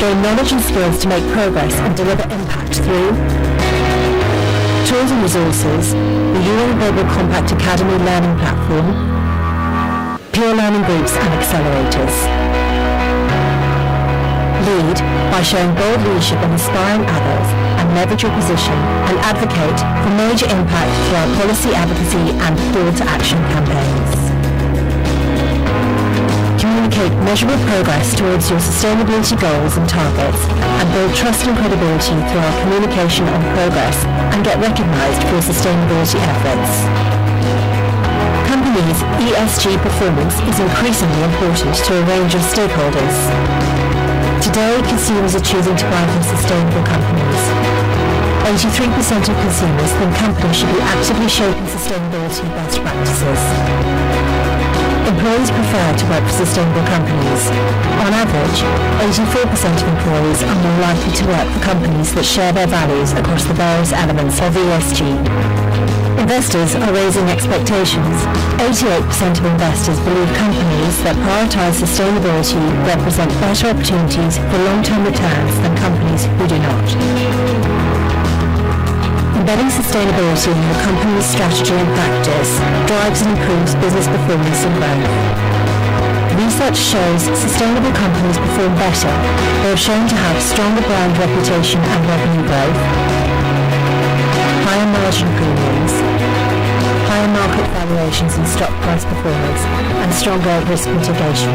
gain knowledge and skills to make progress and deliver impact through tools and resources, the UN Global Compact Academy Learning Platform, peer learning groups and accelerators. Lead by showing bold leadership and inspiring others, and leverage your position and advocate for major impact through our policy advocacy and call to action campaigns. Communicate measurable progress towards your sustainability goals and targets, and build trust and credibility through our communication on progress, and get recognized for your sustainability efforts. Companies' ESG performance is increasingly important to a range of stakeholders. Today, consumers are choosing to buy from sustainable companies. 83% of consumers think companies should be actively shaping sustainability best practices. Employees prefer to work for sustainable companies. On average, 84% of employees are more likely to work for companies that share their values across the various elements of ESG. Investors are raising expectations. 88% of investors believe companies that prioritize sustainability represent better opportunities for long-term returns than companies who do not. Embedding sustainability in your company's strategy and practice drives and improves business performance and growth. Research shows sustainable companies perform better. They are shown to have stronger brand reputation and revenue growth, higher margin premiums, higher market valuations and stock price performance, and stronger risk mitigation.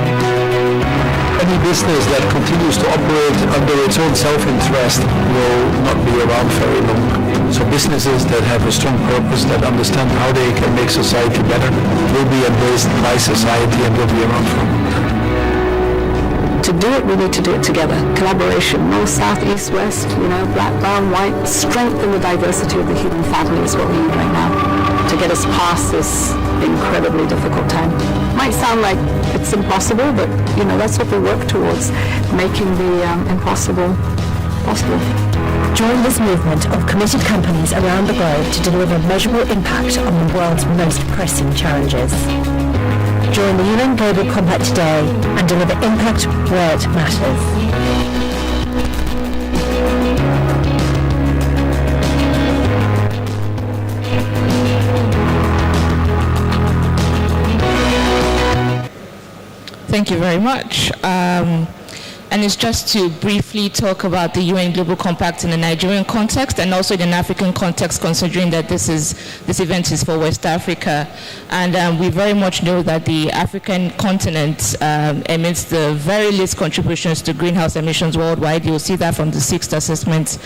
Any business that continues to operate under its own self-interest will not be around very long. So businesses that have a strong purpose, that understand how they can make society better, will be embraced by society and will be around for a long time. To do it, we need to do it together. Collaboration, north, south, east, west, black, brown, white. Strength in the diversity of the human family is what we need right now to get us past this incredibly difficult time. might sound like it's impossible, but that's what we work towards, making the impossible possible. Join this movement of committed companies around the globe to deliver measurable impact on the world's most pressing challenges. Join the UN Global Compact today and deliver impact where it matters. Thank you very much. And it's just to briefly talk about the UN Global Compact in the Nigerian context and also in an African context, considering that this event is for West Africa. And we very much know that the African continent emits the very least contributions to greenhouse emissions worldwide. You'll see that from the 6th Assessment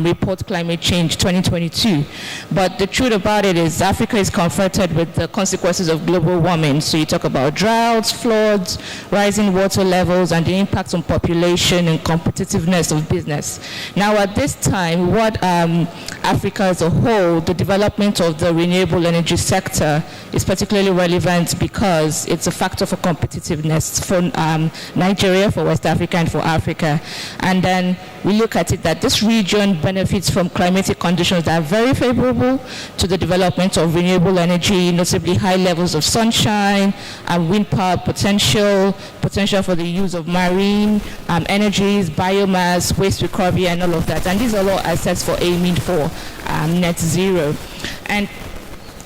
Report, Climate Change 2022. But the truth about it is Africa is confronted with the consequences of global warming. So you talk about droughts, floods, rising water levels, and the impacts on population and competitiveness of business. Now, at this time, what Africa as a whole, the development of the renewable energy sector is particularly relevant because it's a factor for competitiveness for Nigeria, for West Africa, and for Africa. And then we look at it that this region benefits from climatic conditions that are very favorable to the development of renewable energy, notably high levels of sunshine, wind power potential for the use of marine energies, biomass, waste recovery, and all of that. And these are all assets for aiming for net zero. And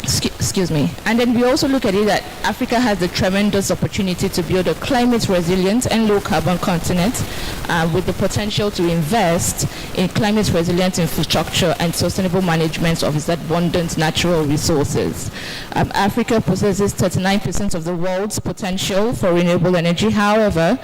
excuse me. And then we also look at it that Africa has a tremendous opportunity to build a climate resilient and low carbon continent with the potential to invest in climate resilient infrastructure and sustainable management of its abundant natural resources. Africa possesses 39% of the world's potential for renewable energy. However,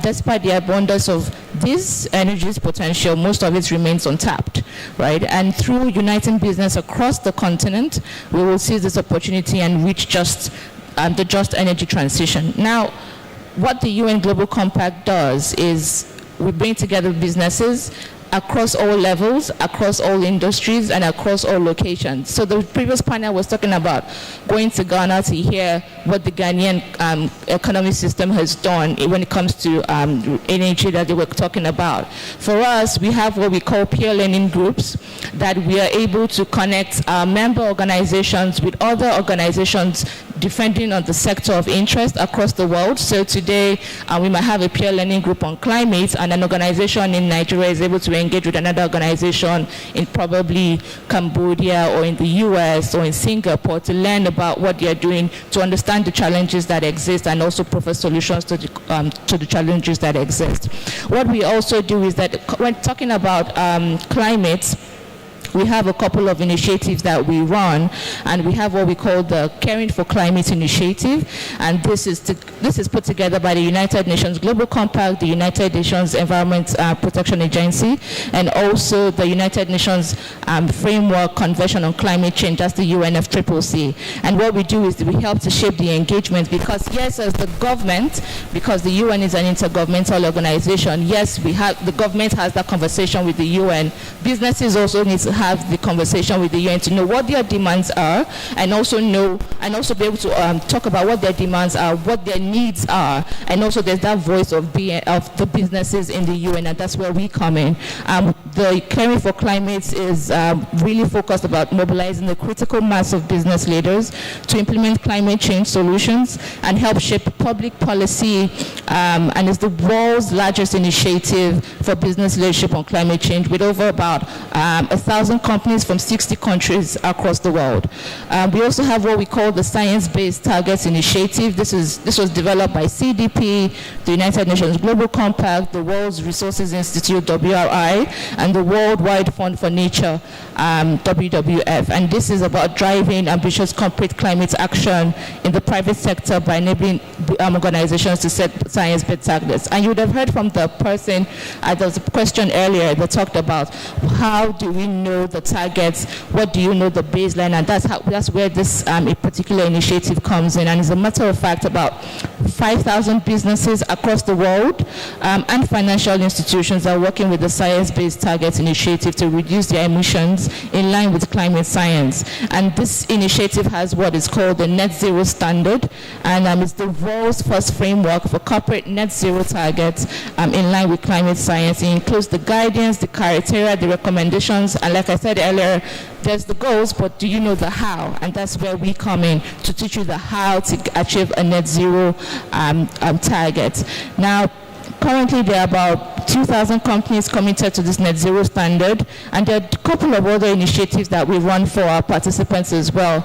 despite the abundance of this energy's potential, most of it remains untapped, right? And through uniting business across the continent, we will seize this opportunity and reach the just energy transition. Now, what the UN Global Compact does is we bring together businesses across all levels, across all industries, and across all locations. So the previous panel was talking about going to Ghana to hear what the Ghanaian economic system has done when it comes to energy that they were talking about. For us, we have what we call peer learning groups that we are able to connect our member organizations with other organizations depending on the sector of interest across the world. So today, we might have a peer learning group on climate, and an organization in Nigeria is able to engage with another organization in probably Cambodia or in the US or in Singapore to learn about what they're doing, to understand the challenges that exist and also provide solutions to the challenges that exist. What we also do is that when talking about climate, we have a couple of initiatives that we run, and we have what we call the Caring for Climate Initiative, and this is put together by the United Nations Global Compact, the United Nations Environment Protection Agency, and also the United Nations Framework Convention on Climate Change, that's the UNFCCC. And what we do is we help to shape the engagement, because yes, as the government, because the UN is an intergovernmental organization, yes, the government has that conversation with the UN. Businesses also need to have the conversation with the UN to know what their demands are, and also be able to talk about what their demands are, what their needs are, and also there's that voice of the businesses in the UN, and that's where we come in. The Caring for Climate is really focused about mobilizing the critical mass of business leaders to implement climate change solutions and help shape public policy, and is the world's largest initiative for business leadership on climate change, with over about 1,000 companies from 60 countries across the world. We also have what we call the Science-Based Targets Initiative. This was developed by CDP, the United Nations Global Compact, the World Resources Institute, WRI, and the Worldwide Fund for Nature, WWF. And this is about driving ambitious corporate climate action in the private sector by enabling organizations to set science-based targets. And you would have heard from the person, there was a question earlier that talked about how do we know the targets, what do you know the baseline, and that's where this a particular initiative comes in. And as a matter of fact, about 5,000 businesses across the world and financial institutions are working with the Science-Based Targets Initiative to reduce their emissions in line with climate science. And this initiative has what is called the Net Zero Standard, and it's the world's first framework for corporate net zero targets in line with climate science. It includes the guidance, the criteria, the recommendations, and like I said earlier, there's the goals, but do you know the how? And that's where we come in to teach you the how to achieve a net zero target. Now, currently, there are about 2,000 companies committed to this net zero standard, and there are a couple of other initiatives that we run for our participants as well.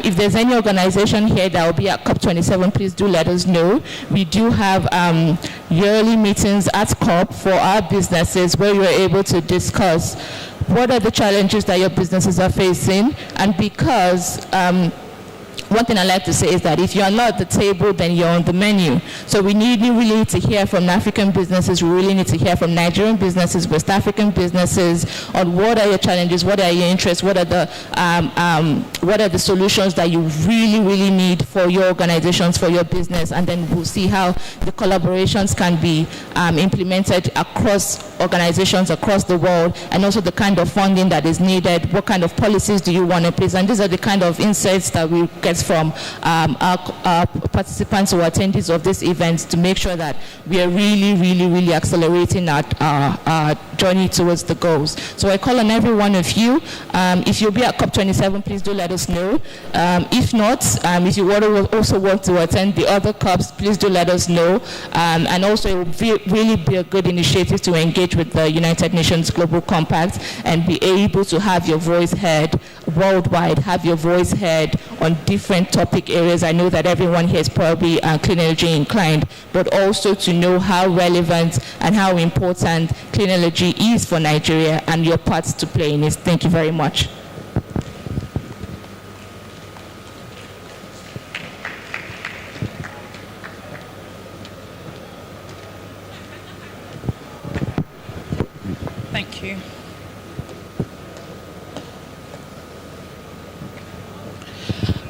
If there's any organization here that will be at COP27, please do let us know. We do have yearly meetings at COP for our businesses where you're able to discuss what are the challenges that your businesses are facing, and because one thing I like to say is that if you're not at the table, then you're on the menu. So we really need to hear from African businesses. We really need to hear from Nigerian businesses, West African businesses, on what are your challenges, what are your interests, what are the solutions that you really need for your organizations, for your business, and then we'll see how the collaborations can be implemented across organizations across the world, and also the kind of funding that is needed, what kind of policies do you want to place, and these are the kind of insights that we get from our participants or attendees of this event to make sure that we are really accelerating our journey towards the goals. So I call on every one of you, if you'll be at COP27, please do let us know. If not, if you also want to attend the other COPs, please do let us know. And also it will really be a good initiative to engage with the United Nations Global Compact and be able to have your voice heard worldwide, have your voice heard on different topic areas. I know that everyone here is probably clean energy inclined, but also to know how relevant and how important clean energy is for Nigeria and your part to play in it. Thank you very much. Thank you.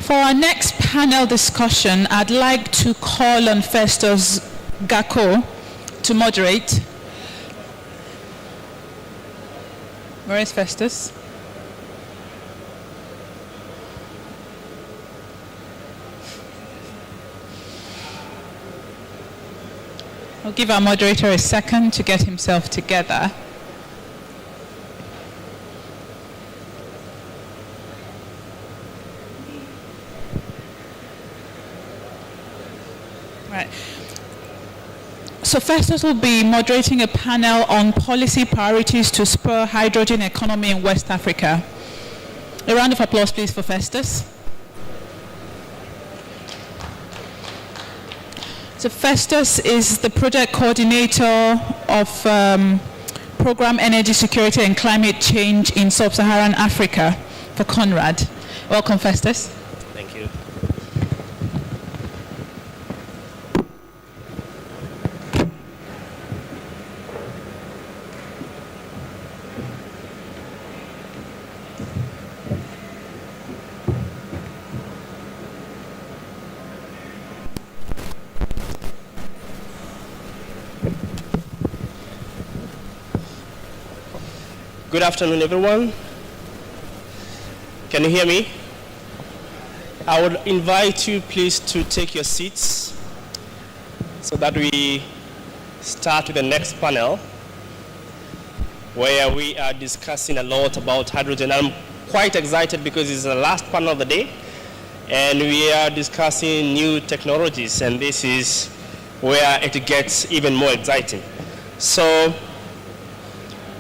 For our next panel discussion, I'd like to call on Festus Gako to moderate. Where is Festus? I'll give our moderator a second to get himself together. Right. So Festus will be moderating a panel on policy priorities to spur hydrogen economy in West Africa. A round of applause, please, for Festus. So Festus is the project coordinator of Program Energy Security and Climate Change in Sub-Saharan Africa for CONRAD. Welcome, Festus. Thank you. Good afternoon, everyone. Can you hear me? I would invite you, please, to take your seats so that we start with the next panel, where we are discussing a lot about hydrogen. I'm quite excited because it's the last panel of the day, and we are discussing new technologies, and this is where it gets even more exciting. So,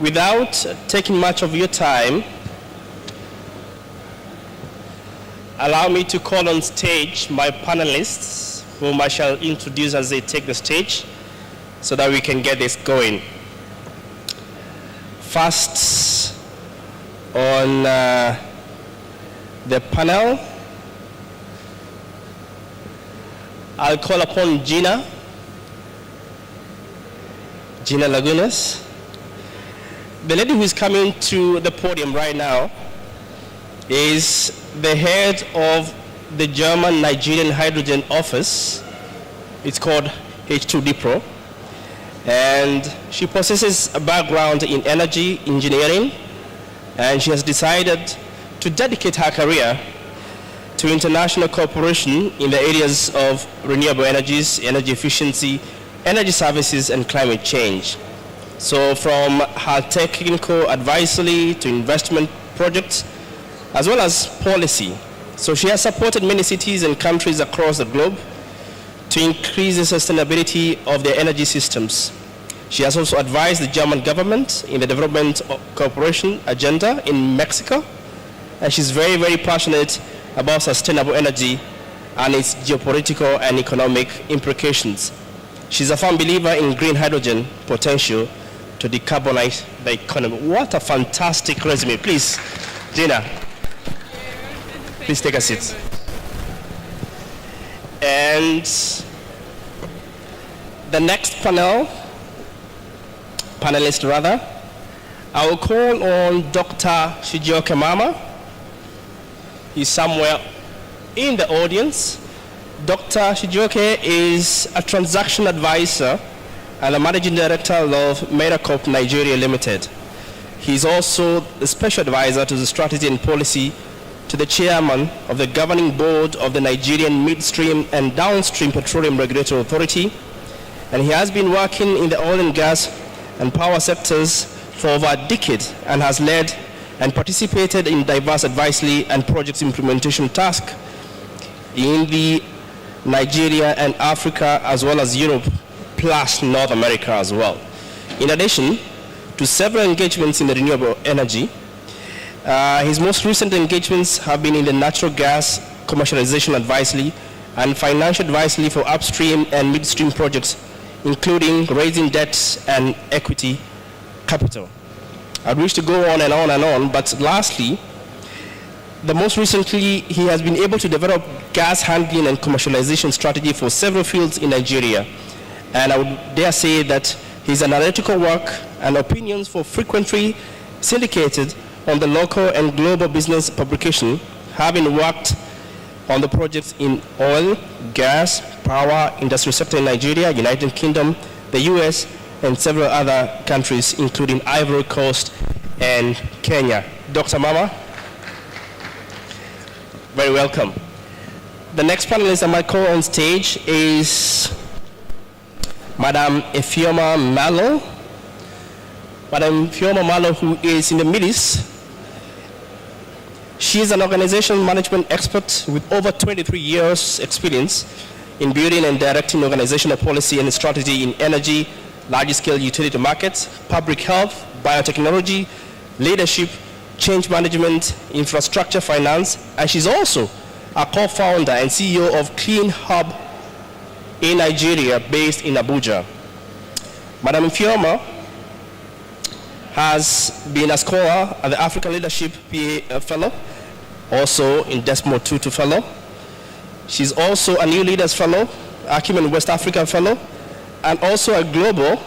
without taking much of your time, allow me to call on stage my panelists, whom I shall introduce as they take the stage, so that we can get this going. First on the panel, I'll call upon Gina Gina Lagunas. The lady who is coming to the podium right now is the head of the German Nigerian Hydrogen Office. It's called H2DPRO. And she possesses a background in energy engineering, and she has decided to dedicate her career to international cooperation in the areas of renewable energies, energy efficiency, energy services, and climate change. So from her technical advisory to investment projects, as well as policy. So she has supported many cities and countries across the globe to increase the sustainability of their energy systems. She has also advised the German government in the development cooperation agenda in Mexico, and she's very, very passionate about sustainable energy and its geopolitical and economic implications. She's a firm believer in green hydrogen potential to decarbonize the economy. What a fantastic resume. Please, Gina, please take a seat. And the next panelist, I will call on Dr. Chijioke Mama. He's somewhere in the audience. Dr. Chijioke is a transaction advisor and a managing director of Metacorp Nigeria Limited. He's also the special advisor to the strategy and policy to the chairman of the governing board of the Nigerian Midstream and Downstream Petroleum Regulatory Authority. And he has been working in the oil and gas and power sectors for over a decade and has led and participated in diverse advisory and project implementation tasks in the Nigeria and Africa, as well as Europe, plus North America as well. In addition to several engagements in the renewable energy, his most recent engagements have been in the natural gas commercialization advisory and financial advisory for upstream and midstream projects, including raising debt and equity capital. I wish to go on and on and on, but lastly, the most recently, he has been able to develop gas handling and commercialization strategy for several fields in Nigeria. And I would dare say that his analytical work and opinions for frequently syndicated on the local and global business publication, having worked on the projects in oil, gas, power, industrial sector in Nigeria, United Kingdom, the US, and several other countries, including Ivory Coast and Kenya. Dr. Mama, very welcome. The next panelist I might call on stage is Madam Ifeoma Malo. Madam Ifeoma Malo, who is in the midst. She is an organization management expert with over 23 years experience in building and directing organizational policy and strategy in energy, large-scale utility markets, public health, biotechnology, leadership, change management, infrastructure finance, and she's also a co-founder and CEO of Clean Hub in Nigeria, based in Abuja. Madam Ifeoma has been a scholar at the African Leadership PA Fellow, also in Desmond Tutu Fellow. She's also a New Leaders Fellow, Acumen West African Fellow, and also a global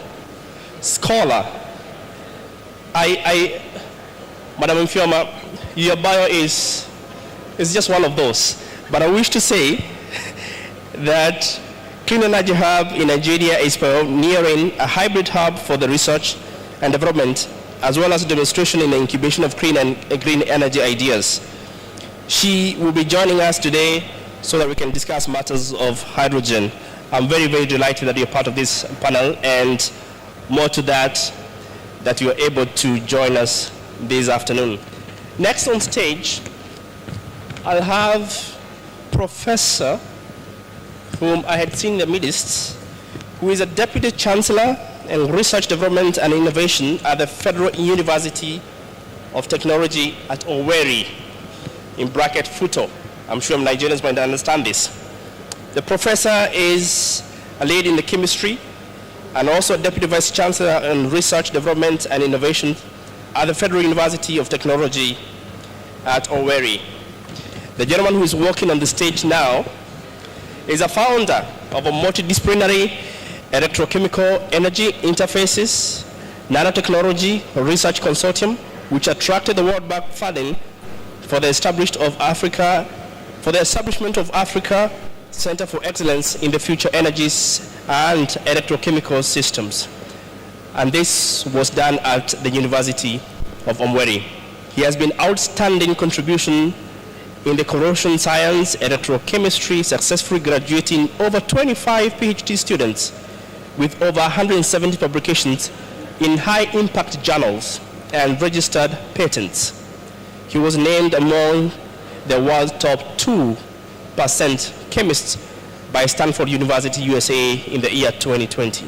scholar. Madam Ifeoma, your bio is just one of those. But I wish to say that Clean Energy Hub in Nigeria is pioneering a hybrid hub for the research and development, as well as demonstration in the incubation of green energy ideas. She will be joining us today so that we can discuss matters of hydrogen. I'm very, very delighted that you're part of this panel, and more to that you are able to join us this afternoon. Next on stage, I'll have Professor, whom I had seen in the midst, who is a Deputy Chancellor in Research Development and Innovation at the Federal University of Technology at Owerri, in bracket FUTO. I'm sure Nigerians might understand this. The professor is a lead in the chemistry and also a Deputy Vice Chancellor in Research Development and Innovation at the Federal University of Technology at Owerri. The gentleman who is walking on the stage now is a founder of a multidisciplinary Electrochemical Energy Interfaces Nanotechnology Research Consortium, which attracted the World Bank funding for the establishment of Africa Center for Excellence in the Future Energies and Electrochemical Systems. And this was done at the University of Omweri. He has been outstanding contribution in the corrosion science, electrochemistry, successfully graduating over 25 PhD students with over 170 publications in high-impact journals and registered patents. He was named among the world's top 2% chemists by Stanford University, USA in the year 2020.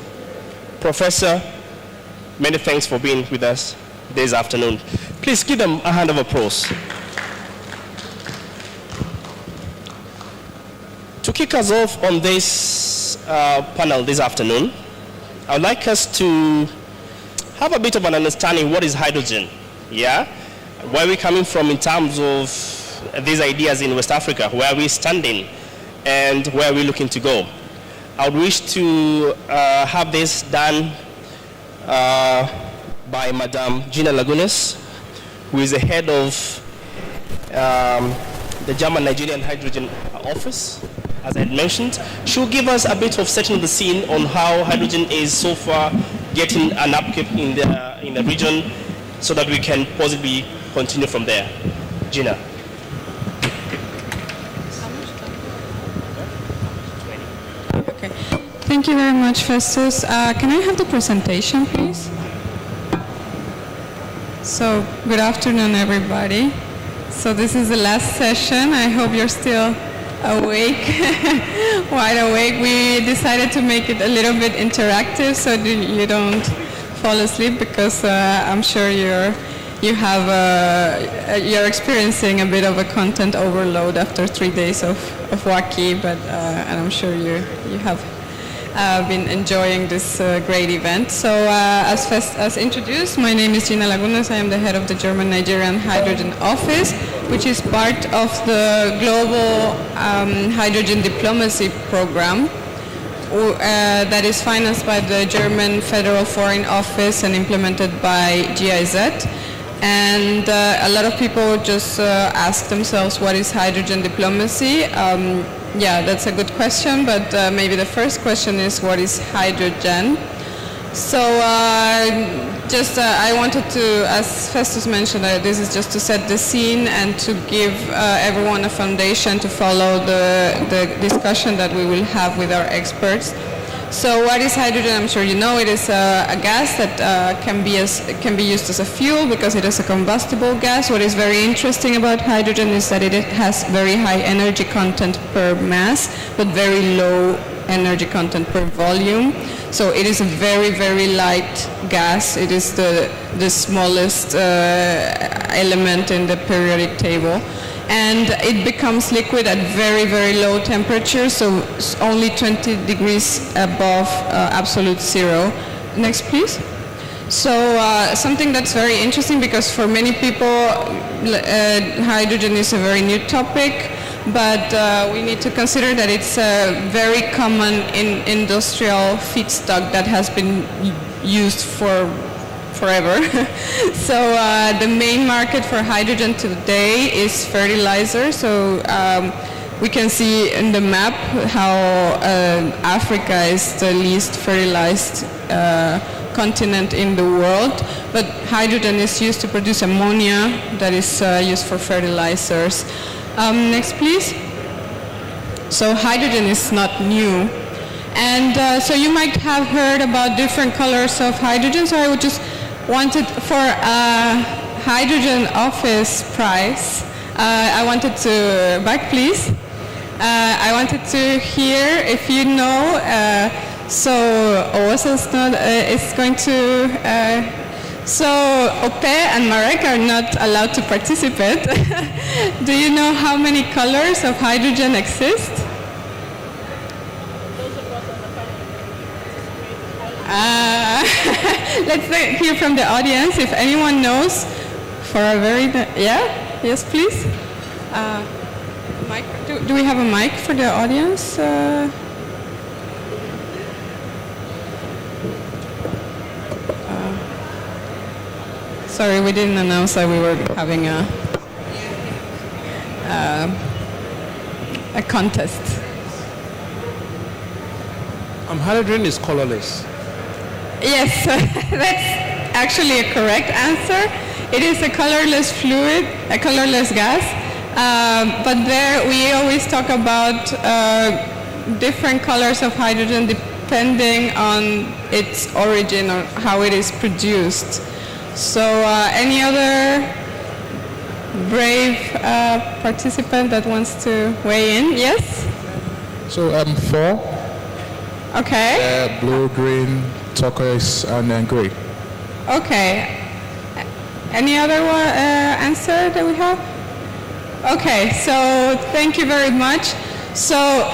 Professor, many thanks for being with us this afternoon. Please give them a hand of applause. To kick us off on this panel this afternoon, I would like us to have a bit of an understanding what is hydrogen, yeah? Where are we coming from in terms of these ideas in West Africa? Where are we standing and where are we looking to go? I would wish to have this done by Madame Gina Lagunas, who is the head of the German-Nigerian Hydrogen Office, as I had mentioned. She'll give us a bit of setting the scene on how hydrogen is so far getting an upkeep in the region so that we can possibly continue from there. Gina. Okay. Thank you very much, Festus. Can I have the presentation, please? So, good afternoon, everybody. So this is the last session. I hope you're still awake, wide awake. We decided to make it a little bit interactive so you don't fall asleep, because I'm sure you're experiencing a bit of a content overload after 3 days of WACEE', but and I'm sure you have been enjoying this great event. So as introduced, my name is Gina Lagunas. I am the head of the German-Nigerian Hydrogen Office, which is part of the global hydrogen diplomacy program that is financed by the German Federal Foreign Office and implemented by GIZ. And a lot of people just ask themselves, what is hydrogen diplomacy? Yeah, that's a good question, but maybe the first question is, what is hydrogen? So I wanted to, as Festus mentioned, this is just to set the scene and to give everyone a foundation to follow the discussion that we will have with our experts. So what is hydrogen? I'm sure you know it is a gas that can be used as a fuel because it is a combustible gas. What is very interesting about hydrogen is that it has very high energy content per mass, but very low energy content per volume. So it is a very, very light gas. It is the smallest element in the periodic table. And it becomes liquid at very, very low temperatures, so only 20 degrees above absolute zero. Next, please. So something that's very interesting, because for many people, hydrogen is a very new topic, but we need to consider that it's a very common industrial feedstock that has been used for forever. So the main market for hydrogen today is fertilizer. So we can see in the map how Africa is the least fertilized continent in the world, but hydrogen is used to produce ammonia that is used for fertilizers. Next, please. So hydrogen is not new. And so you might have heard about different colors of hydrogen, so I would just wanted for a hydrogen office prize, I wanted to, back please, I wanted to hear if you know, so WACEE' is going to, so Ope and Marek are not allowed to participate. Do you know how many colors of hydrogen exist? Let's hear from the audience if anyone knows. For a very, yeah, yes, please. Mic, do we have a mic for the audience? Sorry, we didn't announce that we were having a contest. Hydrogen is colorless. Yes, that's actually a correct answer. It is a colorless fluid, a colorless gas. But there we always talk about different colors of hydrogen depending on its origin or how it is produced. So any other brave participant that wants to weigh in? Yes? So 4. Okay. Blue, green, turquoise, and then gray. Okay. Any other answer that we have? Okay, so thank you very much. So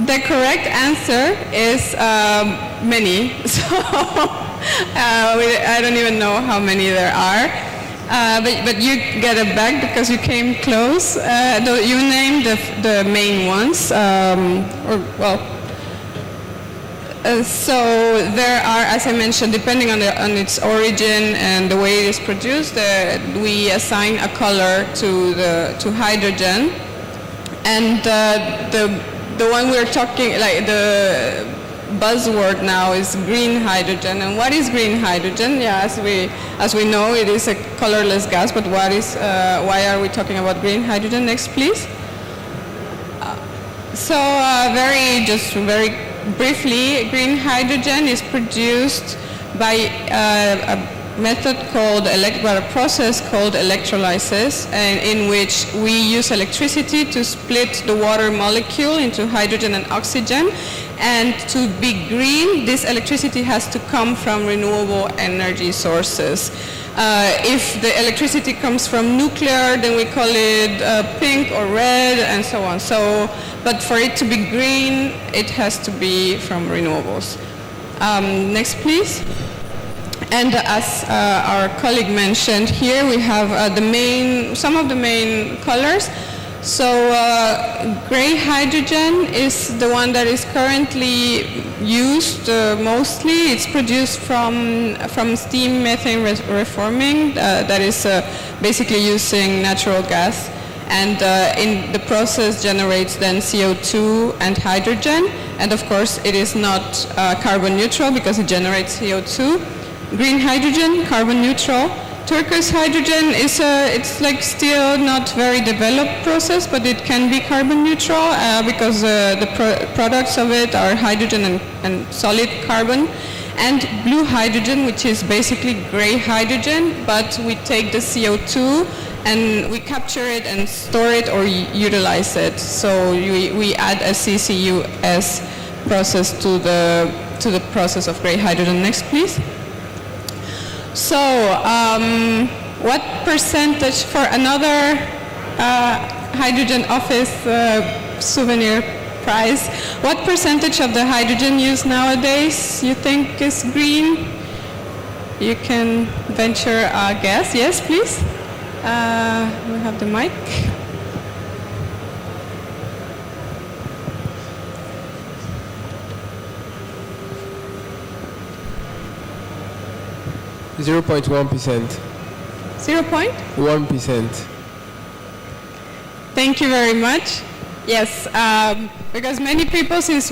the correct answer is many. So I don't even know how many there are. But you get it back because you came close. You named the main ones. So there are, as I mentioned, depending on its origin and the way it is produced, we assign a color to hydrogen. And the one we're talking, like the buzzword now is green hydrogen. And what is green hydrogen? Yeah, as we know, it is a colorless gas. But why are we talking about green hydrogen? Next, please. Very briefly, green hydrogen is produced by a method called a process called electrolysis, and in which we use electricity to split the water molecule into hydrogen and oxygen. And to be green, this electricity has to come from renewable energy sources. If the electricity comes from nuclear, then we call it pink or red and so on. But for it to be green, it has to be from renewables. Next, please. And as our colleague mentioned, here we have some of the main colors. So gray hydrogen is the one that is currently used mostly. It's produced from steam methane reforming, that is basically using natural gas. And in the process generates then CO2 and hydrogen. And of course it is not carbon neutral because it generates CO2. Green hydrogen, carbon neutral. Turquoise hydrogen is it's like still not very developed process, but it can be carbon neutral because the products of it are hydrogen and solid carbon. And blue hydrogen, which is basically gray hydrogen, but we take the CO2 and we capture it and store it or utilize it. So we add a CCUS process to the process of gray hydrogen. Next, please. So, what percentage for another hydrogen office souvenir prize? What percentage of the hydrogen used nowadays you think is green? You can venture a guess. Yes, please. We have the mic. %0.1%. 0.1%. Thank you very much. Yes, because many people, since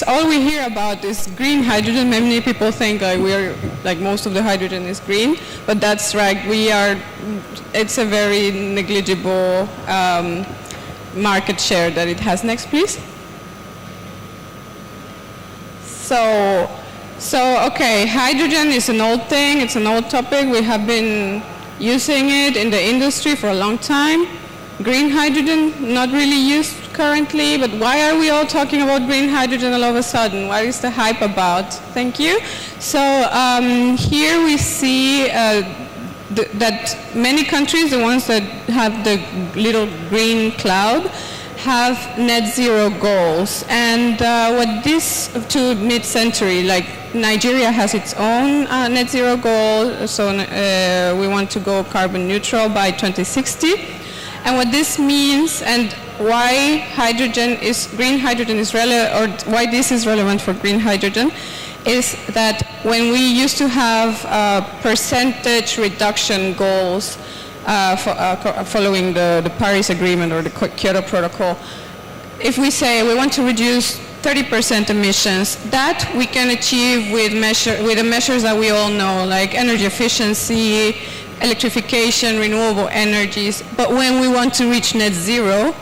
all we hear about is green hydrogen, many people think most of the hydrogen is green, but that's right. It's a very negligible market share that it has. Next, please. So, okay, hydrogen is an old thing, it's an old topic. We have been using it in the industry for a long time. Green hydrogen, not really used currently, but why are we all talking about green hydrogen all of a sudden? What is the hype about? Thank you. So here we see that many countries, the ones that have the little green cloud, have net zero goals. And what this to mid-century, like Nigeria has its own net zero goal, so we want to go carbon neutral by 2060. And what this means and why green hydrogen is relevant, or why this is relevant for green hydrogen, is that when we used to have percentage reduction goals following the Paris Agreement or the Kyoto Protocol, if we say we want to reduce 30% emissions, that we can achieve with the measures that we all know, like energy efficiency, electrification, renewable energies. But when we want to reach net zero,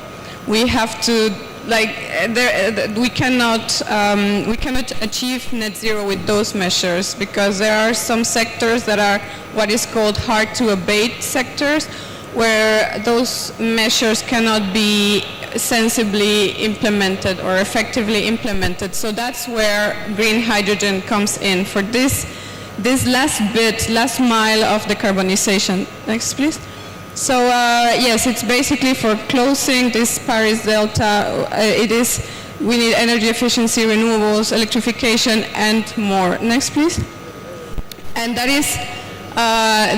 we have to, we cannot achieve net zero with those measures, because there are some sectors that are what is called hard to abate sectors, where those measures cannot be sensibly implemented or effectively implemented. So that's where green hydrogen comes in for this last mile of decarbonization. Next, please. So yes, it's basically for closing this Paris Delta. We need energy efficiency, renewables, electrification, and more. Next, please. And that is,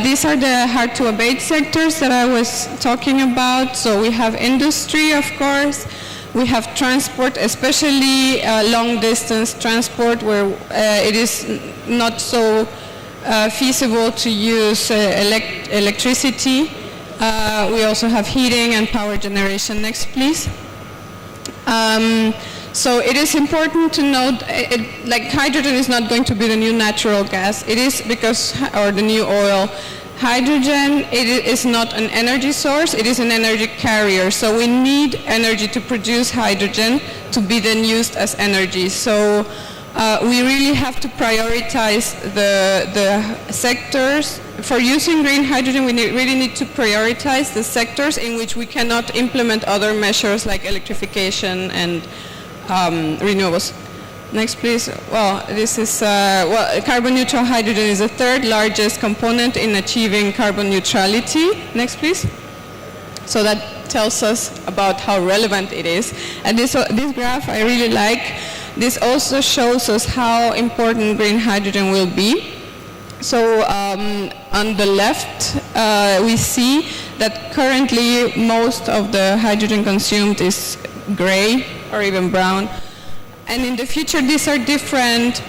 these are the hard to abate sectors that I was talking about. So we have industry, of course. We have transport, especially long distance transport, where it is not so feasible to use electricity. We also have heating and power generation. Next, please. So it is important to note, like hydrogen is not going to be the new natural gas. It is or the new oil. Hydrogen, it is not an energy source, it is an energy carrier. So we need energy to produce hydrogen to be then used as energy. So we really have to prioritize the sectors. For using green hydrogen, we really need to prioritize the sectors in which we cannot implement other measures like electrification and renewables. Next, please. Well, this is, carbon neutral hydrogen is the third largest component in achieving carbon neutrality. Next, please. So that tells us about how relevant it is. And this graph I really like. This also shows us how important green hydrogen will be. So on the left, we see that currently most of the hydrogen consumed is gray or even brown. And in the future, these are different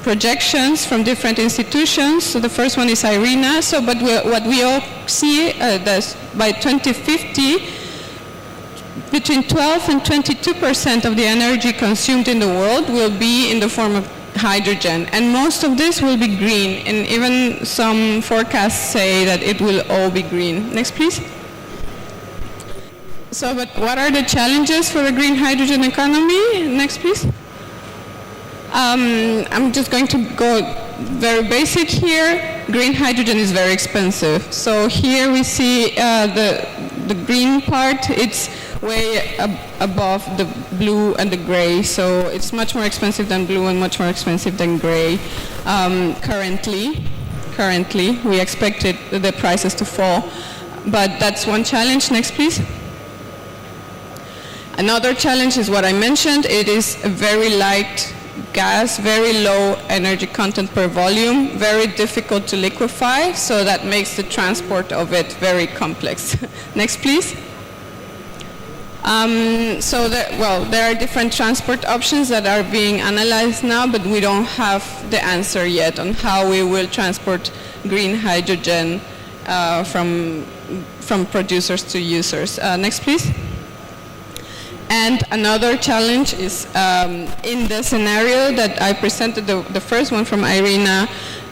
projections from different institutions. So the first one is IRENA. So, but what we all see that by 2050, between 12 and 22% of the energy consumed in the world will be in the form of hydrogen, and most of this will be green. And even some forecasts say that it will all be green. Next, please. So, but what are the challenges for the green hydrogen economy? Next, please. I'm just going to go very basic here. Green hydrogen is very expensive. So here we see the green part. It's way above the blue and the gray. So it's much more expensive than blue and much more expensive than gray. Currently, we expected the prices to fall. But that's one challenge. Next, please. Another challenge is what I mentioned. It is a very light gas, very low energy content per volume, very difficult to liquefy, so that makes the transport of it very complex. Next, please. There are different transport options that are being analyzed now, but we don't have the answer yet on how we will transport green hydrogen from producers to users. Next, please. And another challenge is in the scenario that I presented, the first one from IRENA,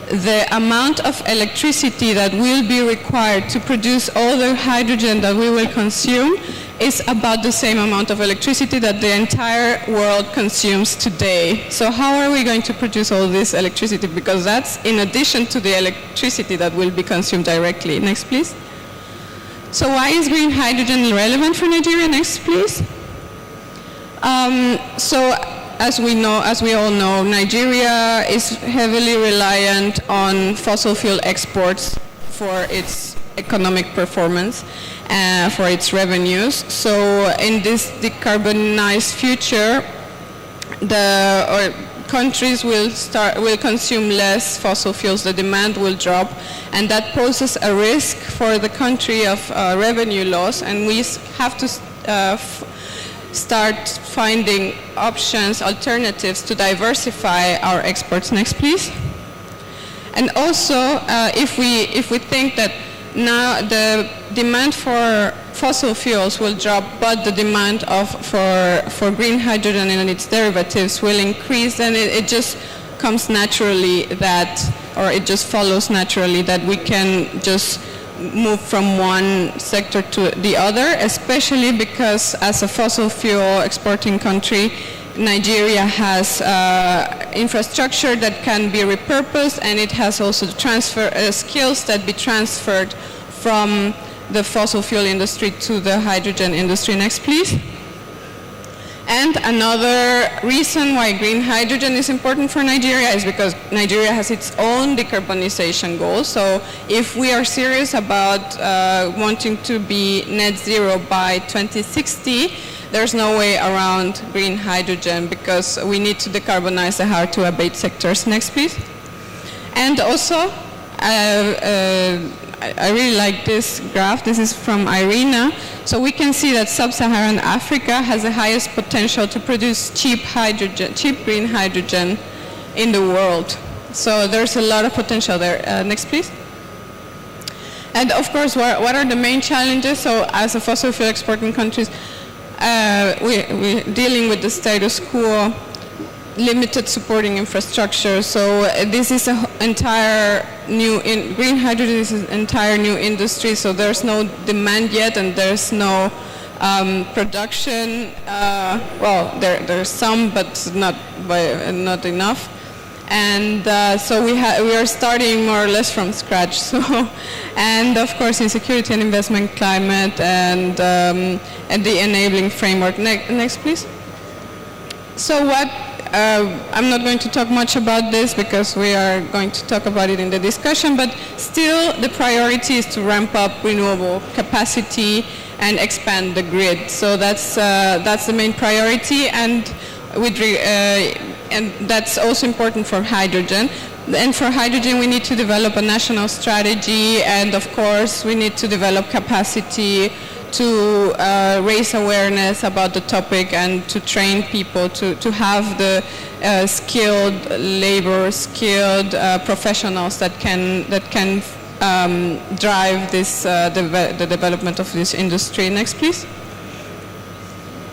the amount of electricity that will be required to produce all the hydrogen that we will consume is about the same amount of electricity that the entire world consumes today. So how are we going to produce all this electricity? Because that's in addition to the electricity that will be consumed directly. Next, please. So why is green hydrogen relevant for Nigeria? Next, please. So as we all know, Nigeria is heavily reliant on fossil fuel exports for its economic performance, for its revenues. So in this decarbonized future, countries will consume less fossil fuels, the demand will drop, and that poses a risk for the country of revenue loss, and we have to start finding options, alternatives to diversify our exports. Next, please. And also, if we think that now the demand for fossil fuels will drop, but the demand for green hydrogen and its derivatives will increase, then it just comes naturally that, or it just follows naturally that we can just move from one sector to the other, especially because as a fossil fuel exporting country, Nigeria has infrastructure that can be repurposed, and it has also transfer skills that be transferred from the fossil fuel industry to the hydrogen industry. Next, please. And another reason why green hydrogen is important for Nigeria is because Nigeria has its own decarbonization goals. So if we are serious about wanting to be net zero by 2060, there's no way around green hydrogen because we need to decarbonize the hard to abate sectors. Next, please. And also, I really like this graph. This is from IRENA. So we can see that sub-Saharan Africa has the highest potential to produce cheap green hydrogen in the world. So there's a lot of potential there. Next, please. And of course, what are the main challenges? So as a fossil fuel exporting countries, we're dealing with the status quo, limited supporting infrastructure. So this is an entire new, green hydrogen is an entire new industry, so there's no demand yet and there's no production. Well, there's some, but not enough. And so we are starting more or less from scratch. So, and of course, insecurity and investment climate and the enabling framework. Next, please. So what? I'm not going to talk much about this because we are going to talk about it in the discussion, but still the priority is to ramp up renewable capacity and expand the grid. So that's the main priority, and that's also important for hydrogen. And for hydrogen, we need to develop a national strategy, and of course, we need to develop capacity to raise awareness about the topic and to train people to have the skilled labor, skilled professionals that can drive this the development of this industry. Next, please.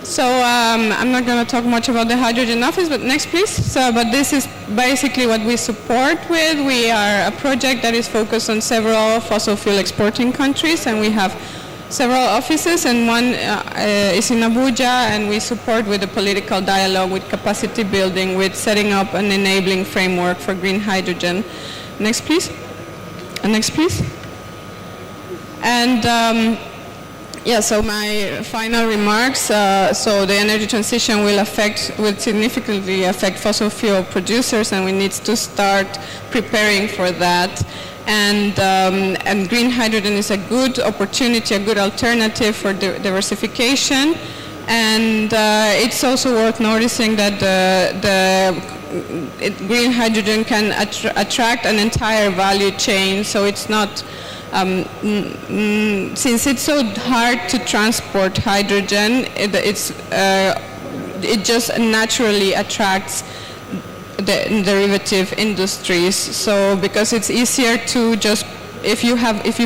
So I'm not going to talk much about the hydrogen office, but next, please. So, but this is basically what we support with. We are a project that is focused on several fossil fuel exporting countries, and we have several offices, and one is in Abuja, and we support with the political dialogue, with capacity building, with setting up an enabling framework for green hydrogen. Next, please. Next, please. And yeah, so my final remarks. So the energy transition will significantly affect fossil fuel producers, and we need to start preparing for that. And green hydrogen is a good opportunity, a good alternative for diversification. And it's also worth noticing that green hydrogen can attract an entire value chain. So it's not, since it's so hard to transport hydrogen, it just naturally attracts the derivative industries. So because it's easier to just, if you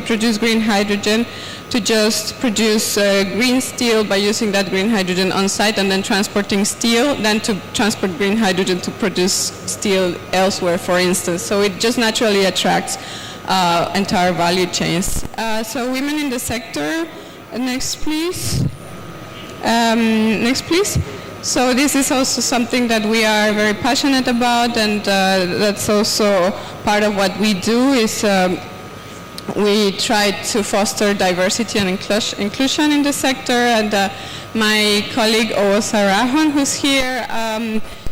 produce green hydrogen, to just produce green steel by using that green hydrogen on site and then transporting steel, than to transport green hydrogen to produce steel elsewhere, for instance. So it just naturally attracts entire value chains. So women in the sector, next please. Next please. So this is also something that we are very passionate about, and that's also part of what we do is we try to foster diversity and inclusion in the sector. And my colleague Owo Sarahon, who's here,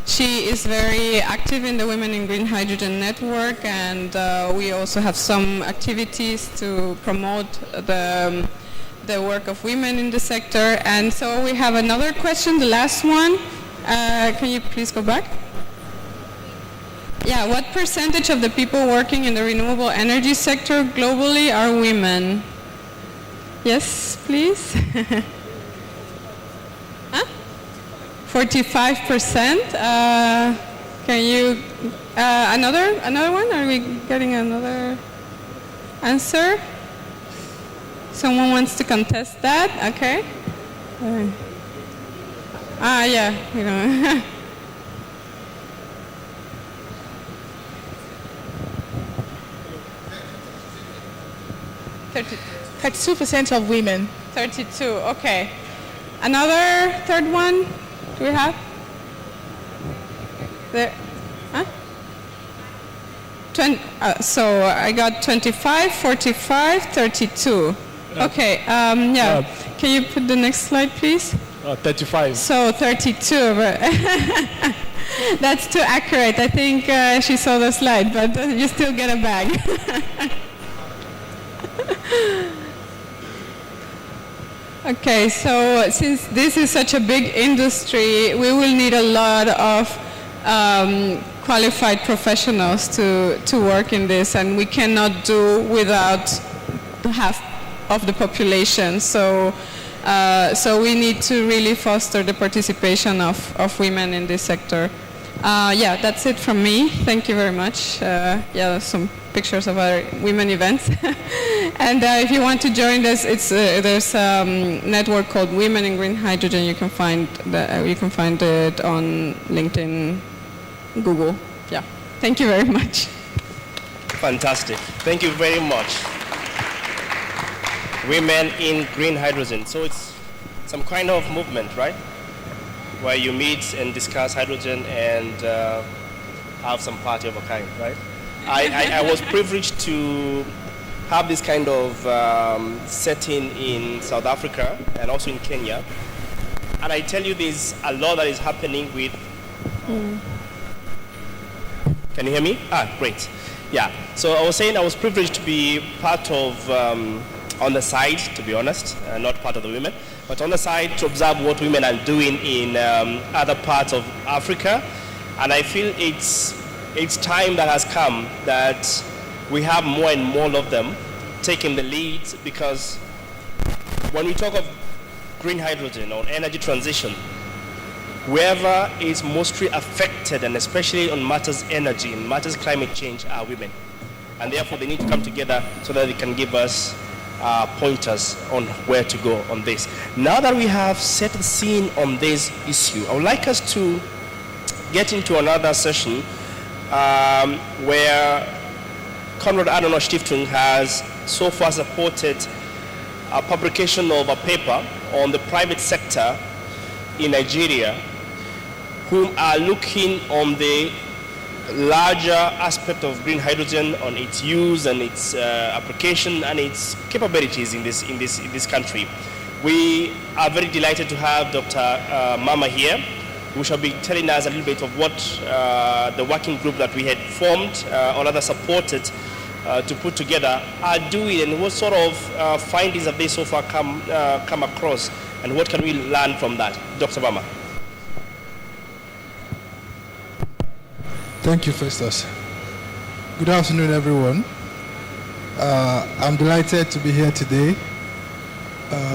she is very active in the Women in Green Hydrogen Network, and we also have some activities to promote the work of women in the sector. And so we have another question, the last one. Can you please go back? Yeah, what percentage of the people working in the renewable energy sector globally are women? Yes, please. Huh? 45%. Can you, another one? Are we getting another answer? Someone wants to contest that? Okay. Yeah, you know. 32% of women. 32, okay. Another third one, do we have? There, huh? So I got 25, 45, 32. Okay, yeah. Can you put the next slide, please? 35. So 32, but that's too accurate. I think she saw the slide, but you still get a bag. Okay, so since this is such a big industry, we will need a lot of qualified professionals to work in this, and we cannot do without half of the population. So we need to really foster the participation of women in this sector. Yeah, that's it from me. Thank you very much. Yeah, some pictures of our women events. And if you want to join this, there's a network called Women in Green Hydrogen. You can find it on LinkedIn, Google. Yeah. Thank you very much. Fantastic. Thank you very much. Women in Green Hydrogen. So it's some kind of movement, right? Where you meet and discuss hydrogen and have some party of a kind, right? I was privileged to have this kind of setting in South Africa and also in Kenya. And I tell you, there's a lot that is happening with... Can you hear me? Great. Yeah. So I was saying I was privileged to be part of, on the side, to be honest, not part of the women, but on the side to observe what women are doing in other parts of Africa. And I feel it's time that has come that we have more and more of them taking the lead, because when we talk of green hydrogen or energy transition, whoever is mostly affected, and especially on matters energy and matters climate change, are women. And therefore they need to come together so that they can give us pointers on where to go on this. Now that we have set the scene on this issue, I would like us to get into another session where Konrad Adenauer Stiftung has so far supported a publication of a paper on the private sector in Nigeria, who are looking on the larger aspect of green hydrogen, on its use and its application and its capabilities in this country. We are very delighted to have Dr. Mama here, who shall be telling us a little bit of what the working group that we had formed, or rather supported, to put together are doing, and what sort of findings have they so far come across, and what can we learn from that? Dr. Mama. Thank you, Festus. Good afternoon, everyone. I'm delighted to be here today.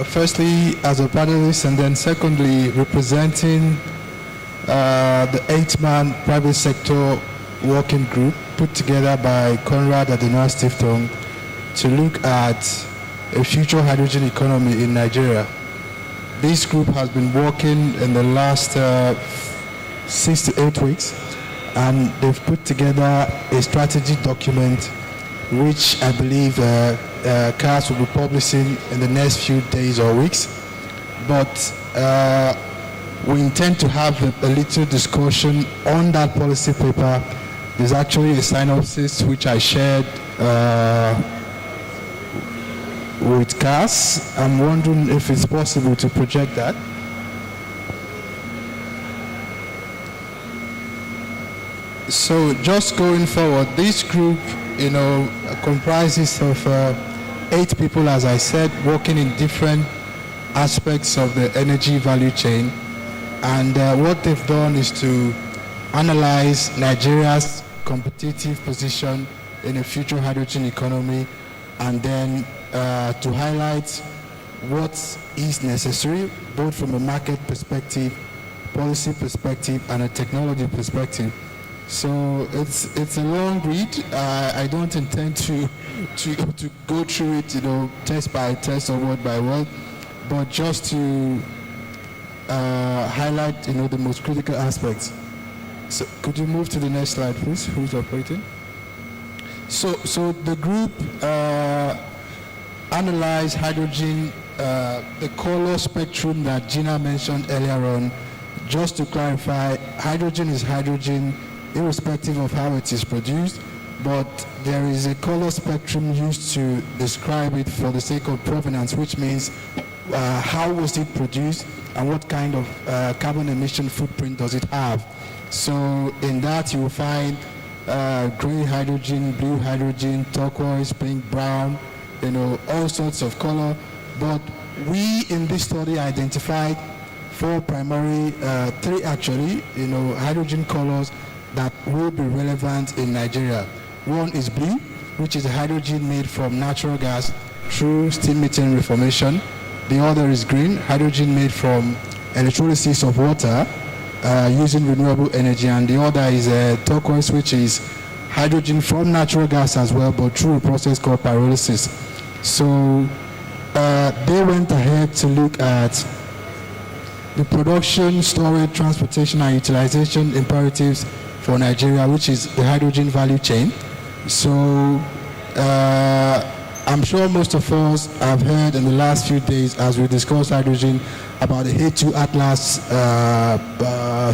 Firstly, as a panelist, and then secondly, representing the 8-man private sector working group put together by Konrad Adenauer Stiftung to look at a future hydrogen economy in Nigeria. This group has been working in the last 6 to 8 weeks, and they've put together a strategy document which I believe CAS will be publishing in the next few days or weeks. But we intend to have a little discussion on that policy paper. There's actually a synopsis which I shared with CAS. I'm wondering if it's possible to project that. So just going forward, this group, comprises of 8 people, as I said, working in different aspects of the energy value chain. And what they've done is to analyze Nigeria's competitive position in a future hydrogen economy, and then to highlight what is necessary, both from a market perspective, policy perspective and a technology perspective. So it's a long read. I don't intend to go through it, test by test or word by word, but just to highlight, the most critical aspects. So could you move to the next slide, please? Who's operating? So the group analyzed hydrogen, the color spectrum that Gina mentioned earlier on. Just to clarify, hydrogen is hydrogen irrespective of how it is produced, but there is a color spectrum used to describe it for the sake of provenance, which means how was it produced and what kind of carbon emission footprint does it have. So in that you will find gray hydrogen, blue hydrogen, turquoise, pink, brown, all sorts of color. But we in this study identified three actually, hydrogen colors that will be relevant in Nigeria. One is blue, which is hydrogen made from natural gas through steam methane reformation. The other is green, hydrogen made from electrolysis of water using renewable energy. And the other is turquoise, which is hydrogen from natural gas as well, but through a process called pyrolysis. So they went ahead to look at the production, storage, transportation, and utilization imperatives for Nigeria, which is the hydrogen value chain. So I'm sure most of us have heard in the last few days as we discussed hydrogen about the H2 Atlas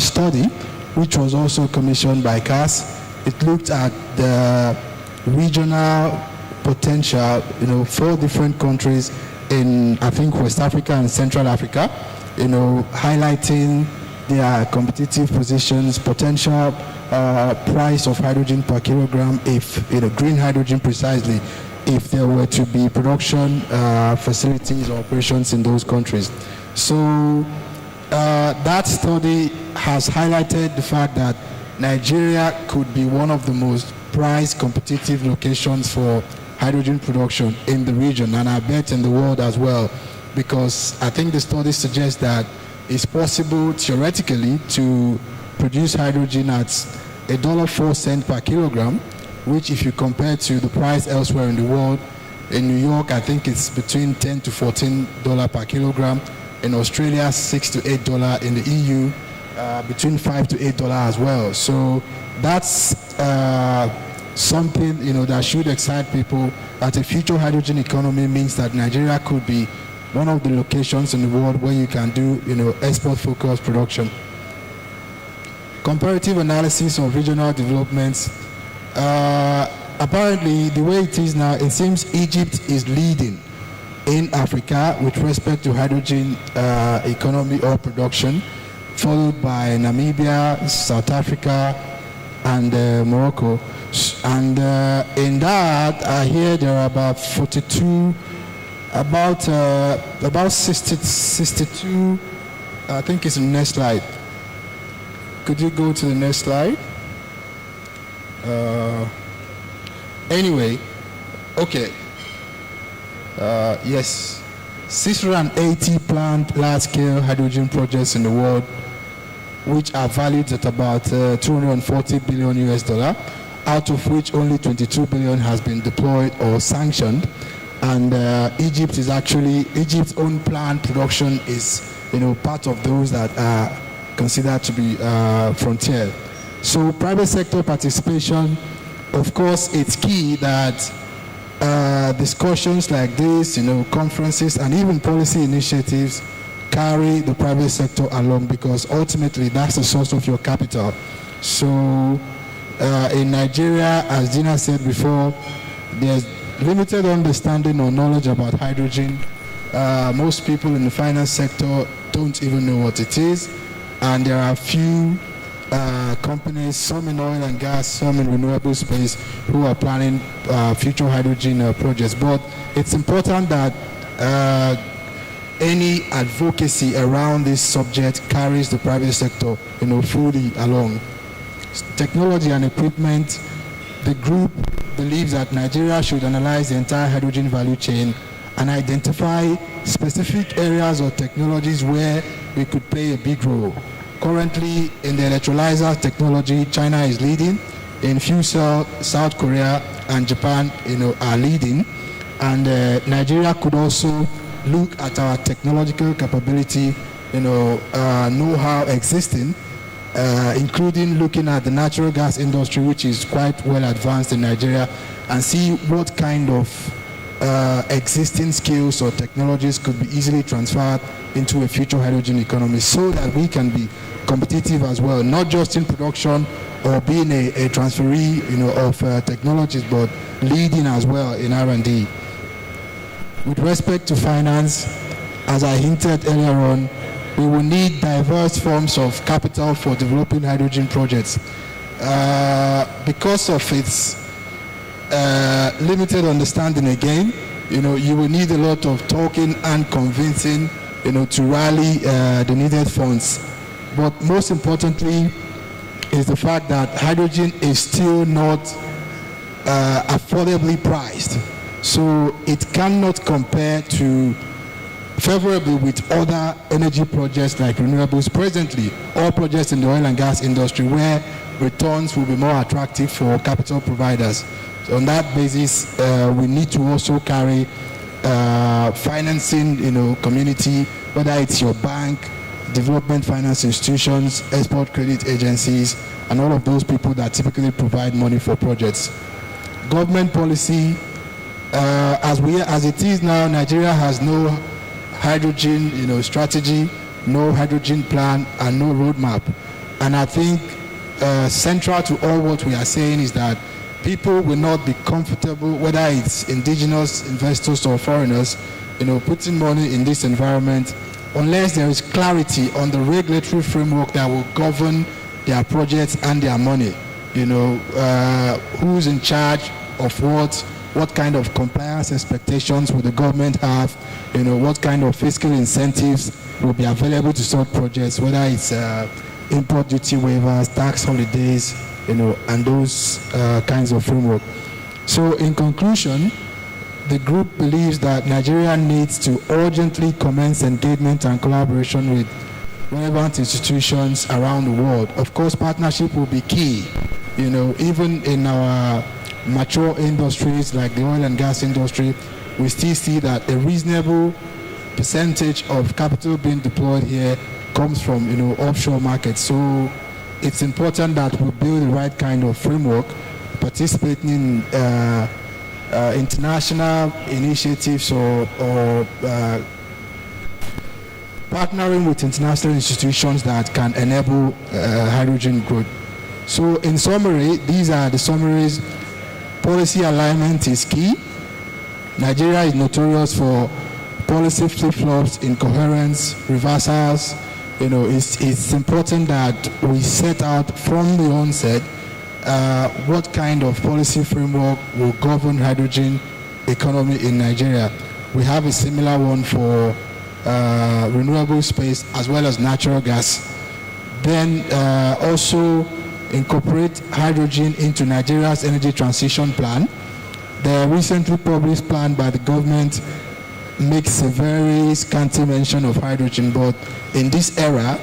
study, which was also commissioned by CAS. It looked at the regional potential, 4 different countries in, I think, West Africa and Central Africa, highlighting their competitive positions, potential price of hydrogen per kilogram, if, green hydrogen precisely, if there were to be production facilities or operations in those countries. So that study has highlighted the fact that Nigeria could be one of the most price competitive locations for hydrogen production in the region, and I bet in the world as well, because I think the study suggests that it's possible theoretically to produce hydrogen at $1.04 per kilogram, which if you compare to the price elsewhere in the world, in New York I think it's between $10 to $14 per kilogram, in Australia $6 to $8, in the EU between $5 to $8 as well. So that's something that should excite people, that a future hydrogen economy means that Nigeria could be one of the locations in the world where you can do export-focused production. Comparative analysis of regional developments. Apparently, the way it is now, it seems Egypt is leading in Africa with respect to hydrogen economy or production, followed by Namibia, South Africa, and Morocco. And in that, I hear there are about 42, about 62, I think it's the next slide. Could you go to the next slide? Anyway, okay. Yes, 680 planned large-scale hydrogen projects in the world, which are valued at about $240 billion US, out of which only 22 billion has been deployed or sanctioned. And Egypt's own planned production is, part of those that are considered to be frontier. So private sector participation, of course, it's key that discussions like this, conferences and even policy initiatives carry the private sector along, because ultimately that's the source of your capital. So in Nigeria, as Gina said before, there's limited understanding or knowledge about hydrogen. Most people in the finance sector don't even know what it is, and there are few companies, some in oil and gas, some in renewable space, who are planning future hydrogen projects. But it's important that any advocacy around this subject carries the private sector, fully along. Technology and equipment, the group believes that Nigeria should analyze the entire hydrogen value chain and identify specific areas or technologies where we could play a big role. Currently, in the electrolyzer technology, China is leading. In fuel cell, South Korea and Japan, are leading. And Nigeria could also look at our technological capability, know-how existing, including looking at the natural gas industry, which is quite well advanced in Nigeria, and see what kind of existing skills or technologies could be easily transferred into a future hydrogen economy, so that we can be competitive as well, not just in production or being a transferee, of technologies, but leading as well in R&D. With respect to finance, as I hinted earlier on, we will need diverse forms of capital for developing hydrogen projects. Because of its limited understanding again, you will need a lot of talking and convincing, to rally the needed funds. But most importantly is the fact that hydrogen is still not affordably priced. So it cannot compare favorably with other energy projects like renewables presently, or projects in the oil and gas industry where returns will be more attractive for capital providers. So on that basis, we need to also carry financing, community, whether it's your bank, development finance institutions, export credit agencies, and all of those people that typically provide money for projects. Government policy, as it is now, Nigeria has no hydrogen, strategy, no hydrogen plan, and no roadmap. And I think central to all what we are saying is that people will not be comfortable, whether it's indigenous investors or foreigners, putting money in this environment unless there is clarity on the regulatory framework that will govern their projects and their money. Who's in charge of what kind of compliance expectations will the government have, what kind of fiscal incentives will be available to such projects, whether it's import duty waivers, tax holidays, and those kinds of framework. So in conclusion, the group believes that Nigeria needs to urgently commence engagement and collaboration with relevant institutions around the world. Of course, partnership will be key. Even in our mature industries like the oil and gas industry, we still see that a reasonable percentage of capital being deployed here comes from offshore markets. So it's important that we build the right kind of framework, participating in international initiatives or partnering with international institutions that can enable hydrogen growth. So in summary, these are the summaries. Policy alignment is key. Nigeria is notorious for policy flip-flops, incoherence, reversals. It's important that we set out from the onset what kind of policy framework will govern hydrogen economy in Nigeria. We have a similar one for renewable space as well as natural gas. Then also incorporate hydrogen into Nigeria's energy transition plan. The recently published plan by the government makes a very scanty mention of hydrogen, but in this era,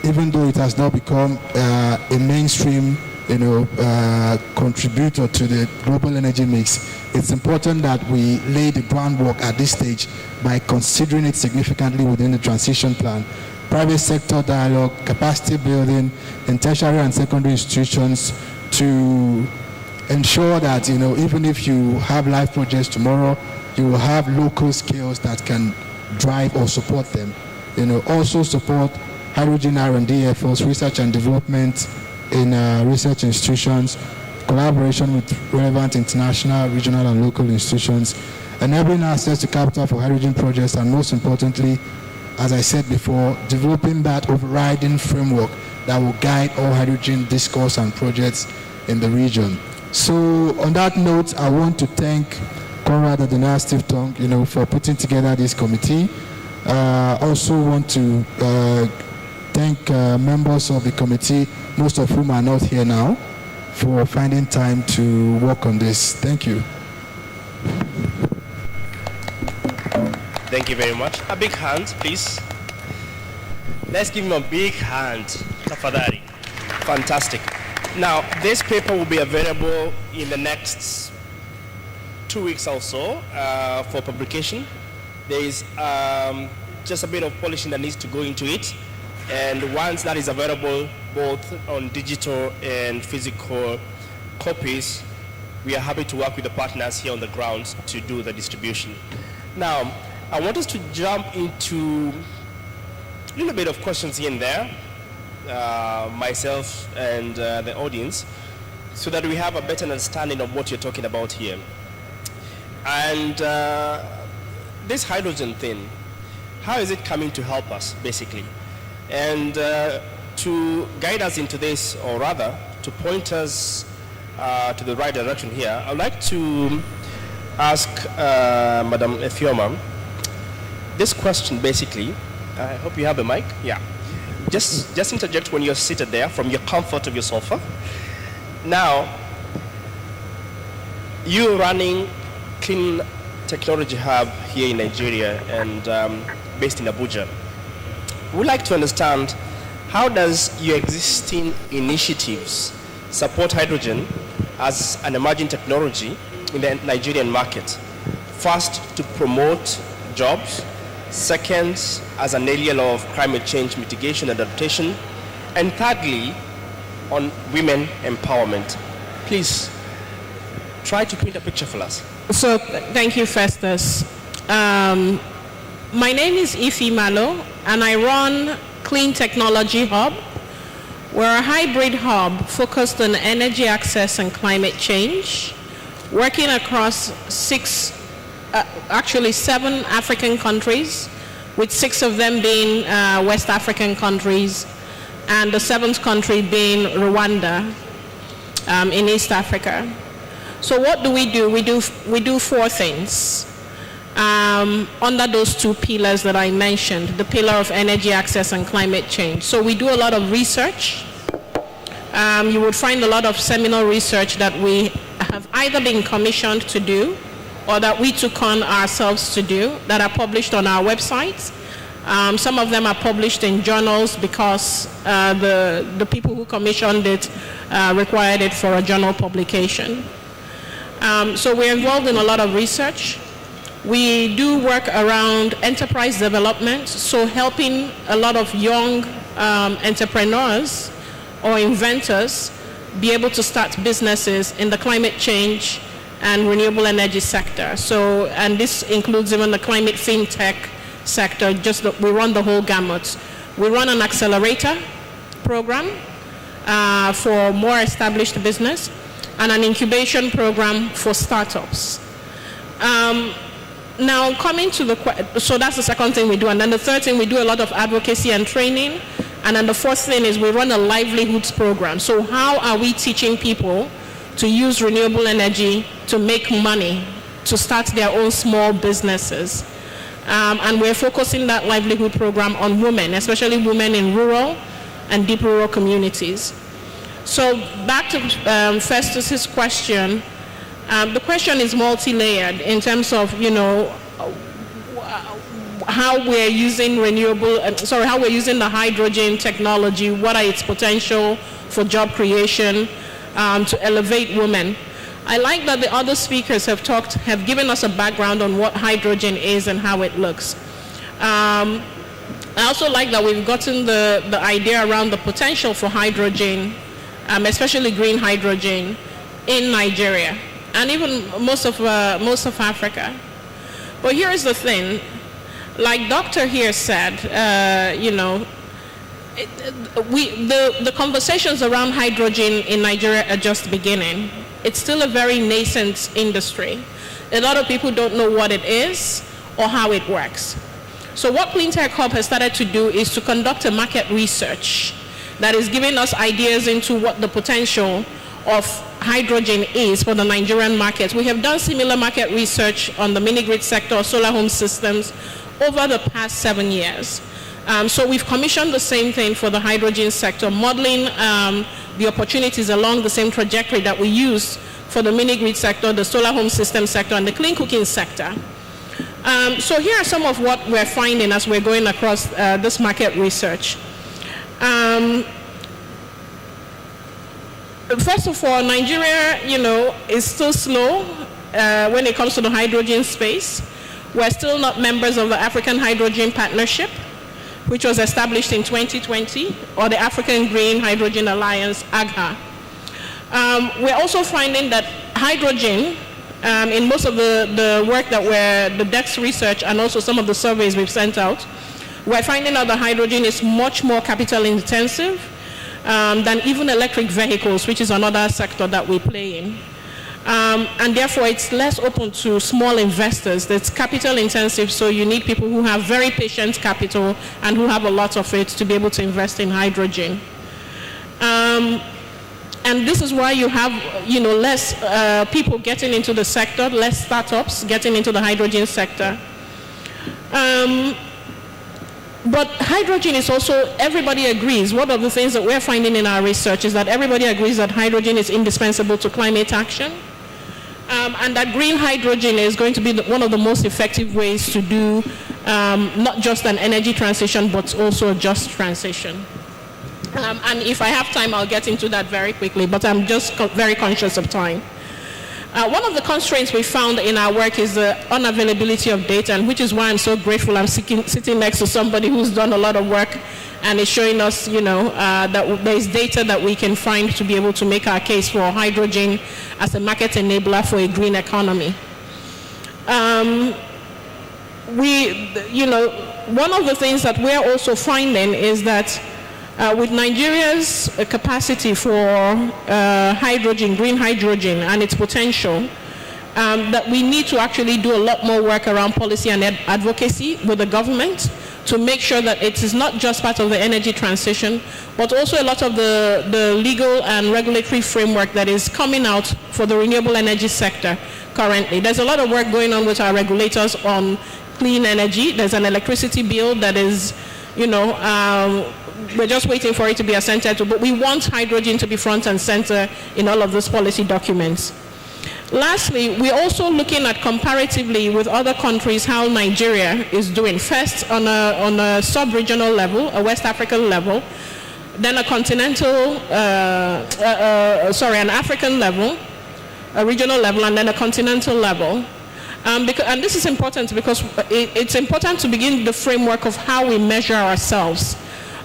even though it has not become a mainstream contributor to the global energy mix, it's important that we lay the groundwork at this stage by considering it significantly within the transition plan. Private sector dialogue, capacity building in tertiary and secondary institutions to ensure that, even if you have live projects tomorrow, you will have local skills that can drive or support them. Also support hydrogen R&D efforts, research and development in research institutions, collaboration with relevant international, regional and local institutions, enabling access to capital for hydrogen projects, and most importantly, as I said before, developing that overriding framework that will guide all hydrogen discourse and projects in the region. So on that note, I want to thank Conrad Adena Steve Tong, for putting together this committee. Also want to thank members of the committee, most of whom are not here now, for finding time to work on this. Thank you. Thank you very much. A big hand, please. Let's give him a big hand. Tafadhali. Fantastic. Now, this paper will be available in the next 2 weeks or so for publication. There is just a bit of polishing that needs to go into it. And once that is available, both on digital and physical copies, we are happy to work with the partners here on the ground to do the distribution. Now, I want us to jump into a little bit of questions here and there, myself and the audience, so that we have a better understanding of what you're talking about here. And this hydrogen thing, how is it coming to help us, basically? And to guide us into this, or rather, to point us to the right direction here, I'd like to ask Madam Efioma this question, basically. I hope you have a mic. Yeah. Just interject when you're seated there from your comfort of your sofa. Now, you're running Clean Technology Hub here in Nigeria and based in Abuja. We'd like to understand, how does your existing initiatives support hydrogen as an emerging technology in the Nigerian market? First, to promote jobs. Second, as an area of climate change mitigation and adaptation. And thirdly, on women empowerment. Please, try to paint a picture for us. So, thank you, Festus. My name is Ife Malo, and I run Clean Technology Hub. We're a hybrid hub focused on energy access and climate change, working across 7 African countries, with 6 of them being West African countries, and the 7th country being Rwanda in East Africa. So what do? We do 4 things under those 2 pillars that I mentioned, the pillar of energy access and climate change. So we do a lot of research. You would find a lot of seminal research that we have either been commissioned to do or that we took on ourselves to do, that are published on our website. Some of them are published in journals because the people who commissioned it required it for a journal publication. So we're involved in a lot of research. We do work around enterprise development, so helping a lot of young entrepreneurs or inventors be able to start businesses in the climate change and renewable energy sector. So, and this includes even the climate fintech sector, we run the whole gamut. We run an accelerator program for more established business and an incubation program for startups. Now coming to so that's the second thing we do. And then the third thing, we do a lot of advocacy and training. And then the fourth thing is we run a livelihoods program. So how are we teaching people to use renewable energy to make money, to start their own small businesses? And we're focusing that livelihood program on women, especially women in rural and deep rural communities. So back to Festus's question. The question is multi-layered in terms of, how we're using how we're using the hydrogen technology, what are its potential for job creation, to elevate women. I like that the other speakers have given us a background on what hydrogen is and how it looks. I also like that we've gotten the idea around the potential for hydrogen, especially green hydrogen, in Nigeria and even most of Africa. But here is the thing, like Dr. here said, the conversations around hydrogen in Nigeria are just beginning. It's still a very nascent industry. A lot of people don't know what it is or how it works. So what Clean Tech Hub has started to do is to conduct a market research that is giving us ideas into what the potential of hydrogen is for the Nigerian market. We have done similar market research on the mini-grid sector, solar home systems, over the past 7 years. So we've commissioned the same thing for the hydrogen sector, modeling the opportunities along the same trajectory that we use for the mini-grid sector, the solar home system sector, and the clean cooking sector. So here are some of what we're finding as we're going across this market research. First of all, Nigeria, is still slow when it comes to the hydrogen space. We're still not members of the African Hydrogen Partnership, which was established in 2020, or the African Green Hydrogen Alliance, AGHA. We're also finding that hydrogen, in most of the work that the DEX research and also some of the surveys we've sent out, we're finding out that hydrogen is much more capital intensive than even electric vehicles, which is another sector that we play in. And therefore, it's less open to small investors. That's capital intensive, so you need people who have very patient capital and who have a lot of it to be able to invest in hydrogen. And this is why you have, less people getting into the sector, less startups getting into the hydrogen sector. But hydrogen is also, everybody agrees, one of the things that we're finding in our research is that everybody agrees that hydrogen is indispensable to climate action. And that green hydrogen is going to be one of the most effective ways to do not just an energy transition, but also a just transition. And if I have time, I'll get into that very quickly, but I'm just very conscious of time. One of the constraints we found in our work is the unavailability of data, and which is why I'm so grateful I'm sitting next to somebody who's done a lot of work and is showing us, that there is data that we can find to be able to make our case for hydrogen as a market enabler for a green economy. One of the things that we're also finding is that with Nigeria's capacity for hydrogen, green hydrogen, and its potential, that we need to actually do a lot more work around policy and advocacy with the government to make sure that it is not just part of the energy transition, but also a lot of the legal and regulatory framework that is coming out for the renewable energy sector currently. There's a lot of work going on with our regulators on clean energy. There's an electricity bill that is, we're just waiting for it to be assented to, but we want hydrogen to be front and center in all of those policy documents. Lastly, we're also looking at comparatively with other countries how Nigeria is doing. First, on a sub-regional level, a West African level, then a continental, an African level, a regional level, and then a continental level. And this is important because it's important to begin the framework of how we measure ourselves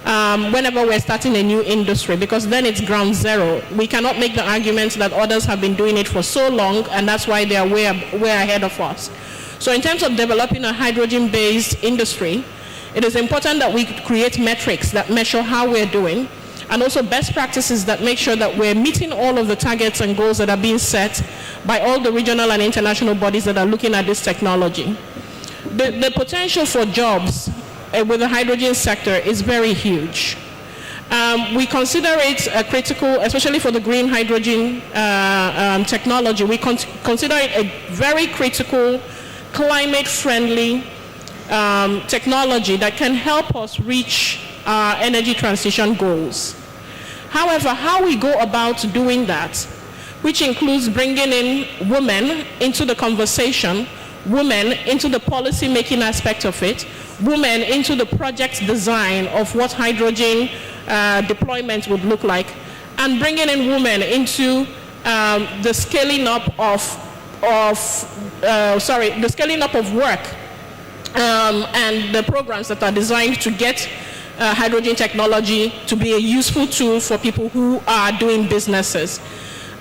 whenever we're starting a new industry, because then it's ground zero. We cannot make the argument that others have been doing it for so long and that's why they are way ahead of us. So in terms of developing a hydrogen-based industry, it is important that we create metrics that measure how we're doing, and also best practices that make sure that we're meeting all of the targets and goals that are being set by all the regional and international bodies that are looking at this technology. The potential for jobs with the hydrogen sector is very huge. We consider it critical, especially for the green hydrogen technology. We consider it a very critical, climate-friendly technology that can help us reach our energy transition goals. However, how we go about doing that, which includes bringing in women into the conversation, women into the policy-making aspect of it, women into the project design of what hydrogen deployment would look like, and bringing in women into the scaling up of work and the programs that are designed to get hydrogen technology to be a useful tool for people who are doing businesses.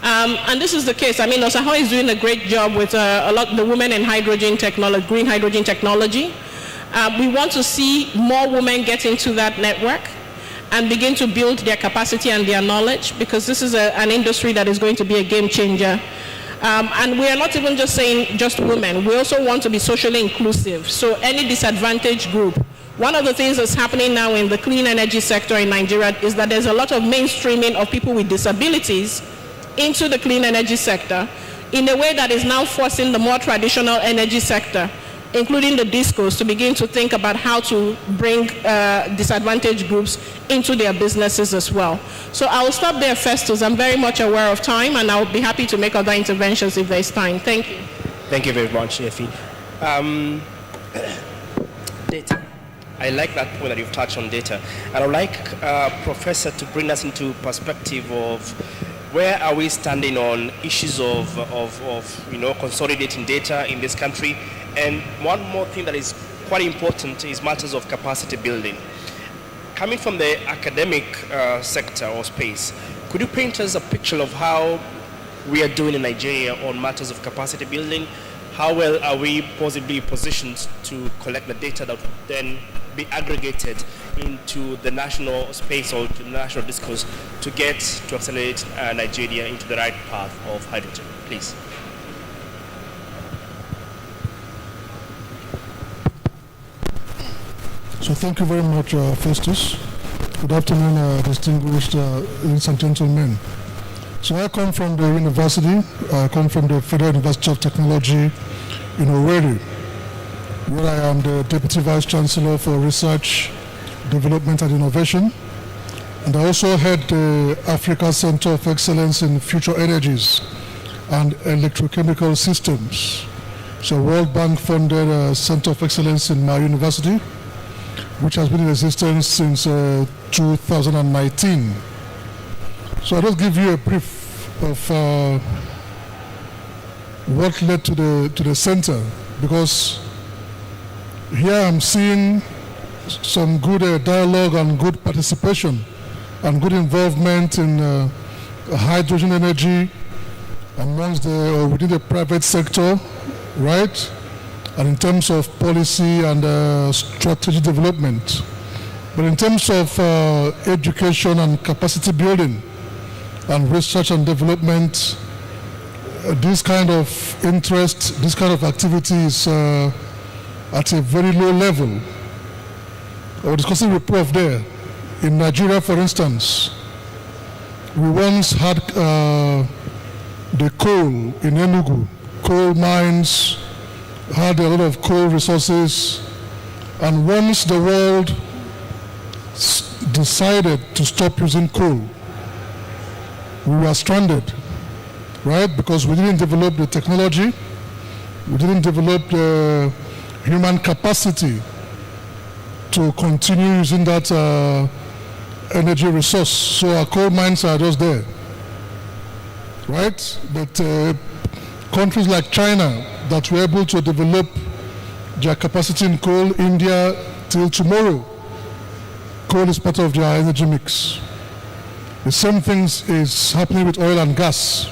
And this is the case. I mean, Osaho is doing a great job with a lot of the women in hydrogen technology, green hydrogen technology. We want to see more women get into that network and begin to build their capacity and their knowledge, because this is an industry that is going to be a game changer. And we are not even just saying just women. We also want to be socially inclusive. So any disadvantaged group. One of the things that's happening now in the clean energy sector in Nigeria is that there's a lot of mainstreaming of people with disabilities into the clean energy sector in a way that is now forcing the more traditional energy sector, including the discos, to begin to think about how to bring disadvantaged groups into their businesses as well. So I will stop there, Festus. I'm very much aware of time, and I'll be happy to make other interventions if there's time. Thank you. Thank you very much, Effie. Data. I like that point that you've touched on data. And I would like Professor to bring us into perspective of where are we standing on issues of consolidating data in this country? And one more thing that is quite important is matters of capacity building. Coming from the academic sector or space, could you paint us a picture of how we are doing in Nigeria on matters of capacity building? How well are we possibly positioned to collect the data that would then be aggregated into the national space or to the national discourse to accelerate Nigeria into the right path of hydrogen, please? So thank you very much, Festus. Good afternoon, distinguished ladies and gentlemen. So I come from the university. I come from the Federal University of Technology in Owerri, where I am the Deputy Vice Chancellor for Research, Development and Innovation. And I also head the Africa Center of Excellence in Future Energies and Electrochemical Systems. So World Bank funded Center of Excellence in my university, which has been in existence since 2019. So I'll just give you a brief of what led to the center, because here I'm seeing some good dialogue and good participation and good involvement in hydrogen energy amongst or within the private sector, right? And in terms of policy and strategy development. But in terms of education and capacity building and research and development, this kind of interest, this kind of activity is at a very low level. I was discussing with Prof there. In Nigeria, for instance, we once had the coal in Enugu, coal mines, had a lot of coal resources, and once the world decided to stop using coal, we were stranded, right? Because we didn't develop the technology, we didn't develop the human capacity to continue using that energy resource. So our coal mines are just there, right? But countries like China that were able to develop their capacity in coal, India, till tomorrow, coal is part of their energy mix. The same thing is happening with oil and gas,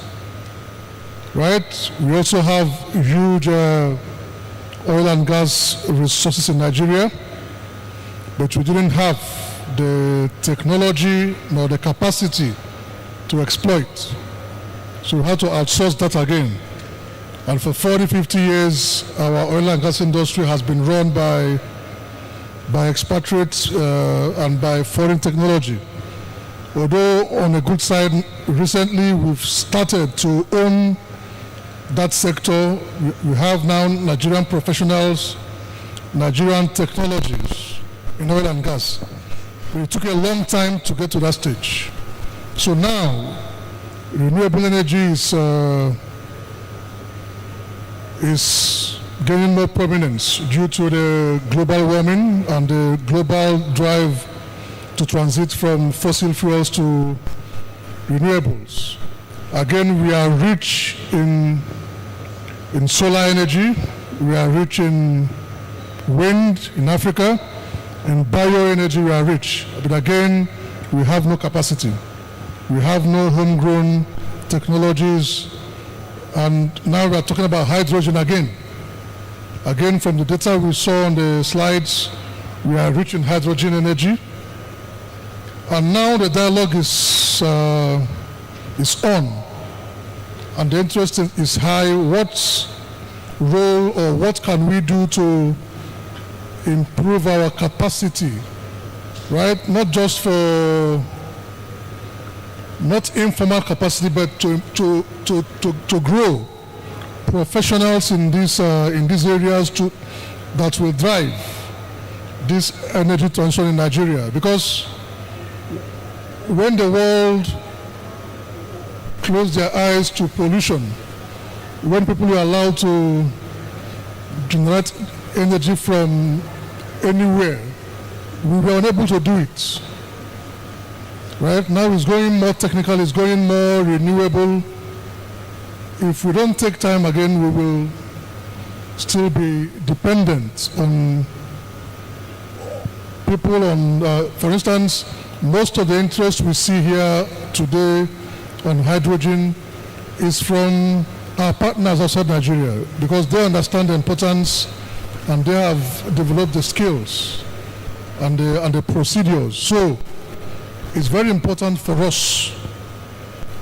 right? We also have huge oil and gas resources in Nigeria, but we didn't have the technology nor the capacity to exploit. So we had to outsource that again. And for 40, 50 years, our oil and gas industry has been run by expatriates and by foreign technology. Although on a good side, recently we've started to own that sector. We have now Nigerian professionals, Nigerian technologies in oil and gas. But it took a long time to get to that stage. So now, renewable energy is gaining more prominence due to the global warming and the global drive to transit from fossil fuels to renewables. Again, we are rich in solar energy, we are rich in wind in Africa, in bioenergy we are rich. But again, we have no capacity. We have no homegrown technologies, and now we are talking about hydrogen again. Again, from the data we saw on the slides, we are rich in hydrogen energy. And now the dialogue is on, and the interest is high. What role or what can we do to improve our capacity, right? Not just for, not informal capacity, but to grow professionals in these areas that will drive this energy transition in Nigeria. Because when the world closed their eyes to pollution, when people were allowed to generate energy from anywhere, we were unable to do it. right? Now it's going more technical, it's going more renewable. If we don't take time again, we will still be dependent on people for instance, most of the interest we see here today on hydrogen is from our partners outside Nigeria because they understand the importance and they have developed the skills and the procedures. So it's very important for us,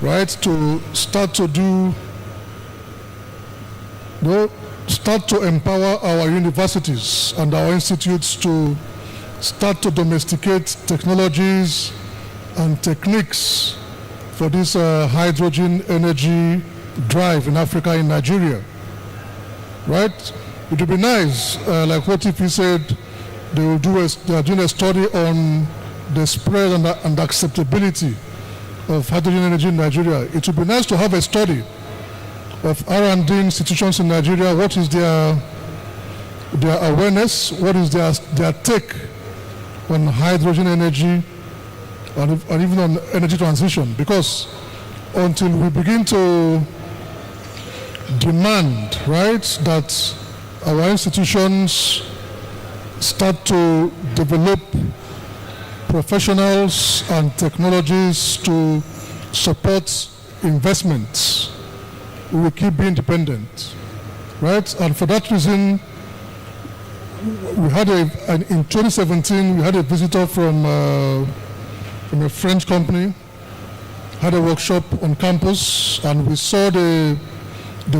right, to start to start to empower our universities and our institutes to start to domesticate technologies and techniques for this hydrogen energy drive in Africa, in Nigeria, right? It would be nice, like what if he said, they are doing a study on the spread and the acceptability of hydrogen energy in Nigeria. It would be nice to have a study of R&D institutions in Nigeria. What is their awareness? What is their take on hydrogen energy and even on energy transition? Because until we begin to demand, right, that our institutions start to develop professionals and technologies to support investments, we will keep being dependent, right? And for that reason, we had in 2017, we had a visitor from a French company, had a workshop on campus, and we saw the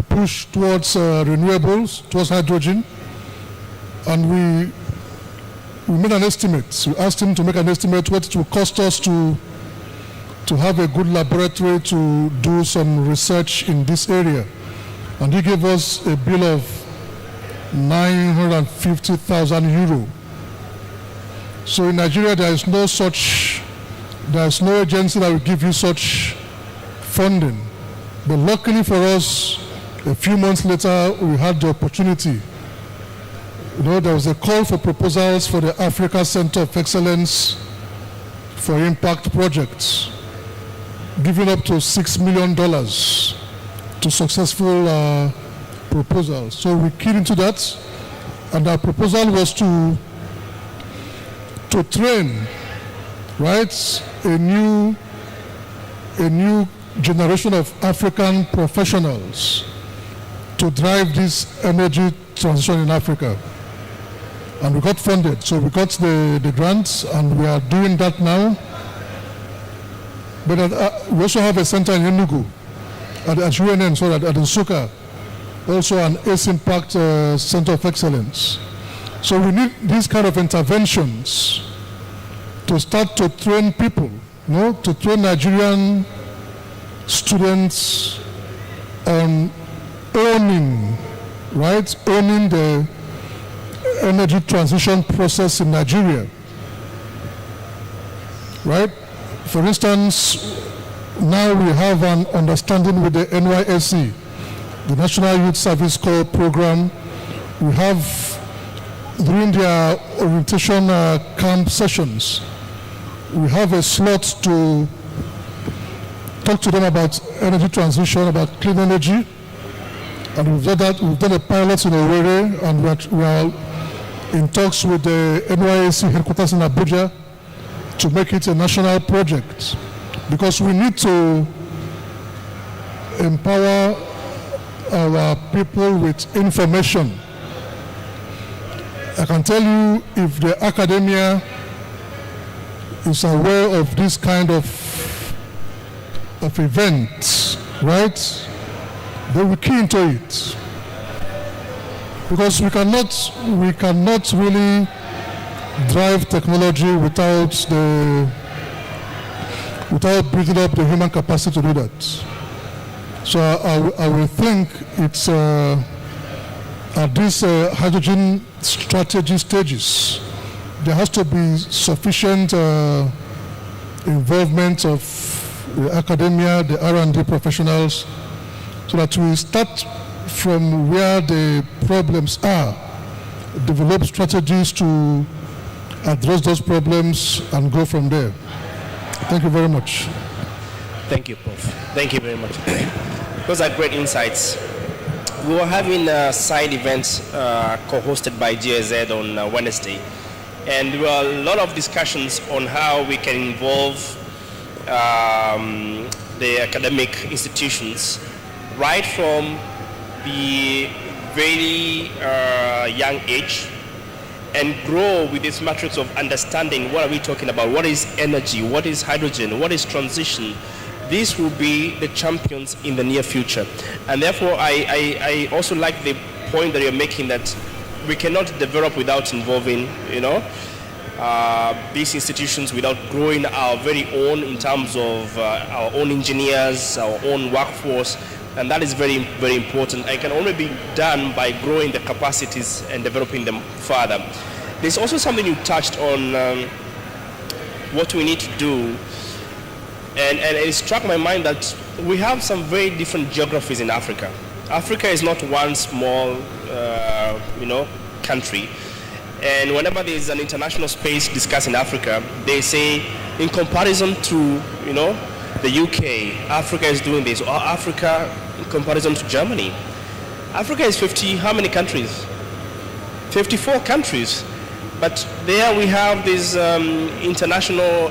push towards renewables, towards hydrogen, and we made an estimate. We asked him to make an estimate what it will cost us to have a good laboratory to do some research in this area. And he gave us a bill of 950,000 euro. So in Nigeria, there is no agency that will give you such funding. But luckily for us, a few months later, we had the opportunity. There was a call for proposals for the Africa Center of Excellence for Impact Projects, giving up to $6 million to successful proposals. So we keyed into that, and our proposal was to train, right, a new generation of African professionals to drive this energy transition in Africa. And we got funded, so we got the grants, and we are doing that now. But we also have a center in Enugu, at UNN, so at Nsukka, also an ACE Impact Center of Excellence. So we need these kind of interventions to start to train people, to train Nigerian students on owning the energy transition process in Nigeria, right? For instance, now we have an understanding with the NYSC, the National Youth Service Corps program. We have, during their orientation camp sessions, we have a slot to talk to them about energy transition, about clean energy. And we've done that. We've done a pilot in Owerri, and we are in talks with the NYSC headquarters in Abuja to make it a national project, because we need to empower our people with information. I can tell you, if the academia is aware of this kind of events, right, they will key into it. Because we cannot really drive technology without building up the human capacity to do that. So I will think it's at these hydrogen strategy stages, there has to be sufficient involvement of the academia, the R&D professionals, so that we start from where the problems are, develop strategies to address those problems and go from there. Thank you very much. Thank you, Prof. Thank you very much. Those are great insights. We were having a side event co-hosted by GSZ on Wednesday, and there were a lot of discussions on how we can involve the academic institutions right from the very young age and grow with this matrix of understanding what are we talking about, what is energy, what is hydrogen, what is transition. These will be the champions in the near future. And therefore, I also like the point that you're making that we cannot develop without involving, these institutions, without growing our very own in terms of our own engineers, our own workforce. And that is very, very important. It can only be done by growing the capacities and developing them further. There's also something you touched on, what we need to do. And it struck my mind that we have some very different geographies in Africa. Africa is not one small, country. And whenever there is an international space discussed in Africa, they say, in comparison to, the UK, Africa is doing this, or Africa in comparison to Germany. Africa is 50, how many countries? 54 countries. But there we have this international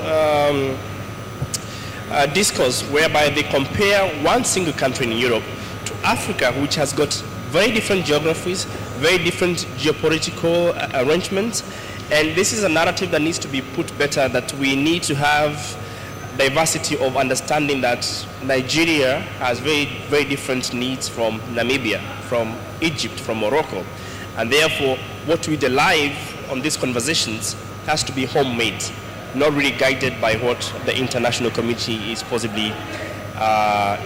discourse whereby they compare one single country in Europe to Africa, which has got very different geographies, very different geopolitical arrangements. And this is a narrative that needs to be put better, that we need to have diversity of understanding that Nigeria has very, very different needs from Namibia, from Egypt, from Morocco. And therefore, what we derive on these conversations has to be homemade, not really guided by what the international community is possibly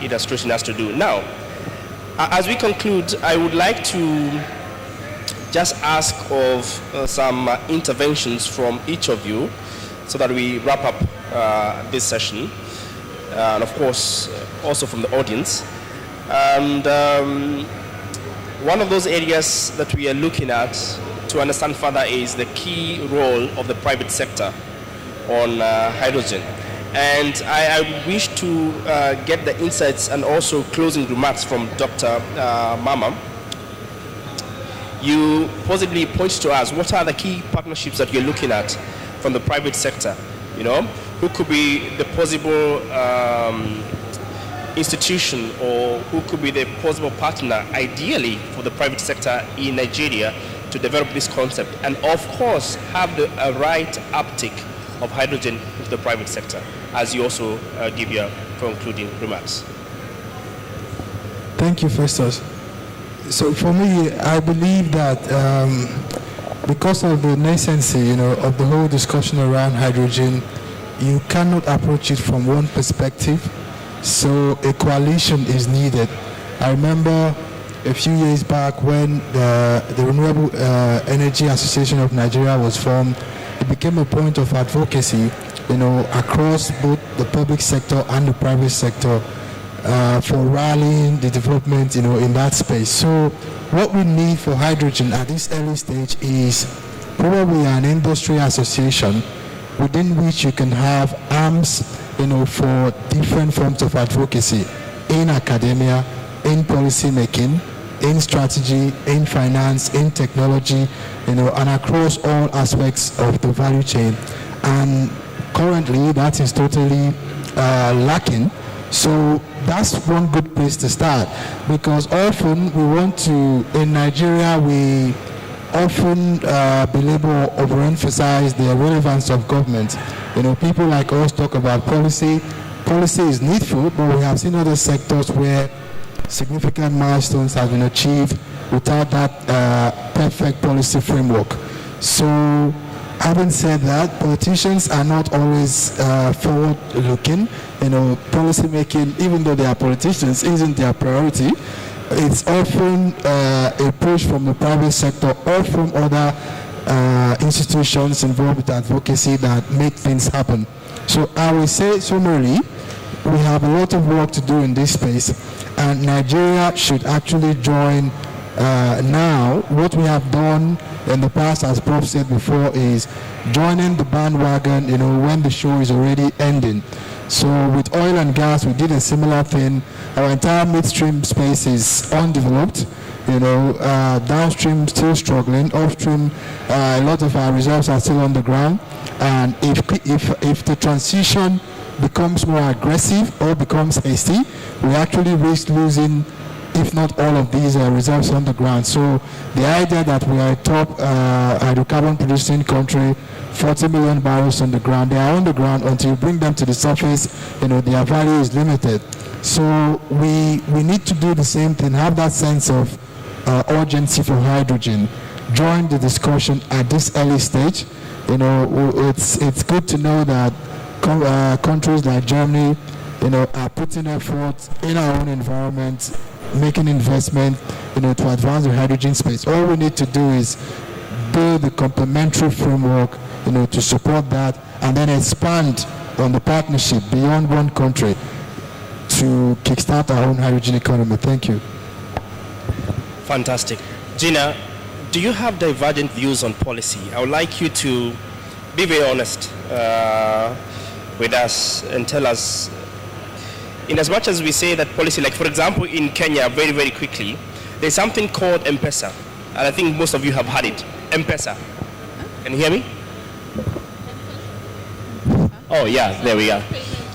illustrating us to do. Now, as we conclude, I would like to just ask of some interventions from each of you so that we wrap up this session, and of course, also from the audience. And one of those areas that we are looking at to understand further is the key role of the private sector on hydrogen. And I wish to get the insights and also closing remarks from Dr. Mama. You possibly point to us, what are the key partnerships that you're looking at from the private sector? Who could be the possible institution, or who could be the possible partner, ideally, for the private sector in Nigeria to develop this concept, and of course, have the right uptick of hydrogen into the private sector, as you also give your concluding remarks. Thank you, Festus. So for me, I believe that because of the nascency, of the whole discussion around hydrogen, you cannot approach it from one perspective. So a coalition is needed. I remember a few years back when the Renewable Energy Association of Nigeria was formed, it became a point of advocacy, across both the public sector and the private sector for rallying the development, in that space. So what we need for hydrogen at this early stage is probably an industry association within which you can have arms, for different forms of advocacy in academia, in policy making, in strategy, in finance, in technology, and across all aspects of the value chain. And currently, that is totally lacking. So that's one good place to start, because often we want to, in Nigeria, we often belabor or overemphasize the relevance of government. People like us talk about policy. Policy is needful, but we have seen other sectors where significant milestones have been achieved without that perfect policy framework. So, having said that, politicians are not always forward-looking. Policy making, even though they are politicians, isn't their priority. It's often a push from the private sector or from other institutions involved with advocacy that make things happen. So I will say summarily, we have a lot of work to do in this space, and Nigeria should actually join Now, what we have done in the past, as Prof said before, is joining the bandwagon, when the show is already ending. So with oil and gas, we did a similar thing. Our entire midstream space is undeveloped. Downstream still struggling. Upstream, a lot of our reserves are still on the ground. And if the transition becomes more aggressive or becomes hasty, we actually risk losing, if not all of these reserves on the ground. So the idea that we are a top hydrocarbon producing country, 40 million barrels on the ground, they are on the ground until you bring them to the surface, their value is limited. So we need to do the same thing, have that sense of urgency for hydrogen. Join the discussion at this early stage. It's good to know that countries like Germany, are putting effort in our own environment, making investment, to advance the hydrogen space. All we need to do is build the complementary framework, to support that, and then expand on the partnership beyond one country to kickstart our own hydrogen economy. Thank you. Fantastic. Gina, do you have divergent views on policy? I would like you to be very honest with us and tell us, in as much as we say that policy, like for example in Kenya, very, very quickly, there's something called M-Pesa. And I think most of you have heard it. M-Pesa. Can you hear me? Oh yeah, there we are.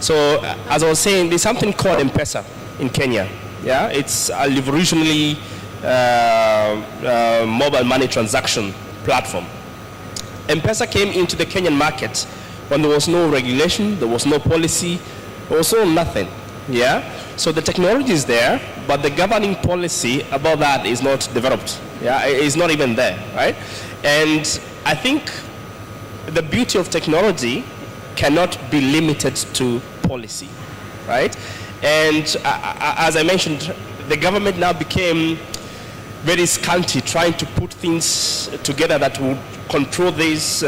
So as I was saying, there's something called M-Pesa in Kenya. Yeah, it's a revolutionary mobile money transaction platform. M-Pesa came into the Kenyan market when there was no regulation, there was no policy, there was no nothing. Yeah, so the technology is there, but the governing policy about that is not developed. Yeah, it's not even there, right? And I think the beauty of technology cannot be limited to policy, right? And as I mentioned, the government now became very scanty, trying to put things together that would control this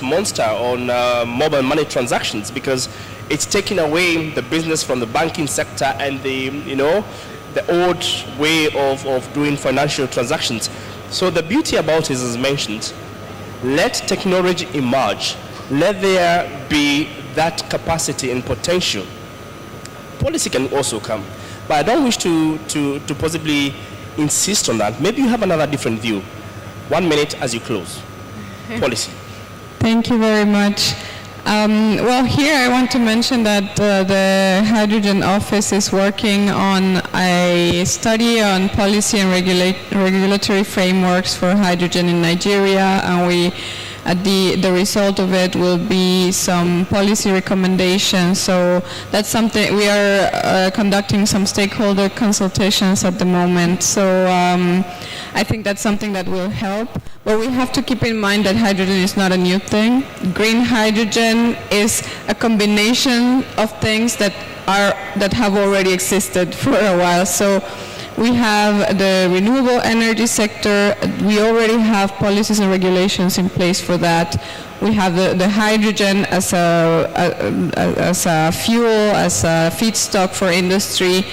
monster on mobile money transactions, because it's taking away the business from the banking sector and the old way of doing financial transactions. So the beauty about it, as mentioned, let technology emerge. Let there be that capacity and potential. Policy can also come. But I don't wish to possibly insist on that. Maybe you have another different view. 1 minute as you close. Policy. Thank you very much. Well, here I want to mention that the Hydrogen Office is working on a study on policy and regulatory frameworks for hydrogen in Nigeria, and the result of it will be some policy recommendations. So that's something we are conducting some stakeholder consultations at the moment. So I think that's something that will help. But we have to keep in mind that hydrogen is not a new thing. Green hydrogen is a combination of things that have already existed for a while. So we have the renewable energy sector. We already have policies and regulations in place for that. We have the hydrogen as a fuel, as a feedstock for industry.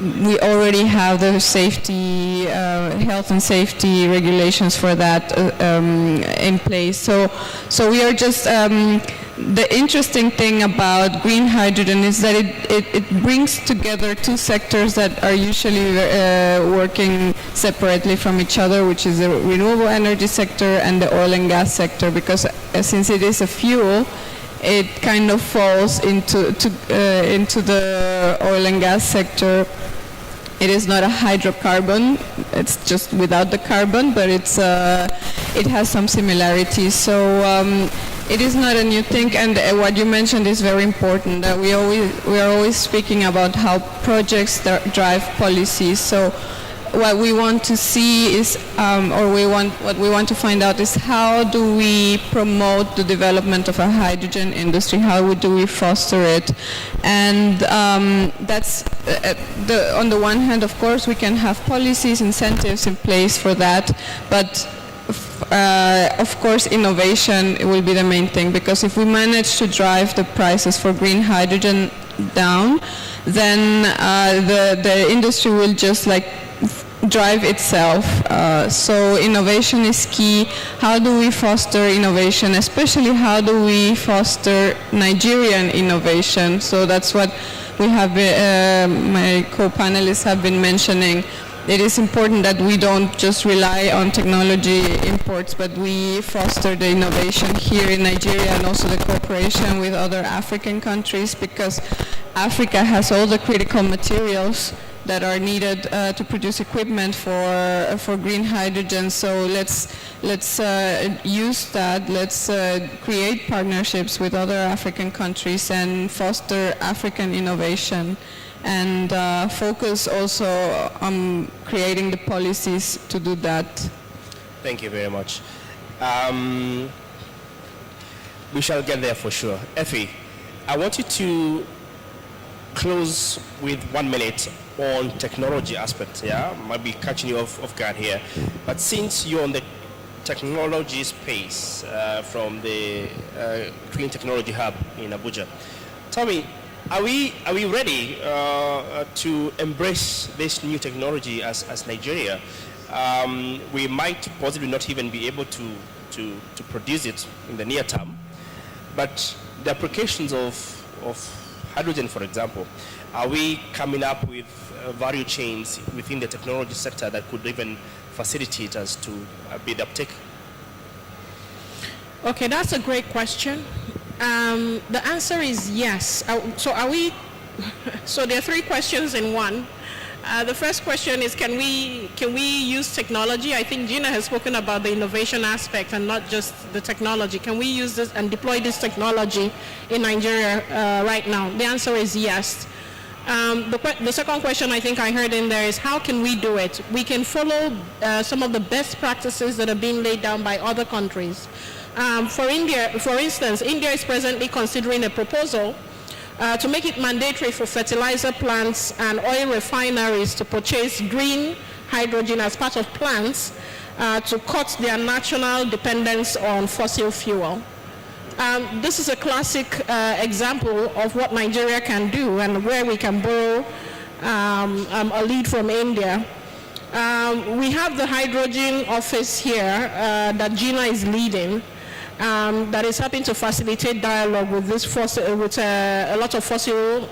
We already have the safety, health and safety regulations for that in place. So we are just, the interesting thing about green hydrogen is that it brings together two sectors that are usually working separately from each other, which is the renewable energy sector and the oil and gas sector, because since it is a fuel, it kind of falls into the oil and gas sector. It is not a hydrocarbon, it's just without the carbon, but it has some similarities. So it is not a new thing, and what you mentioned is very important, that we are always speaking about how projects drive policies. So what we want to see is, what we want to find out is, how do we promote the development of a hydrogen industry? How do we foster it? And that's on the one hand, of course, we can have policies, incentives in place for that, but of course, innovation will be the main thing, because if we manage to drive the prices for green hydrogen down, then the industry will just drive itself. So innovation is key. How do we foster innovation? Especially how do we foster Nigerian innovation? So that's what we have my co-panelists have been mentioning. It is important that we don't just rely on technology imports, but we foster the innovation here in Nigeria and also the cooperation with other African countries, because Africa has all the critical materials that are needed to produce equipment for green hydrogen. So let's use that. Let's create partnerships with other African countries and foster African innovation, and focus also on creating the policies to do that. Thank you very much. We shall get there for sure. Effie, I want you to close with 1 minute on technology aspect. Yeah, might be catching you off guard here, but since you're on the technology space from the Green Technology Hub in Abuja, tell me, are we ready to embrace this new technology as Nigeria? We might possibly not even be able to produce it in the near term, but the applications of hydrogen, for example, are we coming up with value chains within the technology sector that could even facilitate us to be the uptake? Okay, that's a great question. The answer is yes. So there are three questions in one. The first question is, can we use technology? I think Gina has spoken about the innovation aspect and not just the technology. Can we use this and deploy this technology in Nigeria right now? The answer is yes. The second question I think I heard in there is, how can we do it? We can follow some of the best practices that are being laid down by other countries. For instance, India is presently considering a proposal to make it mandatory for fertilizer plants and oil refineries to purchase green hydrogen as part of plans to cut their national dependence on fossil fuel. This is a classic example of what Nigeria can do and where we can borrow a lead from India. We have the hydrogen office here that Gina is leading. That is helping to facilitate dialogue with a lot of fossil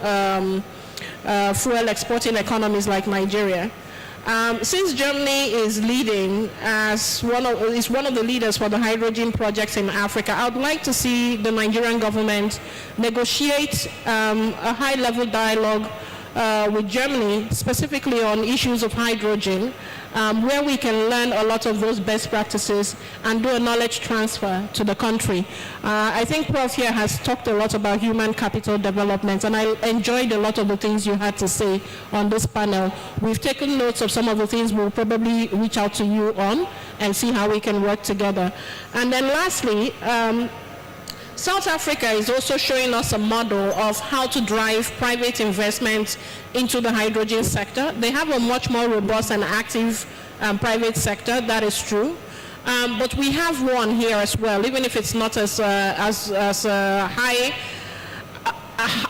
fuel exporting economies like Nigeria. Since Germany is leading is one of the leaders for the hydrogen projects in Africa, I would like to see the Nigerian government negotiate a high-level dialogue with Germany, specifically on issues of hydrogen, where we can learn a lot of those best practices and do a knowledge transfer to the country. I think Prof here has talked a lot about human capital development, and I enjoyed a lot of the things you had to say on this panel. We've taken notes of some of the things we'll probably reach out to you on and see how we can work together. And then lastly, South Africa is also showing us a model of how to drive private investment into the hydrogen sector. They have a much more robust and active private sector, that is true. But we have one here as well, even if it's not as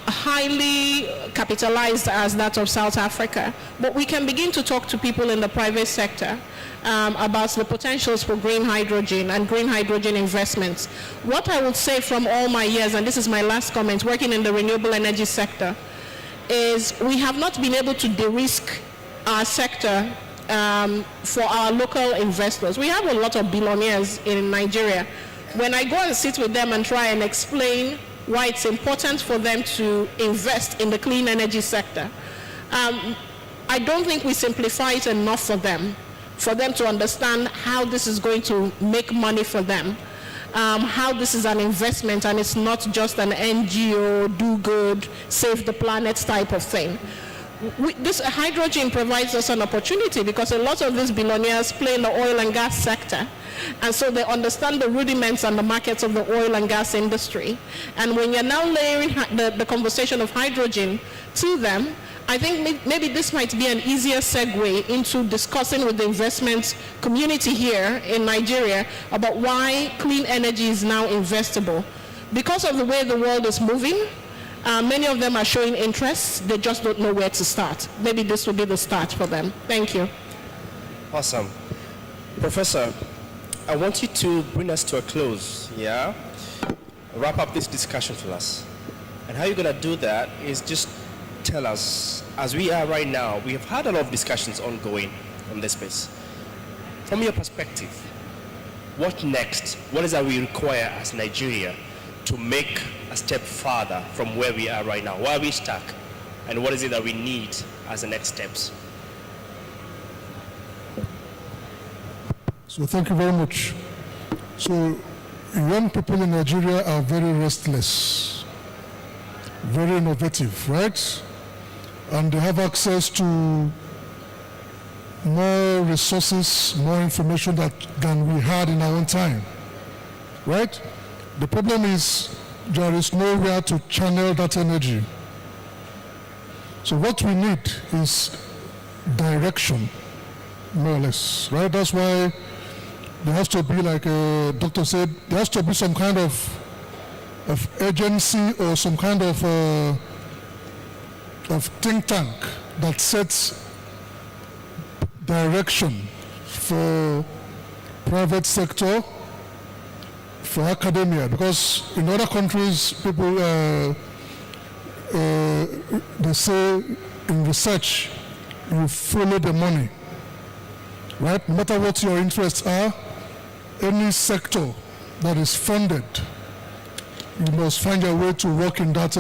highly capitalized as that of South Africa. But we can begin to talk to people in the private sector about the potentials for green hydrogen and green hydrogen investments. What I would say from all my years, and this is my last comment, working in the renewable energy sector, is we have not been able to de-risk our sector for our local investors. We have a lot of billionaires in Nigeria. When I go and sit with them and try and explain why it's important for them to invest in the clean energy sector, I don't think we simplify it enough for them to understand how this is going to make money for them, how this is an investment and it's not just an NGO, do good, save the planet type of thing. This hydrogen provides us an opportunity because a lot of these billionaires play in the oil and gas sector, and so they understand the rudiments and the markets of the oil and gas industry. And when you're now layering the conversation of hydrogen to them, I think maybe this might be an easier segue into discussing with the investment community here in Nigeria about why clean energy is now investable. Because of the way the world is moving, many of them are showing interest. They just don't know where to start. Maybe this will be the start for them. Thank you. Awesome. Professor, I want you to bring us to a close, yeah? Wrap up this discussion for us. And how you're going to do that is just tell us, as we are right now, we have had a lot of discussions ongoing on this space. From your perspective, what next? What is that we require as Nigeria to make a step further from where we are right now? Where are we stuck? And what is it that we need as the next steps? So thank you very much. So young people in Nigeria are very restless, very innovative, right? And they have access to more resources, more information than we had in our own time, right? The problem is there is nowhere to channel that energy. So what we need is direction, more or less, right? That's why there has to be, like a doctor said, there has to be some kind of agency or some kind of think tank that sets direction for private sector, for academia, because in other countries, people, they say in research, you follow the money, right? No matter what your interests are, any sector that is funded, you must find your way to work in that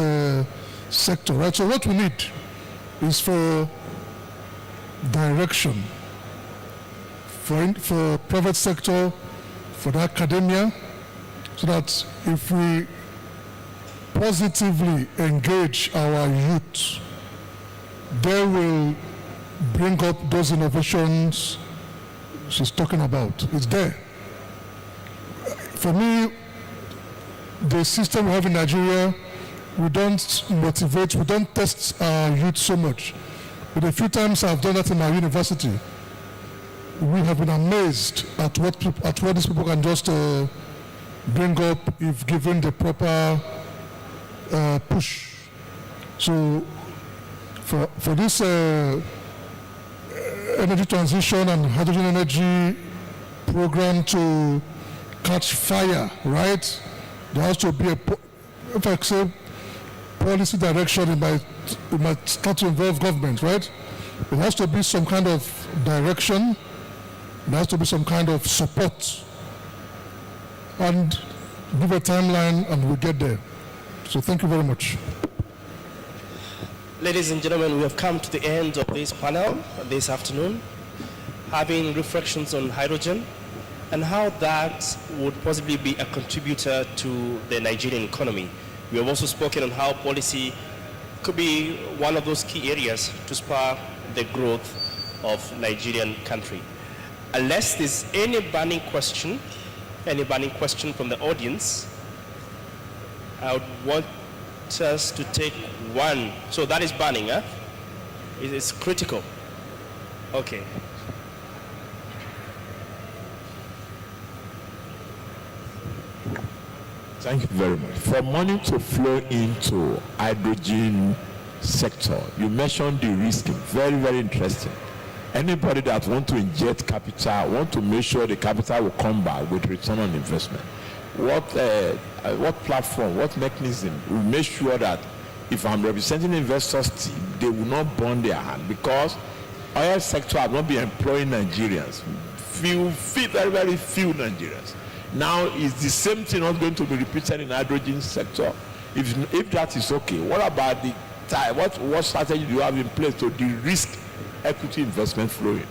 sector, right? So what we need is for direction, for private sector, for the academia, so that if we positively engage our youth, they will bring up those innovations she's talking about. It's there. For me, the system we have in Nigeria, we don't motivate, we don't test our youth so much. But a few times I've done that in my university, we have been amazed at what these people can just bring up if given the proper push. So for this energy transition and hydrogen energy program to catch fire, right? There has to be if I say policy direction, it might start to involve government, right? There has to be some kind of direction. There has to be some kind of support. And give a timeline and we'll get there. So thank you very much. Ladies and gentlemen, we have come to the end of this panel this afternoon, having reflections on hydrogen and how that would possibly be a contributor to the Nigerian economy. We have also spoken on how policy could be one of those key areas to spur the growth of Nigerian country. Unless there's any burning question from the audience, I would want us to take one. So that is burning, huh? It is critical. Okay. Thank you very much. For money to flow into hydrogen sector, you mentioned the risk. Very, very interesting. Anybody that want to inject capital, want to make sure the capital will come back with return on investment. What platform, what mechanism will make sure that if I'm representing investors team, they will not burn their hand, because oil sector have not been employing Nigerians. Very, very few Nigerians. Now, is the same thing not going to be repeated in hydrogen sector? If that is okay, what about the time? What strategy do you have in place to de-risk equity investment flowing?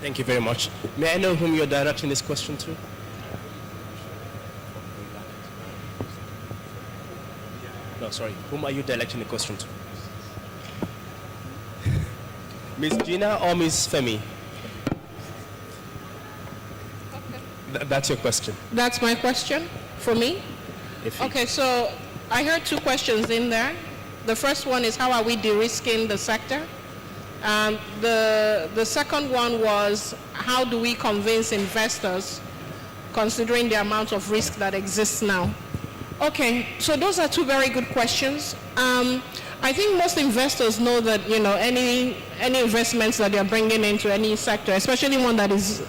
Thank you very much. May I know whom you're directing this question to? No, sorry. Whom are you directing the question to? Ms. Gina or Ms. Femi? That's your question. That's my question for me? Okay, so I heard two questions in there. The first one is, how are we de-risking the sector? The second one was, how do we convince investors, considering the amount of risk that exists now, Okay, so those are two very good questions. I think most investors know that any investments that they're bringing into any sector, especially one that is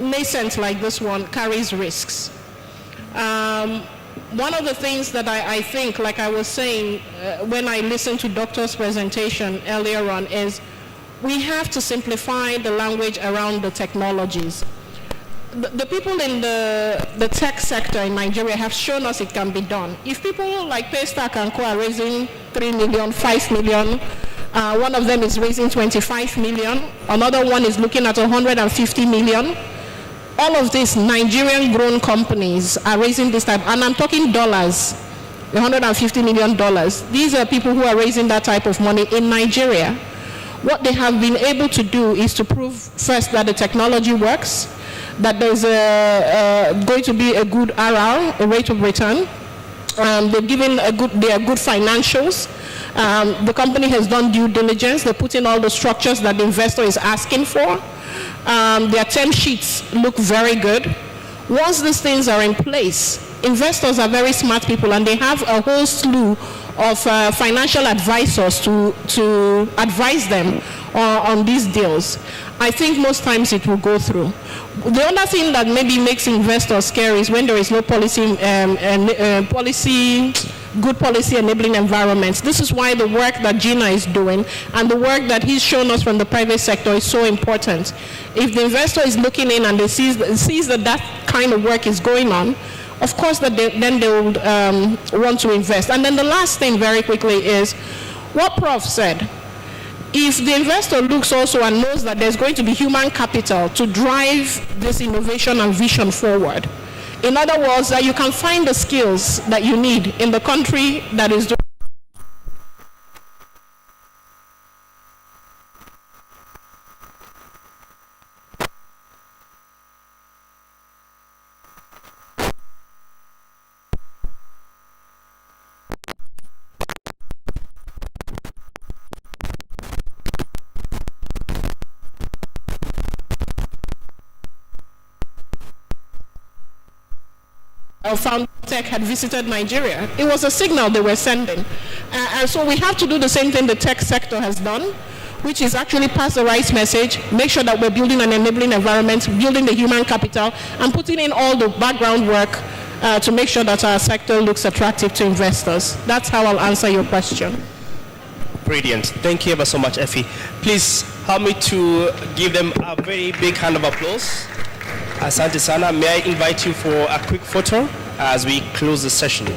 nascent like this one, carries risks. One of the things that I think, like I was saying when I listened to Doctor's presentation earlier on, is we have to simplify the language around the technologies. The people in the tech sector in Nigeria have shown us it can be done. If people like Paystack and Co are raising 3 million, 5 million, one of them is raising 25 million, another one is looking at 150 million. All of these Nigerian grown companies are raising this type, and I'm talking dollars, $150 million. These are people who are raising that type of money in Nigeria. What they have been able to do is to prove first that the technology works, that there's going to be a good RR, a rate of return. They're given they are good financials. The company has done due diligence. They put in all the structures that the investor is asking for. Their term sheets look very good. Once these things are in place, investors are very smart people, and they have a whole slew of financial advisors to advise them on these deals. I think most times it will go through. The other thing that maybe makes investors scary is when there is no good policy enabling environments. This is why the work that Gina is doing and the work that he's shown us from the private sector is so important. If the investor is looking in and they sees that kind of work is going on, of course then they would want to invest. And then the last thing very quickly is what Prof said. If the investor looks also and knows that there's going to be human capital to drive this innovation and vision forward, in other words, that you can find the skills that you need in the country that is doing Foundtech had visited Nigeria. It was a signal they were sending. And so we have to do the same thing the tech sector has done, which is actually pass the right message, make sure that we're building an enabling environment, building the human capital, and putting in all the background work to make sure that our sector looks attractive to investors. That's how I'll answer your question. Brilliant. Thank you ever so much, Effie. Please help me to give them a very big hand of applause. Asante Sana, may I invite you for a quick photo as we close the session?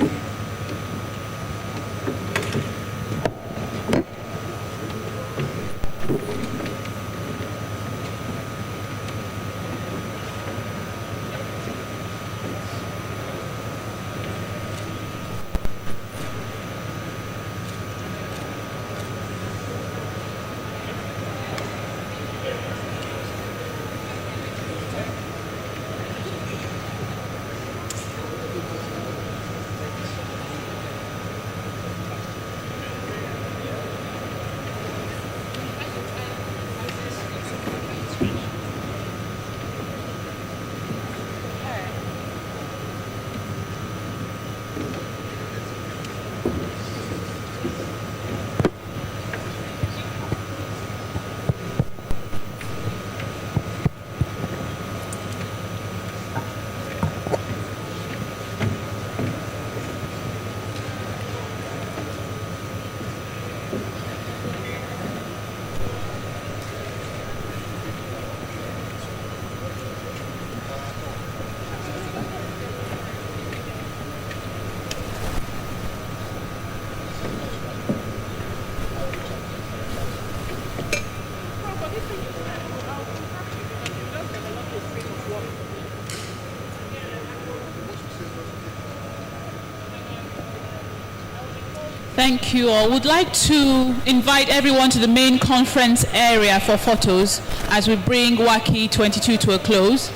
Thank you all. Would like to invite everyone to the main conference area for photos as we bring WACEE'22 to a close.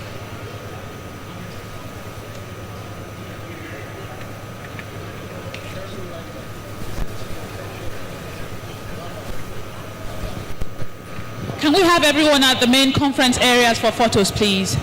Can we have everyone at the main conference areas for photos, please?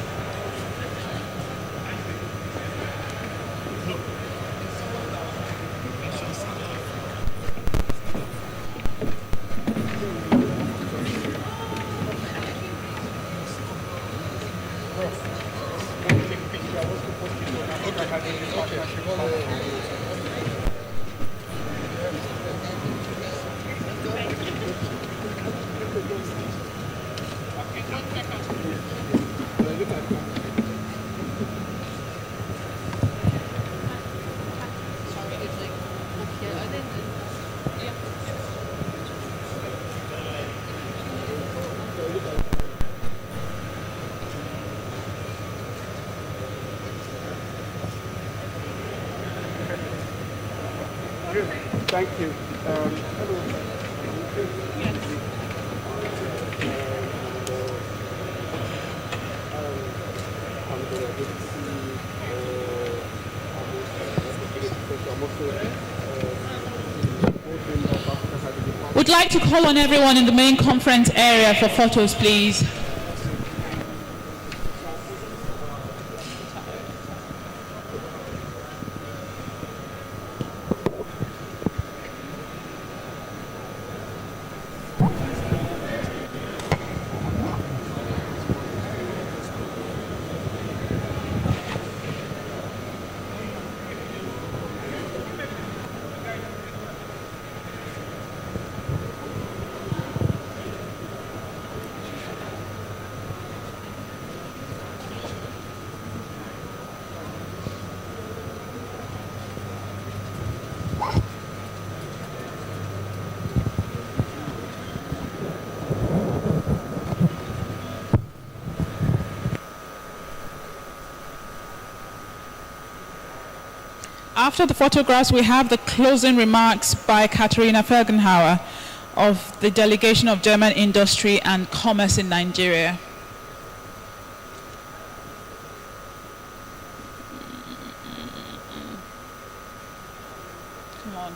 Thank you. Would like to call on everyone in the main conference area for photos, please. After the photographs, we have the closing remarks by Katharina Felgenhauer of the Delegation of German Industry and Commerce in Nigeria. Come on.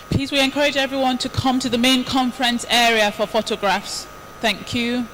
Please, we encourage everyone to come to the main conference area for photographs. Thank you.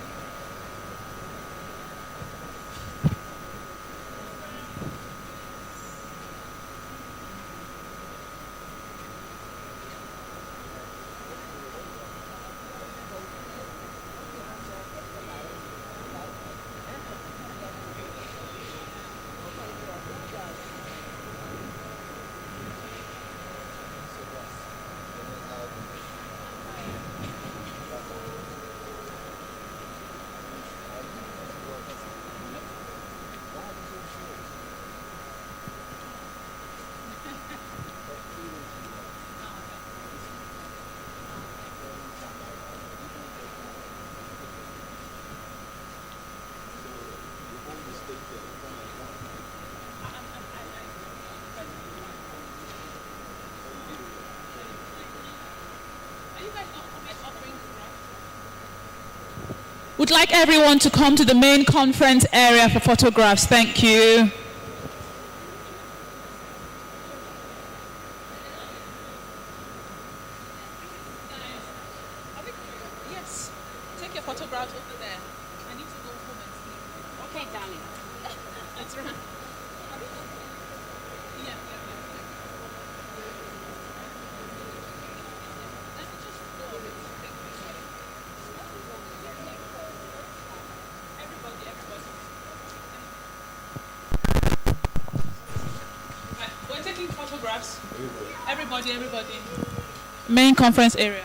Would like everyone to come to the main conference area for photographs. Thank you. Yes, take your photographs over there. I need to go home and sleep. Okay, darling. That's right. Yeah. We're taking photographs. Everybody. Main conference area.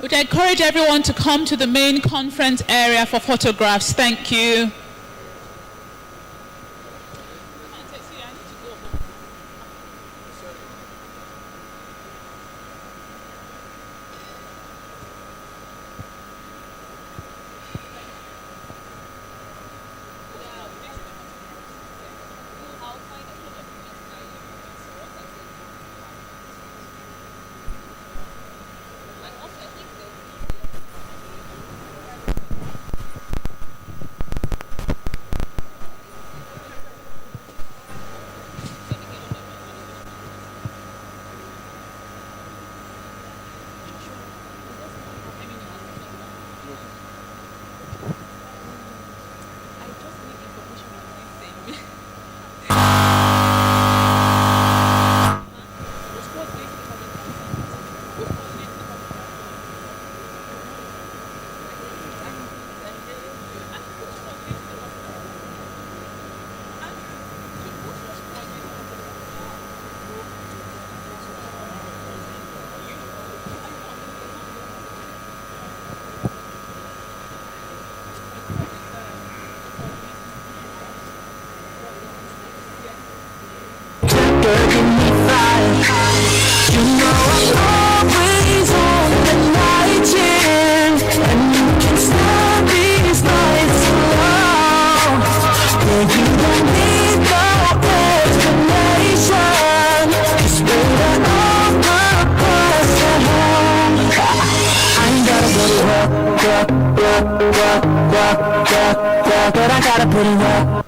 Would I encourage everyone to come to the main conference area for photographs? Thank you. But I gotta put in work.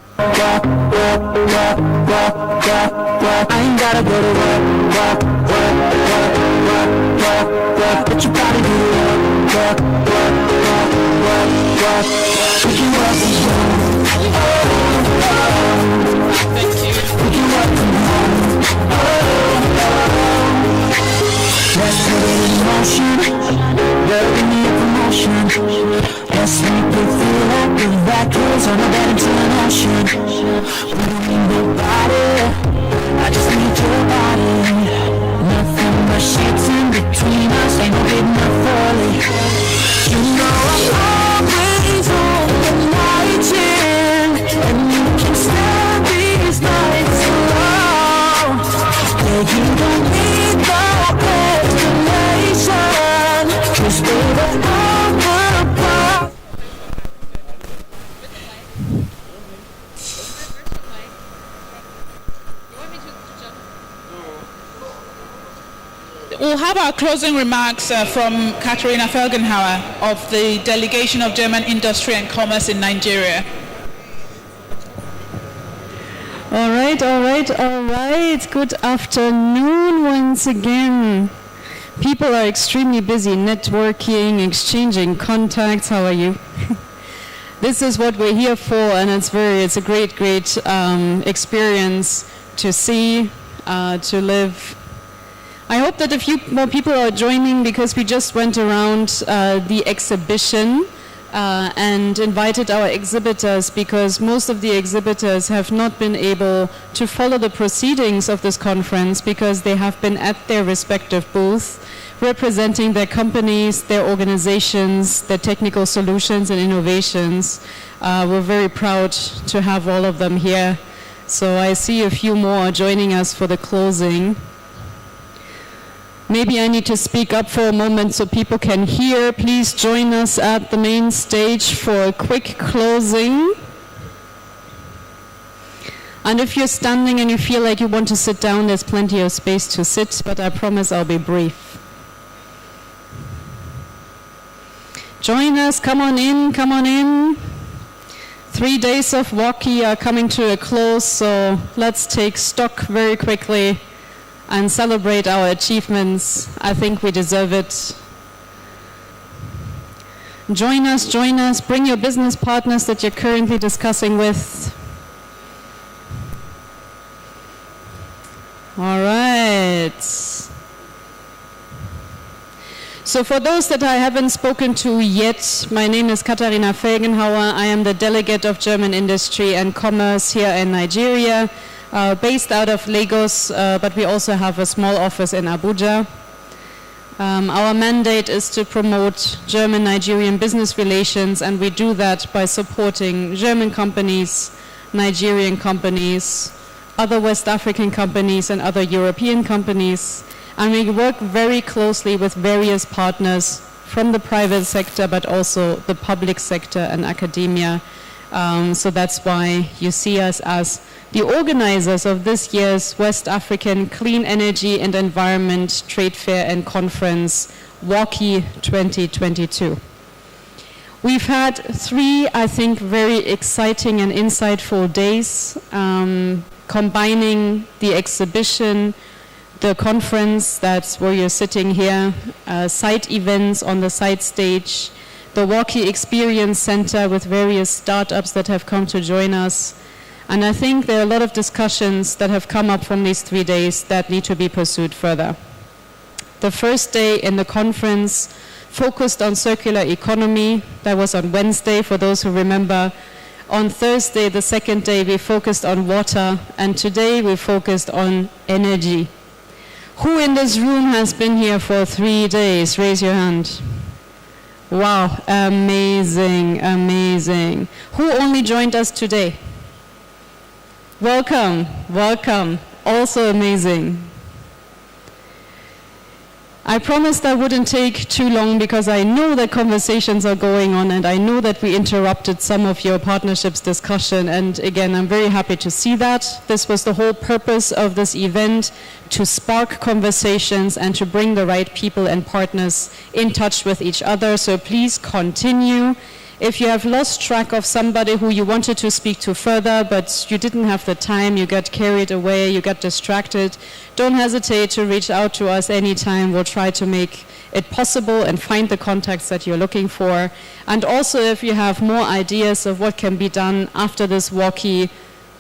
I ain't gotta go to work. But you probably do work. We can work from home. We can work from home. Let's put it in motion. Building me a promotion. Let's make it feel like the vacuums on a bed into an ocean. We don't need nobody, I just need your body. Nothing but sheets in between us, ain't no big enough early. You know I'm always on the night in, and you can stand these nights alone. Yeah, you don't need no explanation, 'cause baby I'm the boss. We'll have our closing remarks from Katharina Felgenhauer of the Delegation of German Industry and Commerce in Nigeria. All right. Good afternoon once again. People are extremely busy networking, exchanging contacts. How are you? This is what we're here for, and it's a great experience to see, to live. I hope that a few more people are joining, because we just went around the exhibition and invited our exhibitors, because most of the exhibitors have not been able to follow the proceedings of this conference because they have been at their respective booths representing their companies, their organizations, their technical solutions and innovations. We're very proud to have all of them here. So I see a few more joining us for the closing. Maybe I need to speak up for a moment so people can hear. Please join us at the main stage for a quick closing. And if you're standing and you feel like you want to sit down, there's plenty of space to sit, but I promise I'll be brief. Join us, come on in. 3 days of WACEE are coming to a close, so let's take stock very quickly and celebrate our achievements. I think we deserve it. Join us, bring your business partners that you're currently discussing with. All right. So for those that I haven't spoken to yet, my name is Katharina Felgenhauer. I am the delegate of German Industry and Commerce here in Nigeria. Based out of Lagos, but we also have a small office in Abuja. Our mandate is to promote German-Nigerian business relations, and we do that by supporting German companies, Nigerian companies, other West African companies, and other European companies. And we work very closely with various partners from the private sector, but also the public sector and academia. So that's why you see us as the organizers of this year's West African Clean Energy and Environment Trade Fair and Conference, WACEE 2022. We've had 3, I think, very exciting and insightful days, combining the exhibition, the conference, that's where you're sitting here, site events on the site stage, the WACEE Experience Center with various startups that have come to join us. And I think there are a lot of discussions that have come up from these 3 days that need to be pursued further. The first day in the conference focused on circular economy. That was on Wednesday, for those who remember. On Thursday, the second day, we focused on water, and today we focused on energy. Who in this room has been here for 3 days? Raise your hand. Wow, amazing, amazing. Who only joined us today? Welcome, welcome. Also amazing. I promised I wouldn't take too long because I know that conversations are going on, and I know that we interrupted some of your partnerships discussion, and again, I'm very happy to see that. This was the whole purpose of this event, to spark conversations and to bring the right people and partners in touch with each other. So please continue. If you have lost track of somebody who you wanted to speak to further, but you didn't have the time, you got carried away, you got distracted, don't hesitate to reach out to us anytime. We'll try to make it possible and find the contacts that you're looking for. And also, if you have more ideas of what can be done after this WACEE,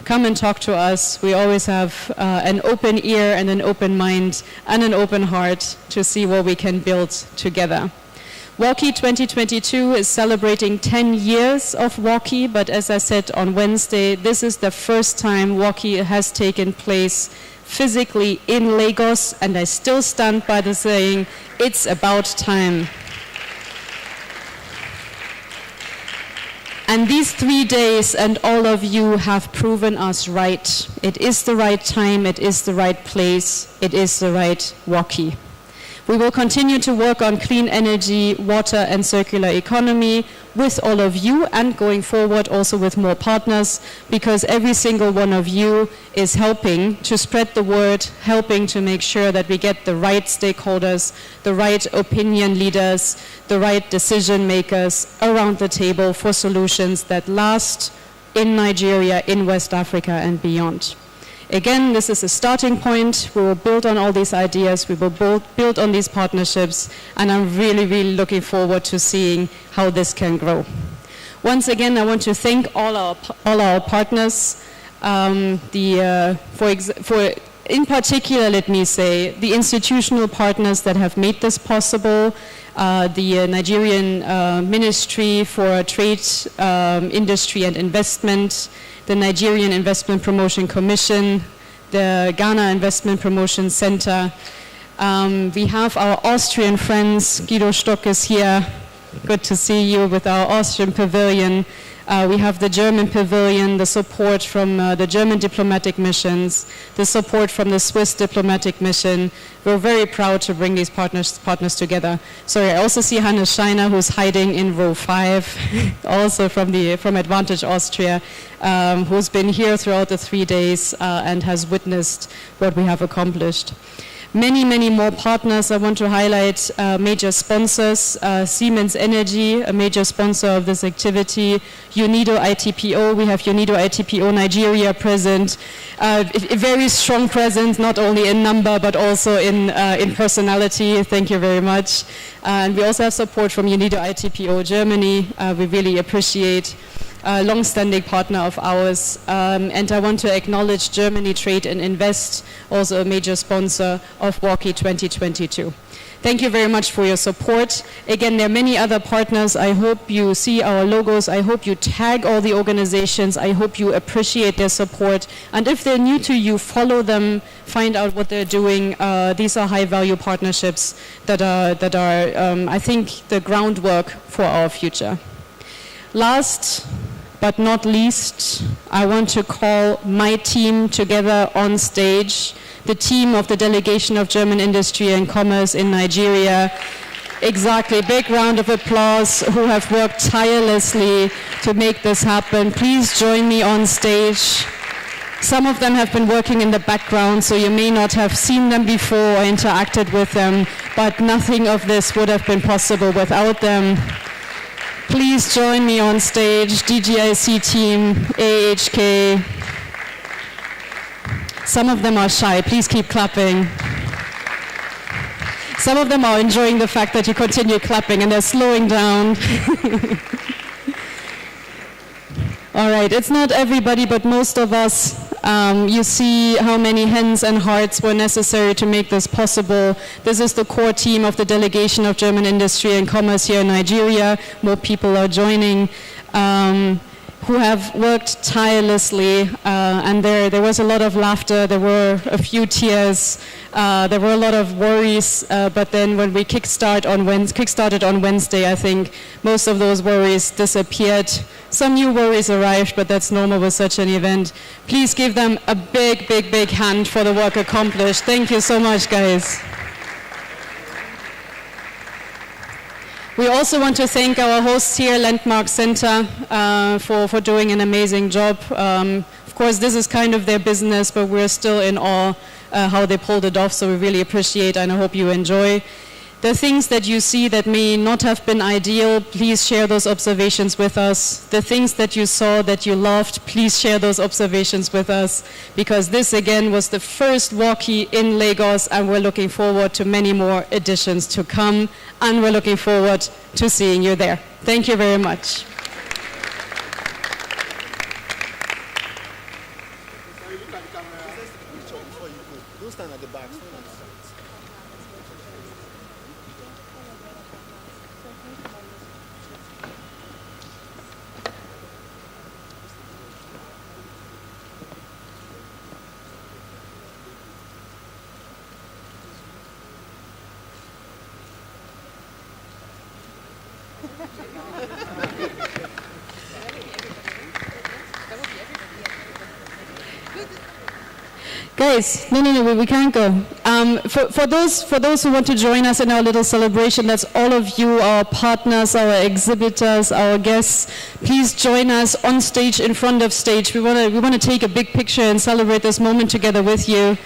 come and talk to us. We always have an open ear and an open mind and an open heart to see what we can build together. WACEE 2022 is celebrating 10 years of WACEE, but as I said on Wednesday, this is the first time WACEE has taken place physically in Lagos, and I still stand by the saying, it's about time. And these 3 days and all of you have proven us right. It is the right time, it is the right place, it is the right WACEE. We will continue to work on clean energy, water, and circular economy with all of you, and going forward also with more partners, because every single one of you is helping to spread the word, helping to make sure that we get the right stakeholders, the right opinion leaders, the right decision makers around the table for solutions that last in Nigeria, in West Africa, and beyond. Again, this is a starting point. We will build on all these ideas. We will build on these partnerships. And I'm really, really looking forward to seeing how this can grow. Once again, I want to thank all our partners. In particular, let me say, the institutional partners that have made this possible. The Nigerian Ministry for Trade, Industry and Investment, the Nigerian Investment Promotion Commission, the Ghana Investment Promotion Center. We have our Austrian friends. Guido Stock is here. Good to see you with our Austrian pavilion. We have the German pavilion, the support from the German diplomatic missions, the support from the Swiss diplomatic mission. We're very proud to bring these partners together. Sorry, I also see Hannes Scheiner, who's hiding in row 5, also from Advantage Austria, who's been here throughout the 3 days and has witnessed what we have accomplished. Many, many more partners. I want to highlight major sponsors. Siemens Energy, a major sponsor of this activity. UNIDO ITPO, we have UNIDO ITPO Nigeria present. A very strong presence, not only in number, but also in personality. Thank you very much. And we also have support from UNIDO ITPO Germany. We really appreciate a long-standing partner of ours. And I want to acknowledge Germany Trade and Invest, also a major sponsor of WACEE 2022. Thank you very much for your support. Again, there are many other partners. I hope you see our logos. I hope you tag all the organizations. I hope you appreciate their support. And if they're new to you, follow them, find out what they're doing. These are high-value partnerships that are I think, the groundwork for our future. Last but not least, I want to call my team together on stage, the team of the Delegation of German Industry and Commerce in Nigeria. Exactly, big round of applause, who have worked tirelessly to make this happen. Please join me on stage. Some of them have been working in the background, so you may not have seen them before or interacted with them, but nothing of this would have been possible without them. Please join me on stage, DGIC team, AHK. Some of them are shy, please keep clapping. Some of them are enjoying the fact that you continue clapping and they're slowing down. All right, it's not everybody, but most of us. You see how many hands and hearts were necessary to make this possible. This is the core team of the Delegation of German Industry and Commerce here in Nigeria. More people are joining, who have worked tirelessly, and there was a lot of laughter, there were a few tears, there were a lot of worries, but then when we kickstarted on Wednesday, I think most of those worries disappeared. Some new worries arrived, but that's normal with such an event. Please give them a big, big, big hand for the work accomplished. Thank you so much, guys. We also want to thank our hosts here, Landmark Center, for doing an amazing job. Of course, this is kind of their business, but we're still in awe how they pulled it off, so we really appreciate and I hope you enjoy. The things that you see that may not have been ideal, please share those observations with us. The things that you saw that you loved, please share those observations with us, because this again was the first WACEE in Lagos, and we're looking forward to many more editions to come, and we're looking forward to seeing you there. Thank you very much. Guys, no, we can't go. For those who want to join us in our little celebration, that's all of you, our partners, our exhibitors, our guests. Please join us on stage, in front of stage. We want to take a big picture and celebrate this moment together with you.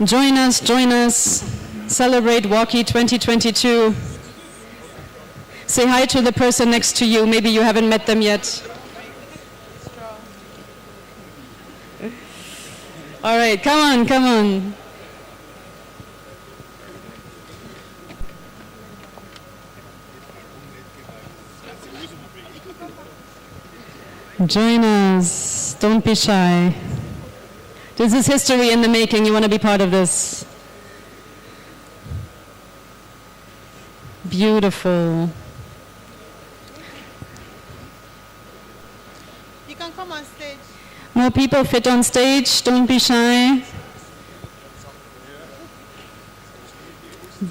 Join us, celebrate WACEE 2022. Say hi to the person next to you, maybe you haven't met them yet. All right, come on. Join us, don't be shy. This is history in the making, you want to be part of this. Beautiful. You can come on stage. More people fit on stage, don't be shy.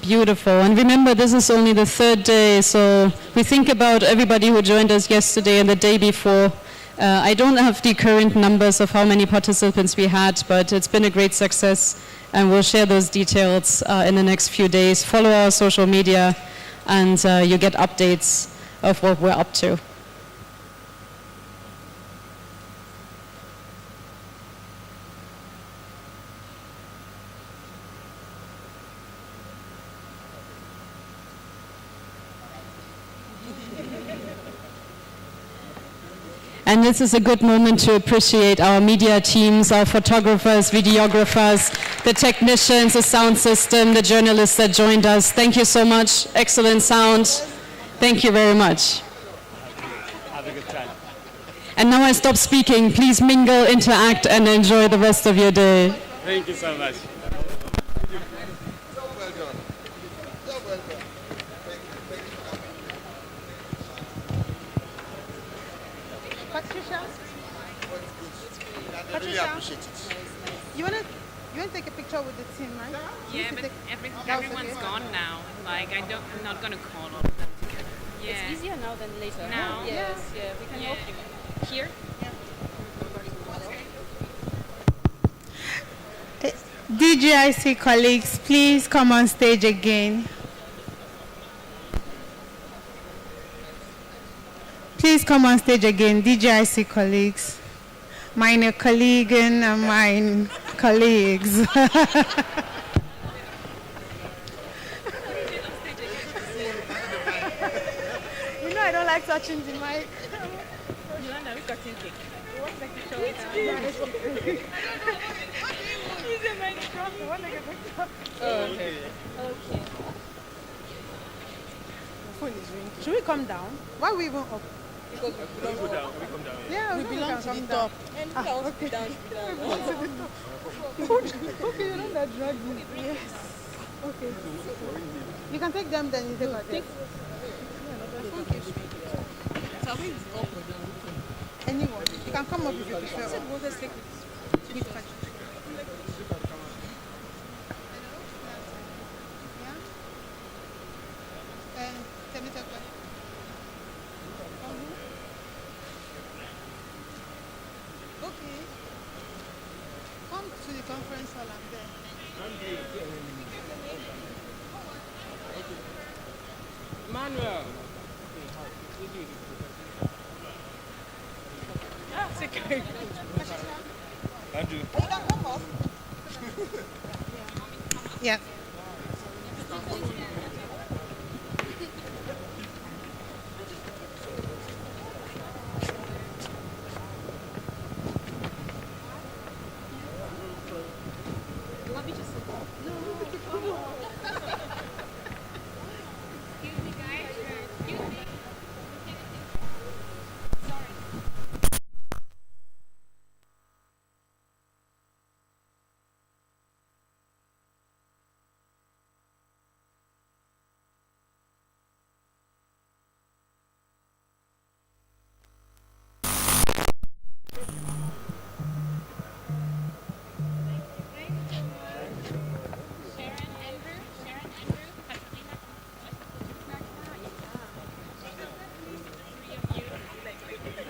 Beautiful. And remember, this is only the third day, so we think about everybody who joined us yesterday and the day before. I don't have the current numbers of how many participants we had, but it's been a great success, and we'll share those details in the next few days. Follow our social media, and you get updates of what we're up to. And this is a good moment to appreciate our media teams, our photographers, videographers, the technicians, the sound system, the journalists that joined us. Thank you so much. Excellent sound. Thank you very much. Have a good time. And now I stop speaking. Please mingle, interact, and enjoy the rest of your day. Thank you so much. Well done. Well done. Patricia? I really appreciate it. You wanna take a picture with the team, right? Yeah, but That was everyone's okay. gone now. Like, I'm not gonna call all of them together. Yeah. It's easier now than later. Now? Yes, yeah. We can Yeah. walk here. DGIC colleagues, please come on stage again. Please come on stage again, DGIC colleagues. Meine Kollegen and mine colleagues. You know I don't like touching the mic. Yolanda, we got cake. Oh, okay. Okay. Phone is ringing. Should we come down? Why are we even up? Because we belong down. Yeah, We belong to the top. And if I want to be down, be down. Okay, you know that drag me. Yes. Okay. You can take them, then you take our desk. Anyone. You can come up if you prefer. Okay. Come to the conference hall and there. Manuel. Andrew. You can come up. Yeah.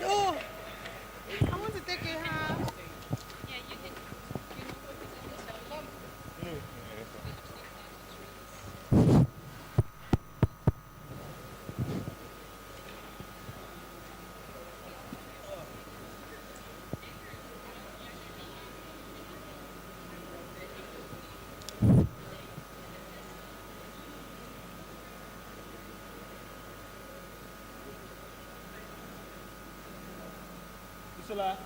Oh, I want to take a half. Ursula.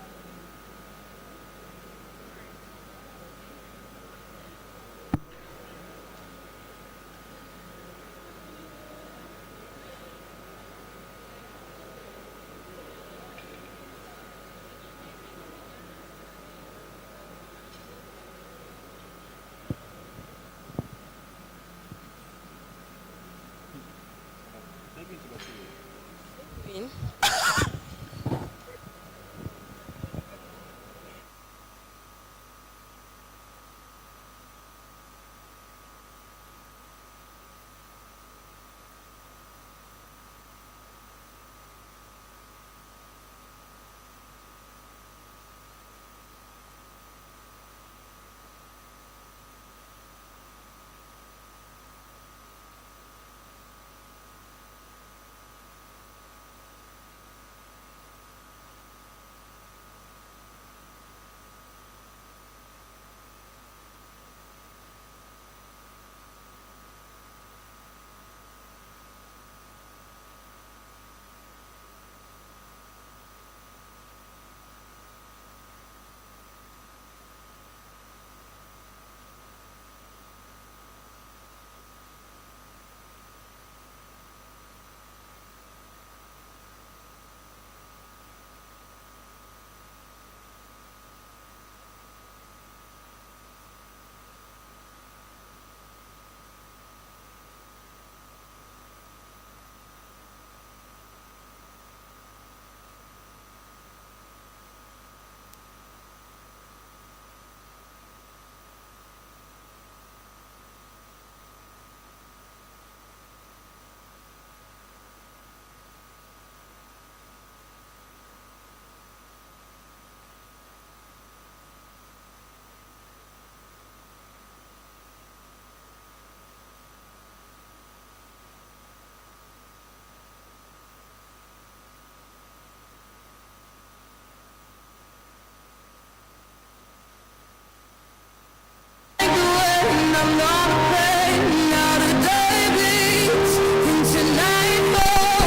I'm not afraid. Now the day bleeds into nightfall.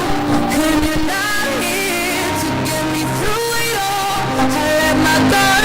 Can you not hear to get me through it all? I let my guard